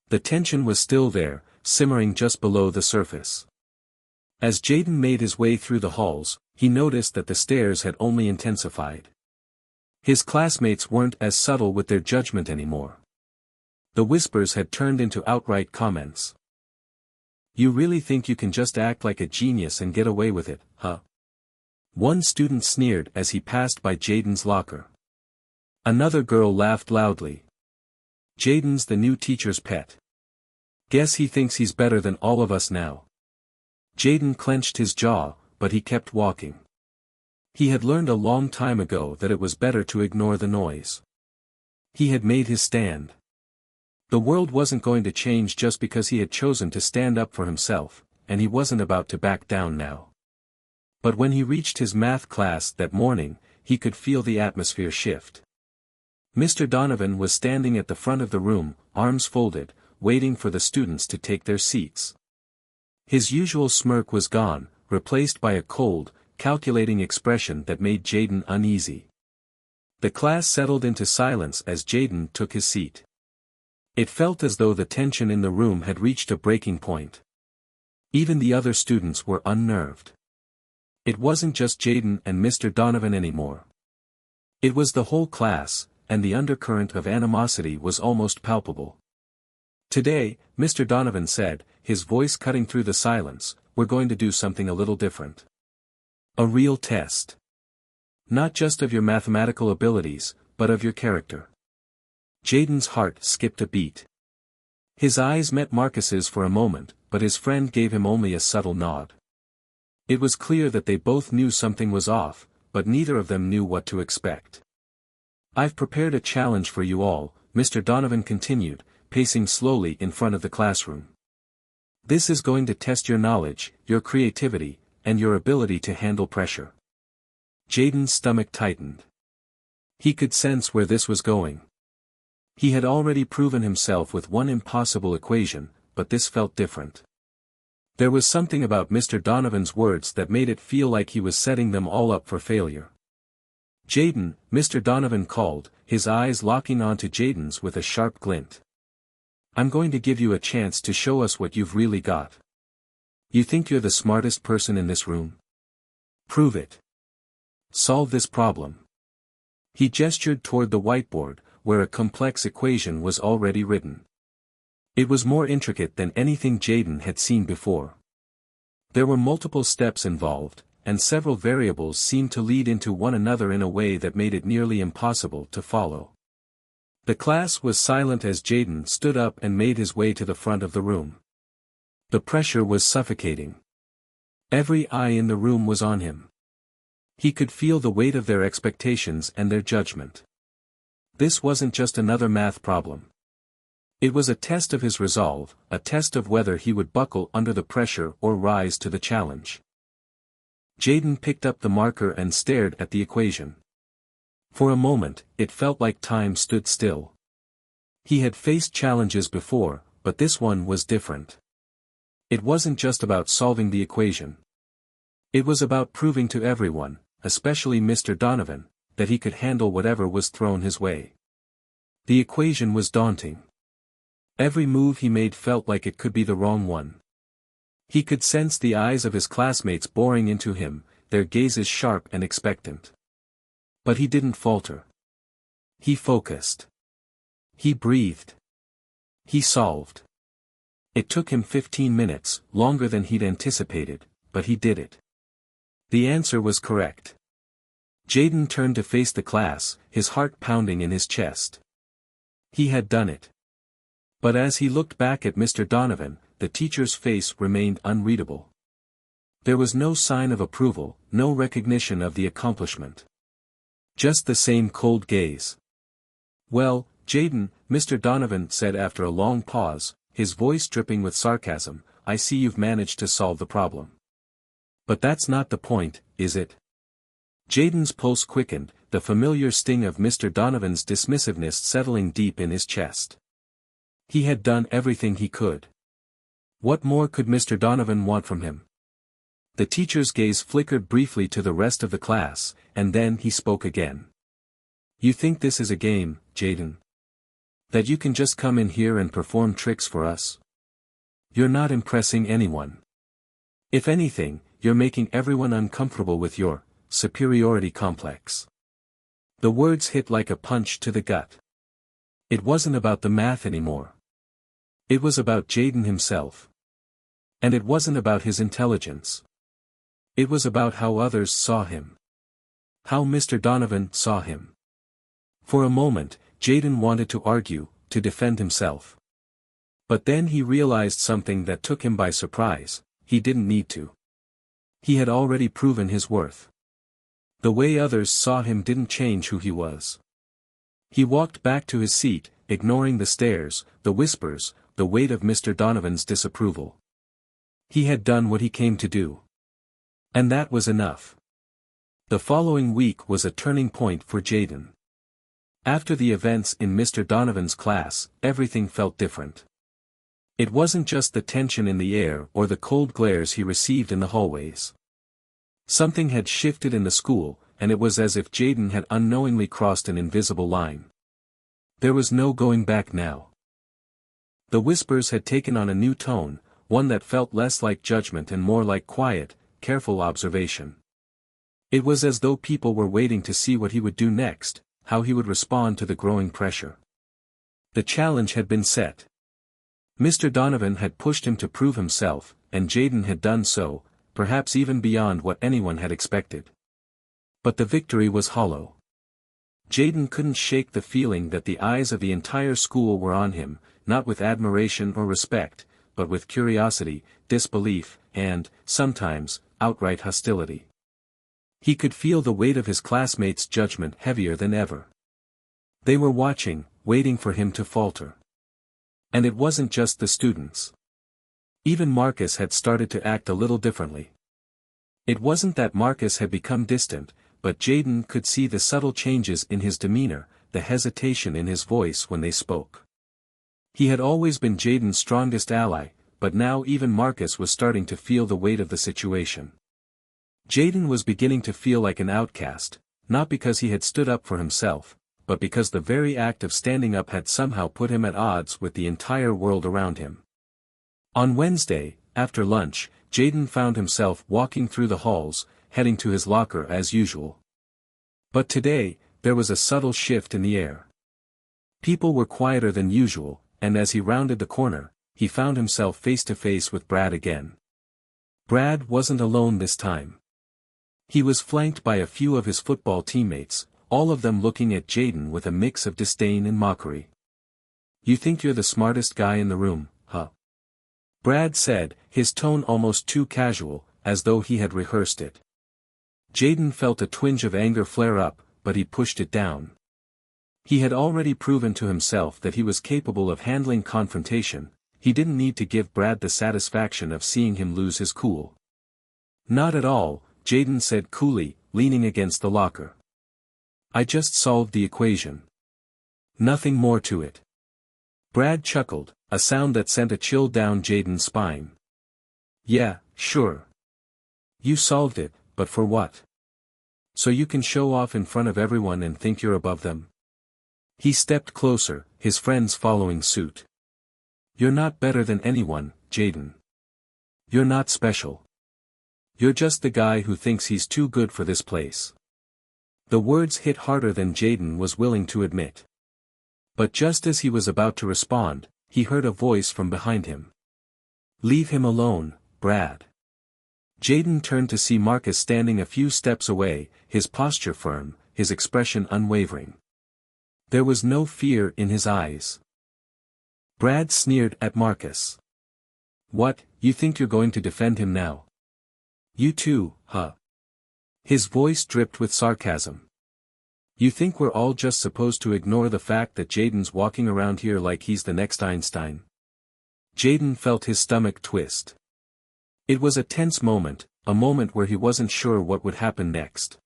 The tension was still there, simmering just below the surface. As Jayden made his way through the halls, he noticed that the stares had only intensified. His classmates weren't as subtle with their judgment anymore. The whispers had turned into outright comments. "You really think you can just act like a genius and get away with it, huh?" One student sneered as he passed by Jayden's locker. Another girl laughed loudly. "Jayden's the new teacher's pet. Guess he thinks he's better than all of us now." Jayden clenched his jaw, but he kept walking. He had learned a long time ago that it was better to ignore the noise. He had made his stand. The world wasn't going to change just because he had chosen to stand up for himself, and he wasn't about to back down now. But when he reached his math class that morning, he could feel the atmosphere shift. Mr. Donovan was standing at the front of the room, arms folded, waiting for the students to take their seats. His usual smirk was gone, replaced by a cold, calculating expression that made Jayden uneasy. The class settled into silence as Jayden took his seat. It felt as though the tension in the room had reached a breaking point. Even the other students were unnerved. It wasn't just Jayden and Mr. Donovan anymore. It was the whole class, and the undercurrent of animosity was almost palpable. "Today," Mr. Donovan said, his voice cutting through the silence, "we're going to do something a little different. A real test. Not just of your mathematical abilities, but of your character." Jayden's heart skipped a beat. His eyes met Marcus's for a moment, but his friend gave him only a subtle nod. It was clear that they both knew something was off, but neither of them knew what to expect. "I've prepared a challenge for you all," Mr. Donovan continued, pacing slowly in front of the classroom. "This is going to test your knowledge, your creativity, and your ability to handle pressure." Jayden's stomach tightened. He could sense where this was going. He had already proven himself with one impossible equation, but this felt different. There was something about Mr. Donovan's words that made it feel like he was setting them all up for failure. "Jayden," Mr. Donovan called, his eyes locking onto Jayden's with a sharp glint. "I'm going to give you a chance to show us what you've really got. You think you're the smartest person in this room? Prove it. Solve this problem. He gestured toward the whiteboard, where a complex equation was already written. It was more intricate than anything Jaden had seen before. There were multiple steps involved, and several variables seemed to lead into one another in a way that made it nearly impossible to follow. The class was silent as Jaden stood up and made his way to the front of the room. The pressure was suffocating. Every eye in the room was on him. He could feel the weight of their expectations and their judgment. This wasn't just another math problem. It was a test of his resolve, a test of whether he would buckle under the pressure or rise to the challenge. Jaden picked up the marker and stared at the equation. For a moment, it felt like time stood still. He had faced challenges before, but this one was different. It wasn't just about solving the equation. It was about proving to everyone, especially Mr. Donovan, that he could handle whatever was thrown his way. The equation was daunting. Every move he made felt like it could be the wrong one. He could sense the eyes of his classmates boring into him, their gazes sharp and expectant. But he didn't falter. He focused. He breathed. He solved. It took him 15 minutes, longer than he'd anticipated, but he did it. The answer was correct. Jaden turned to face the class, his heart pounding in his chest. He had done it. But as he looked back at Mr. Donovan, the teacher's face remained unreadable. There was no sign of approval, no recognition of the accomplishment. Just the same cold gaze. "Well, Jaden," Mr. Donovan said after a long pause, his voice dripping with sarcasm, "I see you've managed to solve the problem. But that's not the point, is it?" Jaden's pulse quickened, the familiar sting of Mr. Donovan's dismissiveness settling deep in his chest. He had done everything he could. What more could Mr. Donovan want from him? The teacher's gaze flickered briefly to the rest of the class, and then he spoke again. "You think this is a game, Jaden? That you can just come in here and perform tricks for us? You're not impressing anyone. If anything, you're making everyone uncomfortable with your superiority complex." The words hit like a punch to the gut. It wasn't about the math anymore. It was about Jaden himself. And it wasn't about his intelligence. It was about how others saw him. How Mr. Donovan saw him. For a moment, Jaden wanted to argue, to defend himself. But then he realized something that took him by surprise: he didn't need to. He had already proven his worth. The way others saw him didn't change who he was. He walked back to his seat, ignoring the stares, the whispers, the weight of Mr. Donovan's disapproval. He had done what he came to do. And that was enough. The following week was a turning point for Jaden. After the events in Mr. Donovan's class, everything felt different. It wasn't just the tension in the air or the cold glares he received in the hallways. Something had shifted in the school, and it was as if Jaden had unknowingly crossed an invisible line. There was no going back now. The whispers had taken on a new tone, one that felt less like judgment and more like quiet, careful observation. It was as though people were waiting to see what he would do next, how he would respond to the growing pressure. The challenge had been set. Mr. Donovan had pushed him to prove himself, and Jaden had done so, perhaps even beyond what anyone had expected. But the victory was hollow. Jaden couldn't shake the feeling that the eyes of the entire school were on him, not with admiration or respect, but with curiosity, disbelief, and, sometimes, outright hostility. He could feel the weight of his classmates' judgment heavier than ever. They were watching, waiting for him to falter. And it wasn't just the students. Even Marcus had started to act a little differently. It wasn't that Marcus had become distant, but Jaden could see the subtle changes in his demeanor, the hesitation in his voice when they spoke. He had always been Jaden's strongest ally, but now even Marcus was starting to feel the weight of the situation. Jaden was beginning to feel like an outcast, not because he had stood up for himself, but because the very act of standing up had somehow put him at odds with the entire world around him. On Wednesday, after lunch, Jaden found himself walking through the halls, heading to his locker as usual. But today, there was a subtle shift in the air. People were quieter than usual, and as he rounded the corner, he found himself face to face with Brad again. Brad wasn't alone this time. He was flanked by a few of his football teammates, all of them looking at Jaden with a mix of disdain and mockery. "You think you're the smartest guy in the room, huh?" Brad said, his tone almost too casual, as though he had rehearsed it. Jaden felt a twinge of anger flare up, but he pushed it down. He had already proven to himself that he was capable of handling confrontation. He didn't need to give Brad the satisfaction of seeing him lose his cool. "Not at all," Jaden said coolly, leaning against the locker. "I just solved the equation. Nothing more to it." Brad chuckled, a sound that sent a chill down Jaden's spine. "Yeah, sure. You solved it, but for what? So you can show off in front of everyone and think you're above them?" He stepped closer, his friends following suit. "You're not better than anyone, Jaden. You're not special. You're just the guy who thinks he's too good for this place." The words hit harder than Jaden was willing to admit. But just as he was about to respond, he heard a voice from behind him. "Leave him alone, Brad." Jaden turned to see Marcus standing a few steps away, his posture firm, his expression unwavering. There was no fear in his eyes. Brad sneered at Marcus. "What, you think you're going to defend him now? You too, huh?" His voice dripped with sarcasm. "You think we're all just supposed to ignore the fact that Jaden's walking around here like he's the next Einstein?" Jaden felt his stomach twist. It was a tense moment, a moment where he wasn't sure what would happen next.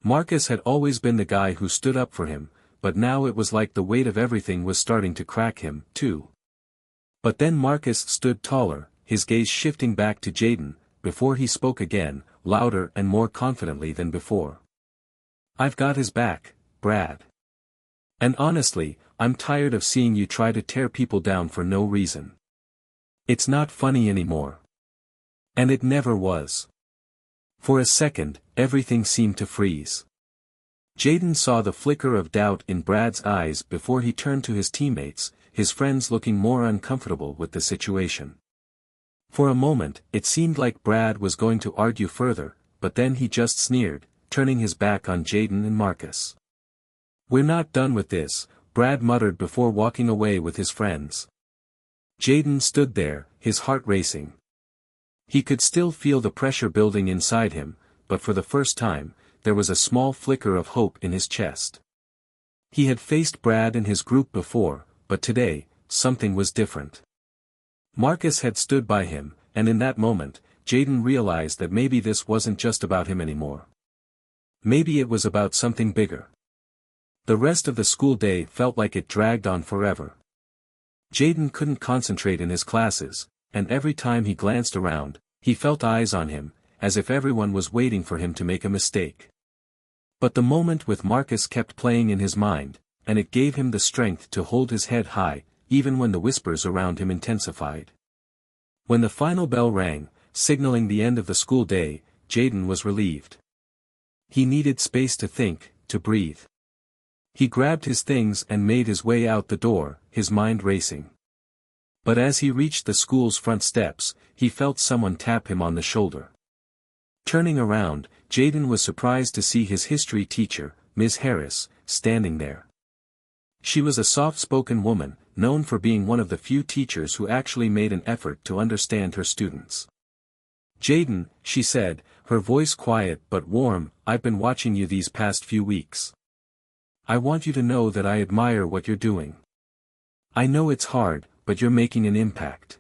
Marcus had always been the guy who stood up for him, but now it was like the weight of everything was starting to crack him, too. But then Marcus stood taller, his gaze shifting back to Jaden, before he spoke again, louder and more confidently than before. "I've got his back, Brad. And honestly, I'm tired of seeing you try to tear people down for no reason. It's not funny anymore. And it never was." For a second, everything seemed to freeze. Jaden saw the flicker of doubt in Brad's eyes before he turned to his teammates, his friends looking more uncomfortable with the situation. For a moment, it seemed like Brad was going to argue further, but then he just sneered, turning his back on Jaden and Marcus. "We're not done with this," Brad muttered before walking away with his friends. Jaden stood there, his heart racing. He could still feel the pressure building inside him, but for the first time, there was a small flicker of hope in his chest. He had faced Brad and his group before, but today, something was different. Marcus had stood by him, and in that moment, Jaden realized that maybe this wasn't just about him anymore. Maybe it was about something bigger. The rest of the school day felt like it dragged on forever. Jaden couldn't concentrate in his classes, and every time he glanced around, he felt eyes on him, as if everyone was waiting for him to make a mistake. But the moment with Marcus kept playing in his mind, and it gave him the strength to hold his head high, even when the whispers around him intensified. When the final bell rang, signaling the end of the school day, Jaden was relieved. He needed space to think, to breathe. He grabbed his things and made his way out the door, his mind racing. But as he reached the school's front steps, he felt someone tap him on the shoulder. Turning around, Jaden was surprised to see his history teacher, Ms. Harris, standing there. She was a soft-spoken woman, known for being one of the few teachers who actually made an effort to understand her students. "Jaden," she said, her voice quiet but warm, "I've been watching you these past few weeks. I want you to know that I admire what you're doing. I know it's hard, but you're making an impact.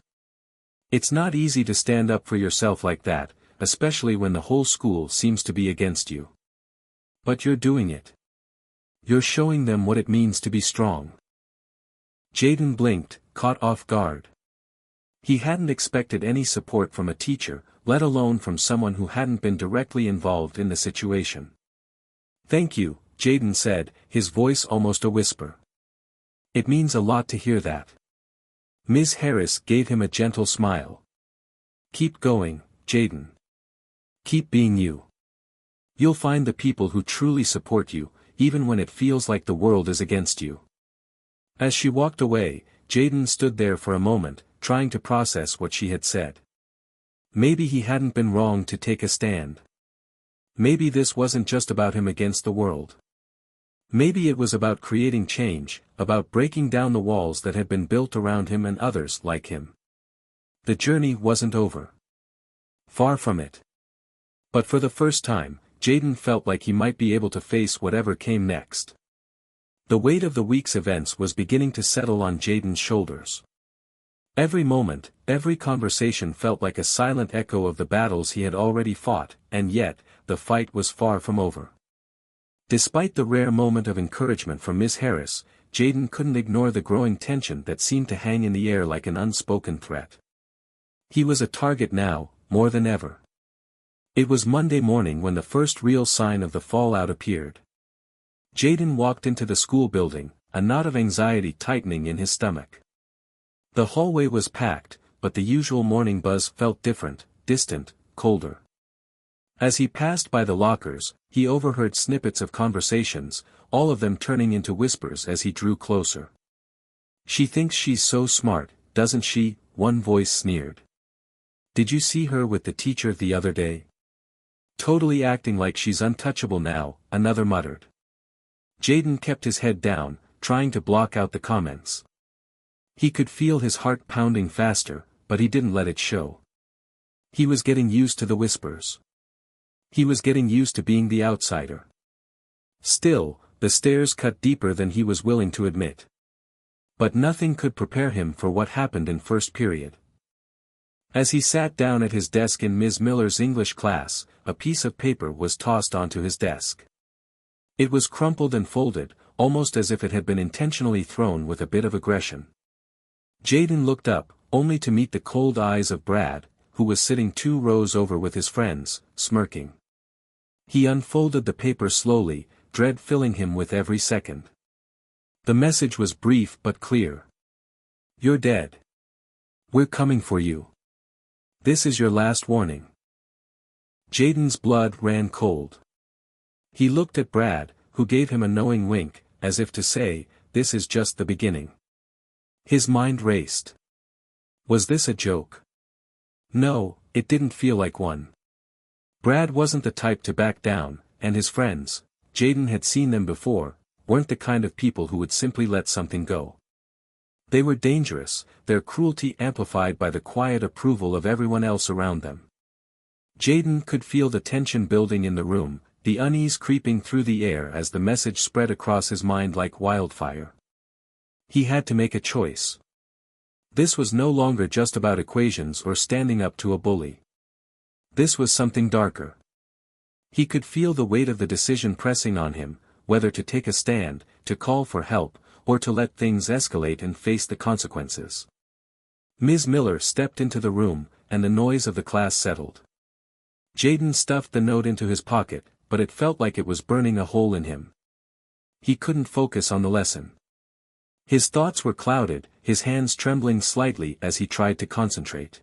It's not easy to stand up for yourself like that, especially when the whole school seems to be against you. But you're doing it. You're showing them what it means to be strong." Jaden blinked, caught off guard. He hadn't expected any support from a teacher, let alone from someone who hadn't been directly involved in the situation. "Thank you," Jaden said, his voice almost a whisper. "It means a lot to hear that." Ms. Harris gave him a gentle smile. Keep going, Jaden. Keep being you. You'll find the people who truly support you, even when it feels like the world is against you. As she walked away, Jaden stood there for a moment, trying to process what she had said. Maybe he hadn't been wrong to take a stand. Maybe this wasn't just about him against the world. Maybe it was about creating change, about breaking down the walls that had been built around him and others like him. The journey wasn't over. Far from it. But for the first time, Jaden felt like he might be able to face whatever came next. The weight of the week's events was beginning to settle on Jaden's shoulders. Every moment, every conversation felt like a silent echo of the battles he had already fought, and yet, the fight was far from over. Despite the rare moment of encouragement from Miss Harris, Jaden couldn't ignore the growing tension that seemed to hang in the air like an unspoken threat. He was a target now, more than ever. It was Monday morning when the first real sign of the fallout appeared. Jaden walked into the school building, a knot of anxiety tightening in his stomach. The hallway was packed, but the usual morning buzz felt different, distant, colder. As he passed by the lockers, he overheard snippets of conversations, all of them turning into whispers as he drew closer. "She thinks she's so smart, doesn't she?" one voice sneered. "Did you see her with the teacher the other day? Totally acting like she's untouchable now," another muttered. Jaden kept his head down, trying to block out the comments. He could feel his heart pounding faster, but he didn't let it show. He was getting used to the whispers. He was getting used to being the outsider. Still, the stares cut deeper than he was willing to admit. But nothing could prepare him for what happened in first period. As he sat down at his desk in Ms. Miller's English class, a piece of paper was tossed onto his desk. It was crumpled and folded, almost as if it had been intentionally thrown with a bit of aggression. Jaden looked up, only to meet the cold eyes of Brad, who was sitting 2 rows over with his friends, smirking. He unfolded the paper slowly, dread filling him with every second. The message was brief but clear. "You're dead. We're coming for you. This is your last warning." Jaden's blood ran cold. He looked at Brad, who gave him a knowing wink, as if to say, "This is just the beginning." His mind raced. Was this a joke? No, it didn't feel like one. Brad wasn't the type to back down, and his friends, Jaden had seen them before, weren't the kind of people who would simply let something go. They were dangerous, their cruelty amplified by the quiet approval of everyone else around them. Jaden could feel the tension building in the room, the unease creeping through the air as the message spread across his mind like wildfire. He had to make a choice. This was no longer just about equations or standing up to a bully. This was something darker. He could feel the weight of the decision pressing on him, whether to take a stand, to call for help, or to let things escalate and face the consequences. Ms. Miller stepped into the room, and the noise of the class settled. Jaden stuffed the note into his pocket, but it felt like it was burning a hole in him. He couldn't focus on the lesson. His thoughts were clouded, his hands trembling slightly as he tried to concentrate.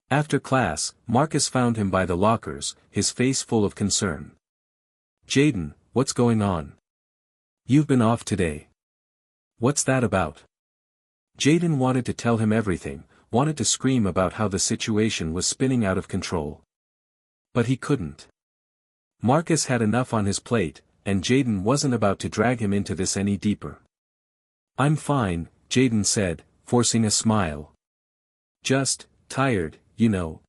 After class, Marcus found him by the lockers, his face full of concern. "Jaden, what's going on? You've been off today. What's that about?" Jaden wanted to tell him everything, wanted to scream about how the situation was spinning out of control. But he couldn't. Marcus had enough on his plate, and Jaden wasn't about to drag him into this any deeper. "I'm fine," Jaden said, forcing a smile. "Just tired, you know."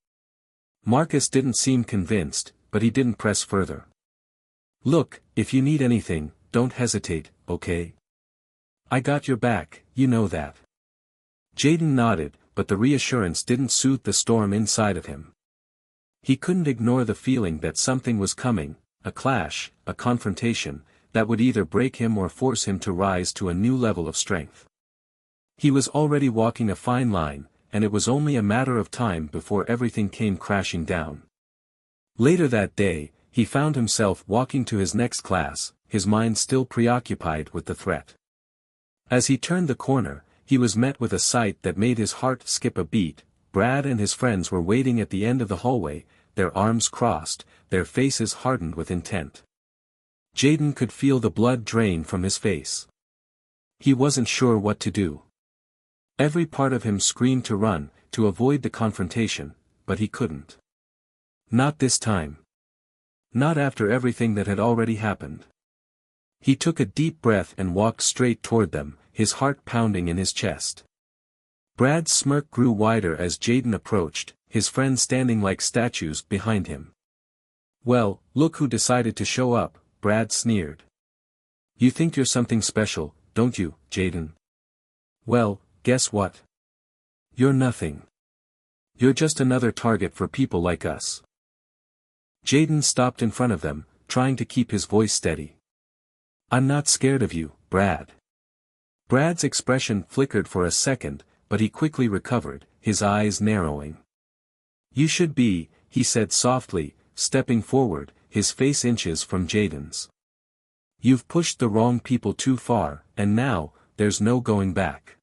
Marcus didn't seem convinced, but he didn't press further. "Look, if you need anything, don't hesitate, okay? I got your back, you know that." Jaden nodded, but the reassurance didn't soothe the storm inside of him. He couldn't ignore the feeling that something was coming, a clash, a confrontation, that would either break him or force him to rise to a new level of strength. He was already walking a fine line, and it was only a matter of time before everything came crashing down. Later that day, he found himself walking to his next class, his mind still preoccupied with the threat. As he turned the corner, he was met with a sight that made his heart skip a beat, Brad and his friends were waiting at the end of the hallway, their arms crossed, their faces hardened with intent. Jayden could feel the blood drain from his face. He wasn't sure what to do. Every part of him screamed to run, to avoid the confrontation, but he couldn't. Not this time. Not after everything that had already happened. He took a deep breath and walked straight toward them, his heart pounding in his chest. Brad's smirk grew wider as Jayden approached, his friends standing like statues behind him. "Well, look who decided to show up," Brad sneered. "You think you're something special, don't you, Jayden? Well, guess what? You're nothing. You're just another target for people like us." Jayden stopped in front of them, trying to keep his voice steady. "I'm not scared of you, Brad." Brad's expression flickered for a second, but he quickly recovered, his eyes narrowing. "You should be," he said softly, stepping forward, his face inches from Jayden's. "You've pushed the wrong people too far, and now, there's no going back."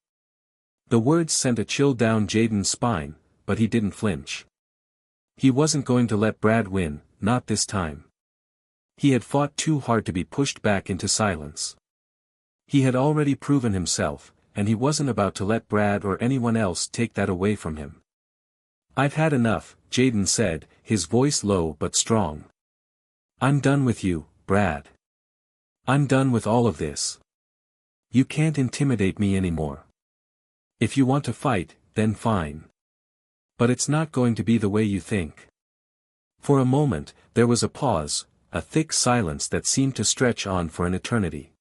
The words sent a chill down Jayden's spine, but he didn't flinch. He wasn't going to let Brad win, not this time. He had fought too hard to be pushed back into silence. He had already proven himself, and he wasn't about to let Brad or anyone else take that away from him. "I've had enough," Jayden said, his voice low but strong. "I'm done with you, Brad. I'm done with all of this. You can't intimidate me anymore. If you want to fight, then fine. But it's not going to be the way you think." For a moment, there was a pause, a thick silence that seemed to stretch on for an eternity.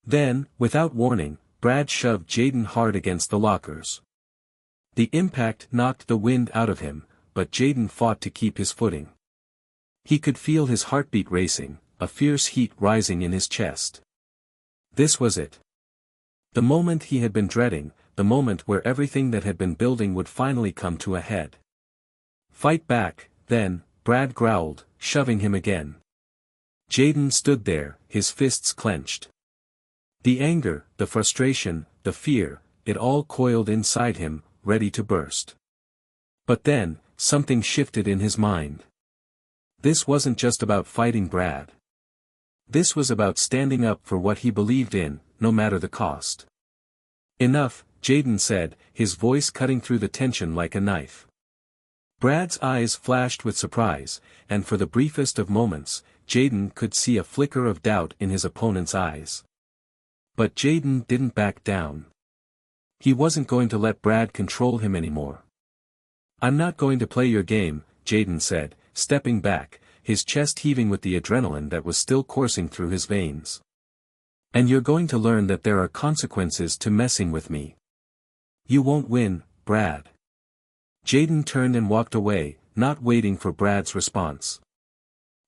Then, without warning, Brad shoved Jayden hard against the lockers. The impact knocked the wind out of him, but Jayden fought to keep his footing. He could feel his heartbeat racing, a fierce heat rising in his chest. This was it. The moment he had been dreading, the moment where everything that had been building would finally come to a head. "Fight back, then," Brad growled, shoving him again. Jayden stood there, his fists clenched. The anger, the frustration, the fear, it all coiled inside him, ready to burst. But then, something shifted in his mind. This wasn't just about fighting Brad. This was about standing up for what he believed in, no matter the cost. "Enough," Jayden said, his voice cutting through the tension like a knife. Brad's eyes flashed with surprise, and for the briefest of moments, Jayden could see a flicker of doubt in his opponent's eyes. But Jayden didn't back down. He wasn't going to let Brad control him anymore. "I'm not going to play your game," Jayden said, stepping back, his chest heaving with the adrenaline that was still coursing through his veins. "And you're going to learn that there are consequences to messing with me. You won't win, Brad." Jayden turned and walked away, not waiting for Brad's response.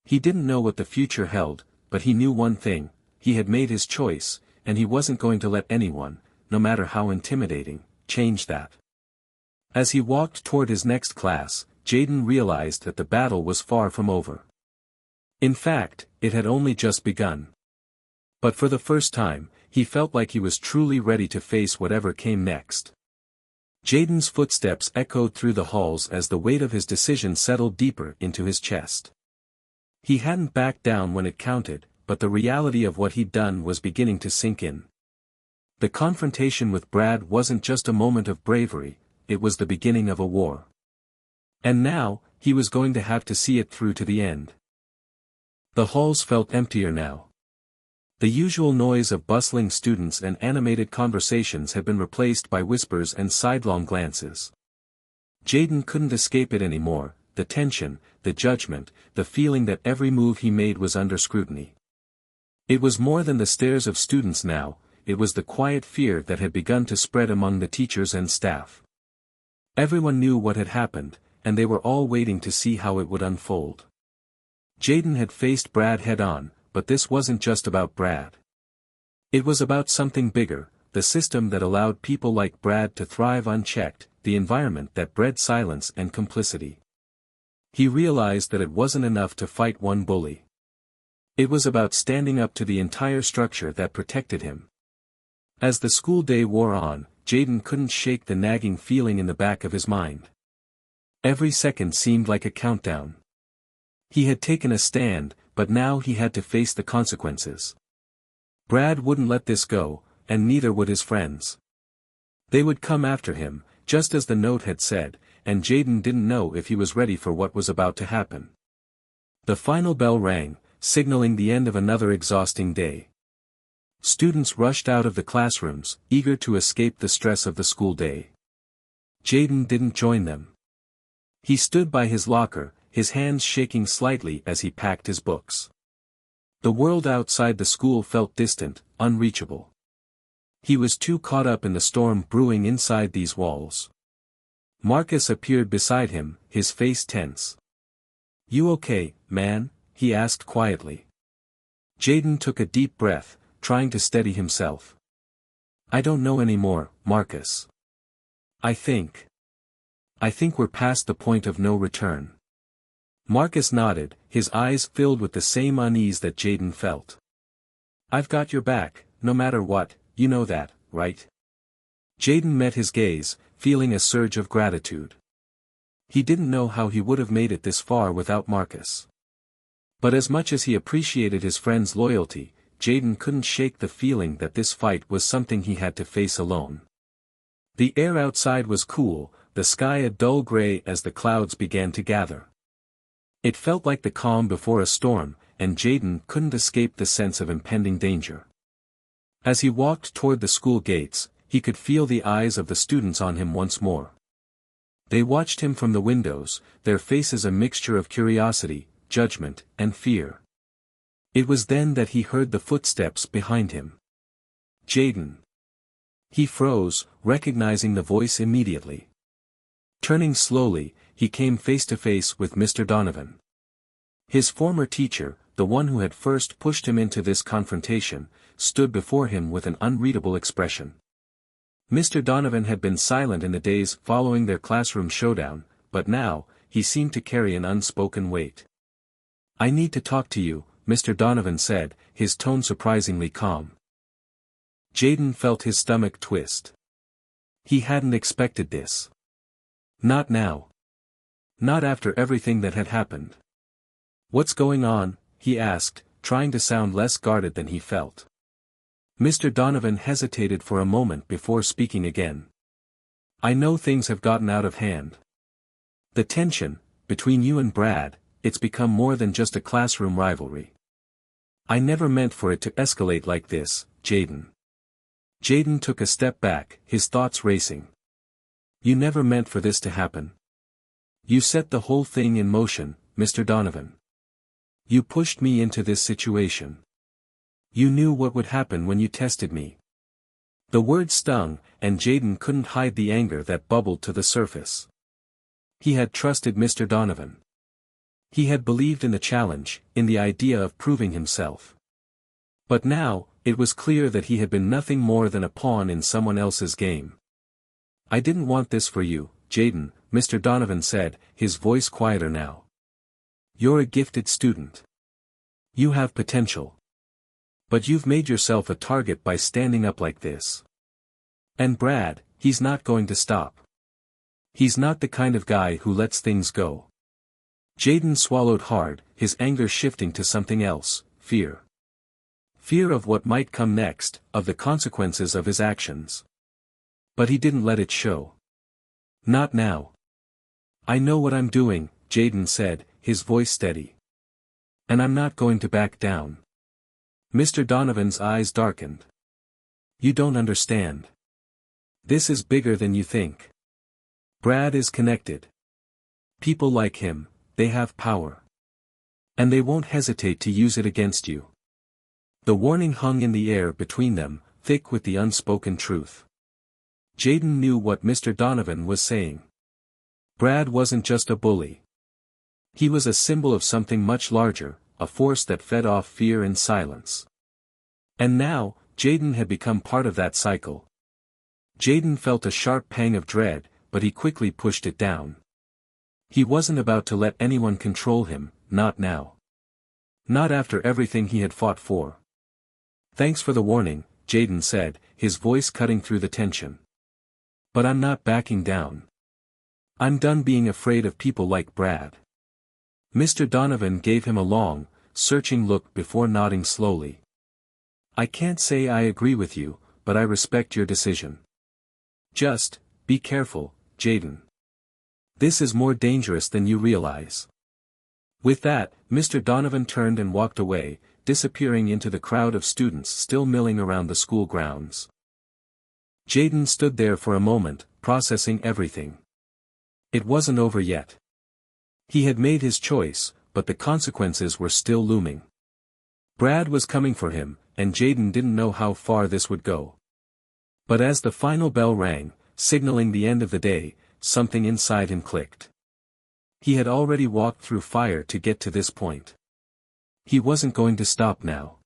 He didn't know what the future held, but he knew one thing: he had made his choice, and he wasn't going to let anyone, no matter how intimidating, change that. As he walked toward his next class, Jayden realized that the battle was far from over. In fact, it had only just begun. But for the first time, he felt like he was truly ready to face whatever came next. Jayden's footsteps echoed through the halls as the weight of his decision settled deeper into his chest. He hadn't backed down when it counted, but the reality of what he'd done was beginning to sink in. The confrontation with Brad wasn't just a moment of bravery, it was the beginning of a war. And now, he was going to have to see it through to the end. The halls felt emptier now. The usual noise of bustling students and animated conversations had been replaced by whispers and sidelong glances. Jayden couldn't escape it anymore, the tension, the judgment, the feeling that every move he made was under scrutiny. It was more than the stares of students now, it was the quiet fear that had begun to spread among the teachers and staff. Everyone knew what had happened, and they were all waiting to see how it would unfold. Jayden had faced Brad head-on, but this wasn't just about Brad. It was about something bigger, the system that allowed people like Brad to thrive unchecked, the environment that bred silence and complicity. He realized that it wasn't enough to fight one bully. It was about standing up to the entire structure that protected him. As the school day wore on, Jayden couldn't shake the nagging feeling in the back of his mind. Every second seemed like a countdown. He had taken a stand, but now he had to face the consequences. Brad wouldn't let this go, and neither would his friends. They would come after him, just as the note had said, and Jaden didn't know if he was ready for what was about to happen. The final bell rang, signaling the end of another exhausting day. Students rushed out of the classrooms, eager to escape the stress of the school day. Jaden didn't join them. He stood by his locker, his hands shaking slightly as he packed his books. The world outside the school felt distant, unreachable. He was too caught up in the storm brewing inside these walls. Marcus appeared beside him, his face tense. "You okay, man?" he asked quietly. Jaden took a deep breath, trying to steady himself. "I don't know anymore, Marcus. I think we're past the point of no return." Marcus nodded, his eyes filled with the same unease that Jaden felt. "I've got your back, no matter what, you know that, right?" Jaden met his gaze, feeling a surge of gratitude. He didn't know how he would have made it this far without Marcus. But as much as he appreciated his friend's loyalty, Jaden couldn't shake the feeling that this fight was something he had to face alone. The air outside was cool, the sky a dull gray as the clouds began to gather. It felt like the calm before a storm, and Jaden couldn't escape the sense of impending danger. As he walked toward the school gates, he could feel the eyes of the students on him once more. They watched him from the windows, their faces a mixture of curiosity, judgment, and fear. It was then that he heard the footsteps behind him. "Jaden." He froze, recognizing the voice immediately. Turning slowly, he came face to face with Mr. Donovan. His former teacher, the one who had first pushed him into this confrontation, stood before him with an unreadable expression. Mr. Donovan had been silent in the days following their classroom showdown, but now, he seemed to carry an unspoken weight. "I need to talk to you," Mr. Donovan said, his tone surprisingly calm. Jaden felt his stomach twist. He hadn't expected this. Not now. Not after everything that had happened. "What's going on?" he asked, trying to sound less guarded than he felt. Mr. Donovan hesitated for a moment before speaking again. "I know things have gotten out of hand. The tension, between you and Brad, it's become more than just a classroom rivalry. I never meant for it to escalate like this, Jaden." Jaden took a step back, his thoughts racing. "You never meant for this to happen. You set the whole thing in motion, Mr. Donovan. You pushed me into this situation. You knew what would happen when you tested me." The word stung, and Jaden couldn't hide the anger that bubbled to the surface. He had trusted Mr. Donovan. He had believed in the challenge, in the idea of proving himself. But now, it was clear that he had been nothing more than a pawn in someone else's game. "I didn't want this for you, Jaden," Mr. Donovan said, his voice quieter now. "You're a gifted student. You have potential. But you've made yourself a target by standing up like this. And Brad, he's not going to stop. He's not the kind of guy who lets things go." Jaden swallowed hard, his anger shifting to something else, fear. Fear of what might come next, of the consequences of his actions. But he didn't let it show. "Not now. I know what I'm doing," Jaden said, his voice steady. "And I'm not going to back down." Mr. Donovan's eyes darkened. "You don't understand. This is bigger than you think. Brad is connected. People like him, they have power. And they won't hesitate to use it against you." The warning hung in the air between them, thick with the unspoken truth. Jaden knew what Mr. Donovan was saying. Brad wasn't just a bully. He was a symbol of something much larger, a force that fed off fear and silence. And now, Jaden had become part of that cycle. Jaden felt a sharp pang of dread, but he quickly pushed it down. He wasn't about to let anyone control him, not now. Not after everything he had fought for. "Thanks for the warning," Jaden said, his voice cutting through the tension. "But I'm not backing down. I'm done being afraid of people like Brad. Mr. Donovan gave him a long, searching look before nodding slowly. I can't say I agree with you, but I respect your decision. Just, be careful, Jaden. This is more dangerous than you realize. With that, Mr. Donovan turned and walked away, disappearing into the crowd of students still milling around the school grounds. Jaden stood there for a moment, processing everything. It wasn't over yet. He had made his choice, but the consequences were still looming. Brad was coming for him, and Jaden didn't know how far this would go. But as the final bell rang, signaling the end of the day, something inside him clicked. He had already walked through fire to get to this point. He wasn't going to stop now.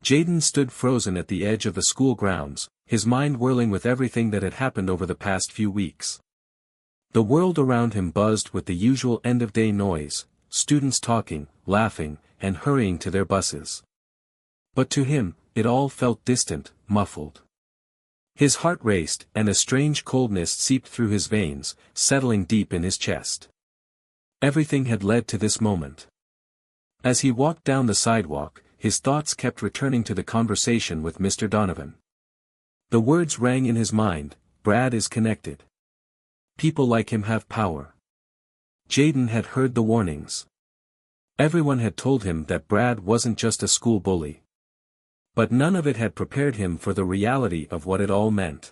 Jaden stood frozen at the edge of the school grounds, his mind whirling with everything that had happened over the past few weeks. The world around him buzzed with the usual end-of-day noise, students talking, laughing, and hurrying to their buses. But to him, it all felt distant, muffled. His heart raced, and a strange coldness seeped through his veins, settling deep in his chest. Everything had led to this moment. As he walked down the sidewalk, his thoughts kept returning to the conversation with Mr. Donovan. The words rang in his mind, Brad is connected. People like him have power. Jaden had heard the warnings. Everyone had told him that Brad wasn't just a school bully. But none of it had prepared him for the reality of what it all meant.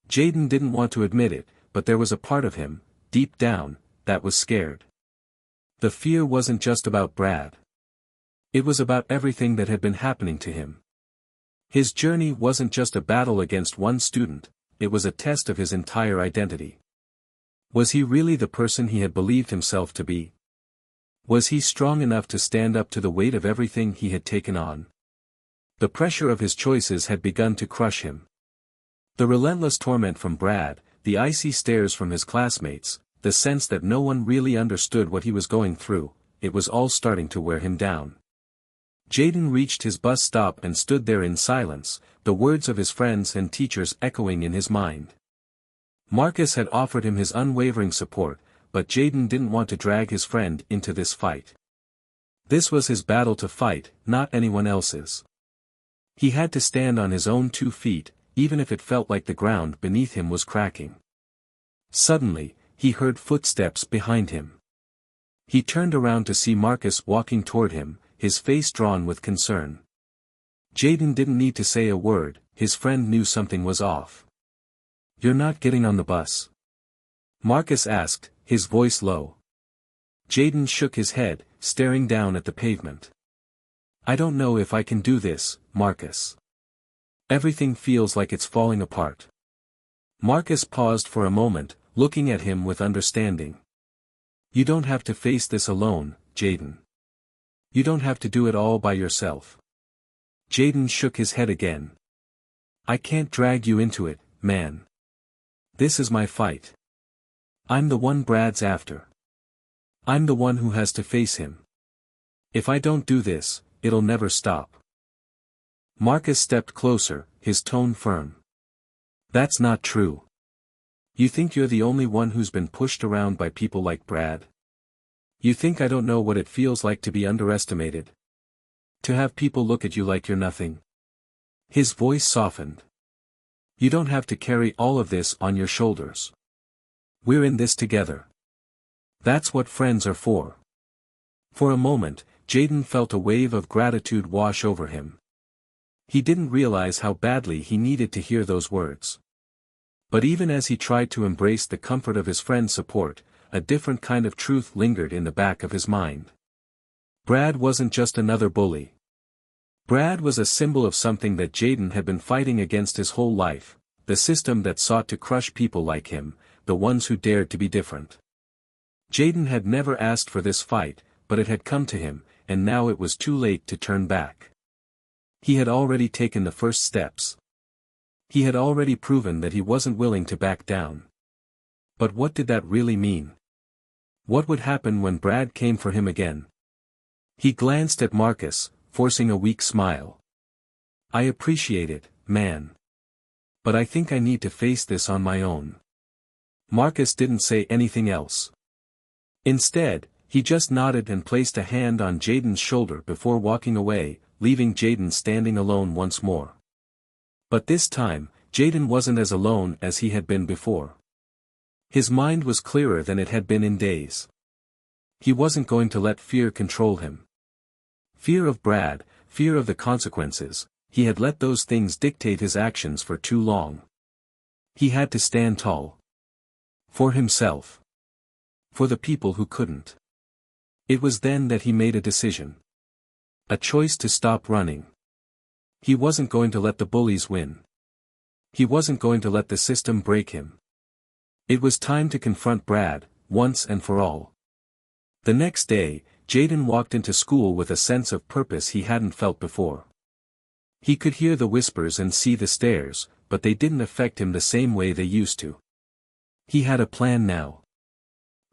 Jaden didn't want to admit it, but there was a part of him, deep down, that was scared. The fear wasn't just about Brad. It was about everything that had been happening to him. His journey wasn't just a battle against one student, it was a test of his entire identity. Was he really the person he had believed himself to be? Was he strong enough to stand up to the weight of everything he had taken on? The pressure of his choices had begun to crush him. The relentless torment from Brad, the icy stares from his classmates, the sense that no one really understood what he was going through, it was all starting to wear him down. Jaden reached his bus stop and stood there in silence, the words of his friends and teachers echoing in his mind. Marcus had offered him his unwavering support, but Jaden didn't want to drag his friend into this fight. This was his battle to fight, not anyone else's. He had to stand on his own 2 feet, even if it felt like the ground beneath him was cracking. Suddenly, he heard footsteps behind him. He turned around to see Marcus walking toward him, his face drawn with concern. Jaden didn't need to say a word, his friend knew something was off. You're not getting on the bus? Marcus asked, his voice low. Jaden shook his head, staring down at the pavement. I don't know if I can do this, Marcus. Everything feels like it's falling apart. Marcus paused for a moment, looking at him with understanding. You don't have to face this alone, Jaden. You don't have to do it all by yourself. Jaden shook his head again. I can't drag you into it, man. This is my fight. I'm the one Brad's after. I'm the one who has to face him. If I don't do this, it'll never stop. Marcus stepped closer, his tone firm. That's not true. You think you're the only one who's been pushed around by people like Brad? You think I don't know what it feels like to be underestimated? To have people look at you like you're nothing? His voice softened. You don't have to carry all of this on your shoulders. We're in this together. That's what friends are for. For a moment, Jaden felt a wave of gratitude wash over him. He didn't realize how badly he needed to hear those words. But even as he tried to embrace the comfort of his friend's support, a different kind of truth lingered in the back of his mind. Brad wasn't just another bully. Brad was a symbol of something that Jaden had been fighting against his whole life, the system that sought to crush people like him, the ones who dared to be different. Jaden had never asked for this fight, but it had come to him, and now it was too late to turn back. He had already taken the first steps. He had already proven that he wasn't willing to back down. But what did that really mean? What would happen when Brad came for him again? He glanced at Marcus, forcing a weak smile. I appreciate it, man. But I think I need to face this on my own. Marcus didn't say anything else. Instead, he just nodded and placed a hand on Jaden's shoulder before walking away, leaving Jaden standing alone once more. But this time, Jaden wasn't as alone as he had been before. His mind was clearer than it had been in days. He wasn't going to let fear control him. Fear of Brad, fear of the consequences, he had let those things dictate his actions for too long. He had to stand tall. For himself. For the people who couldn't. It was then that he made a decision. A choice to stop running. He wasn't going to let the bullies win. He wasn't going to let the system break him. It was time to confront Brad, once and for all. The next day, Jaden walked into school with a sense of purpose he hadn't felt before. He could hear the whispers and see the stares, but they didn't affect him the same way they used to. He had a plan now.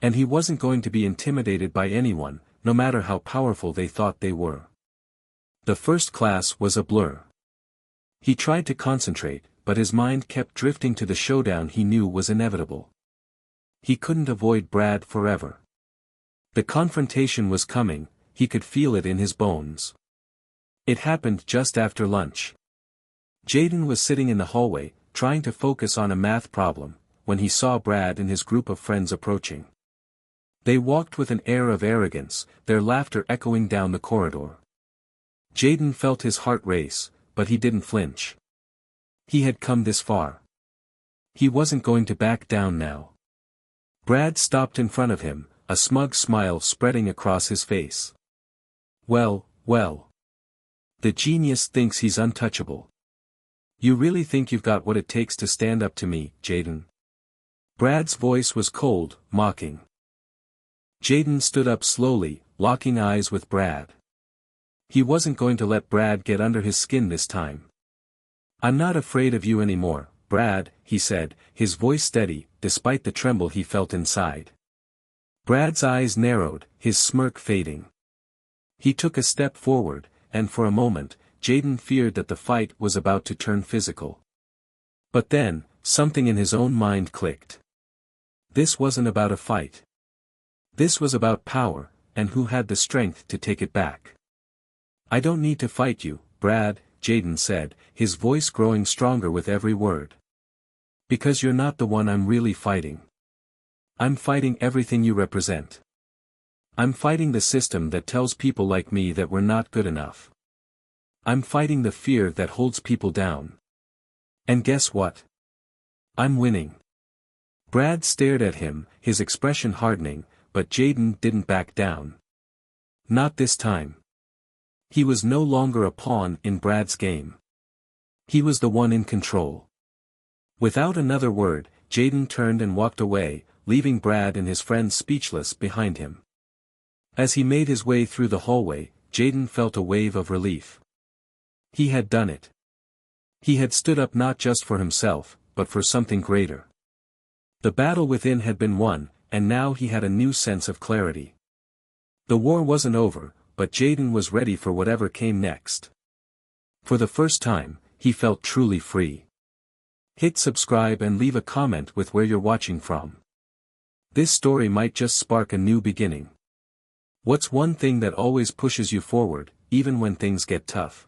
And he wasn't going to be intimidated by anyone, no matter how powerful they thought they were. The first class was a blur. He tried to concentrate, but his mind kept drifting to the showdown he knew was inevitable. He couldn't avoid Brad forever. The confrontation was coming, he could feel it in his bones. It happened just after lunch. Jaden was sitting in the hallway, trying to focus on a math problem, when he saw Brad and his group of friends approaching. They walked with an air of arrogance, their laughter echoing down the corridor. Jaden felt his heart race, but he didn't flinch. He had come this far. He wasn't going to back down now. Brad stopped in front of him, a smug smile spreading across his face. Well, well. The genius thinks he's untouchable. You really think you've got what it takes to stand up to me, Jaden? Brad's voice was cold, mocking. Jaden stood up slowly, locking eyes with Brad. He wasn't going to let Brad get under his skin this time. I'm not afraid of you anymore, Brad, he said, his voice steady, despite the tremble he felt inside. Brad's eyes narrowed, his smirk fading. He took a step forward, and for a moment, Jaden feared that the fight was about to turn physical. But then, something in his own mind clicked. This wasn't about a fight. This was about power, and who had the strength to take it back. I don't need to fight you, Brad, Jaden said, his voice growing stronger with every word. Because you're not the one I'm really fighting. I'm fighting everything you represent. I'm fighting the system that tells people like me that we're not good enough. I'm fighting the fear that holds people down. And guess what? I'm winning. Brad stared at him, his expression hardening, but Jaden didn't back down. Not this time. He was no longer a pawn in Brad's game. He was the one in control. Without another word, Jaden turned and walked away, leaving Brad and his friends speechless behind him. As he made his way through the hallway, Jaden felt a wave of relief. He had done it. He had stood up not just for himself, but for something greater. The battle within had been won, and now he had a new sense of clarity. The war wasn't over, but Jaden was ready for whatever came next. For the first time, he felt truly free. Hit subscribe and leave a comment with where you're watching from. This story might just spark a new beginning. What's one thing that always pushes you forward, even when things get tough?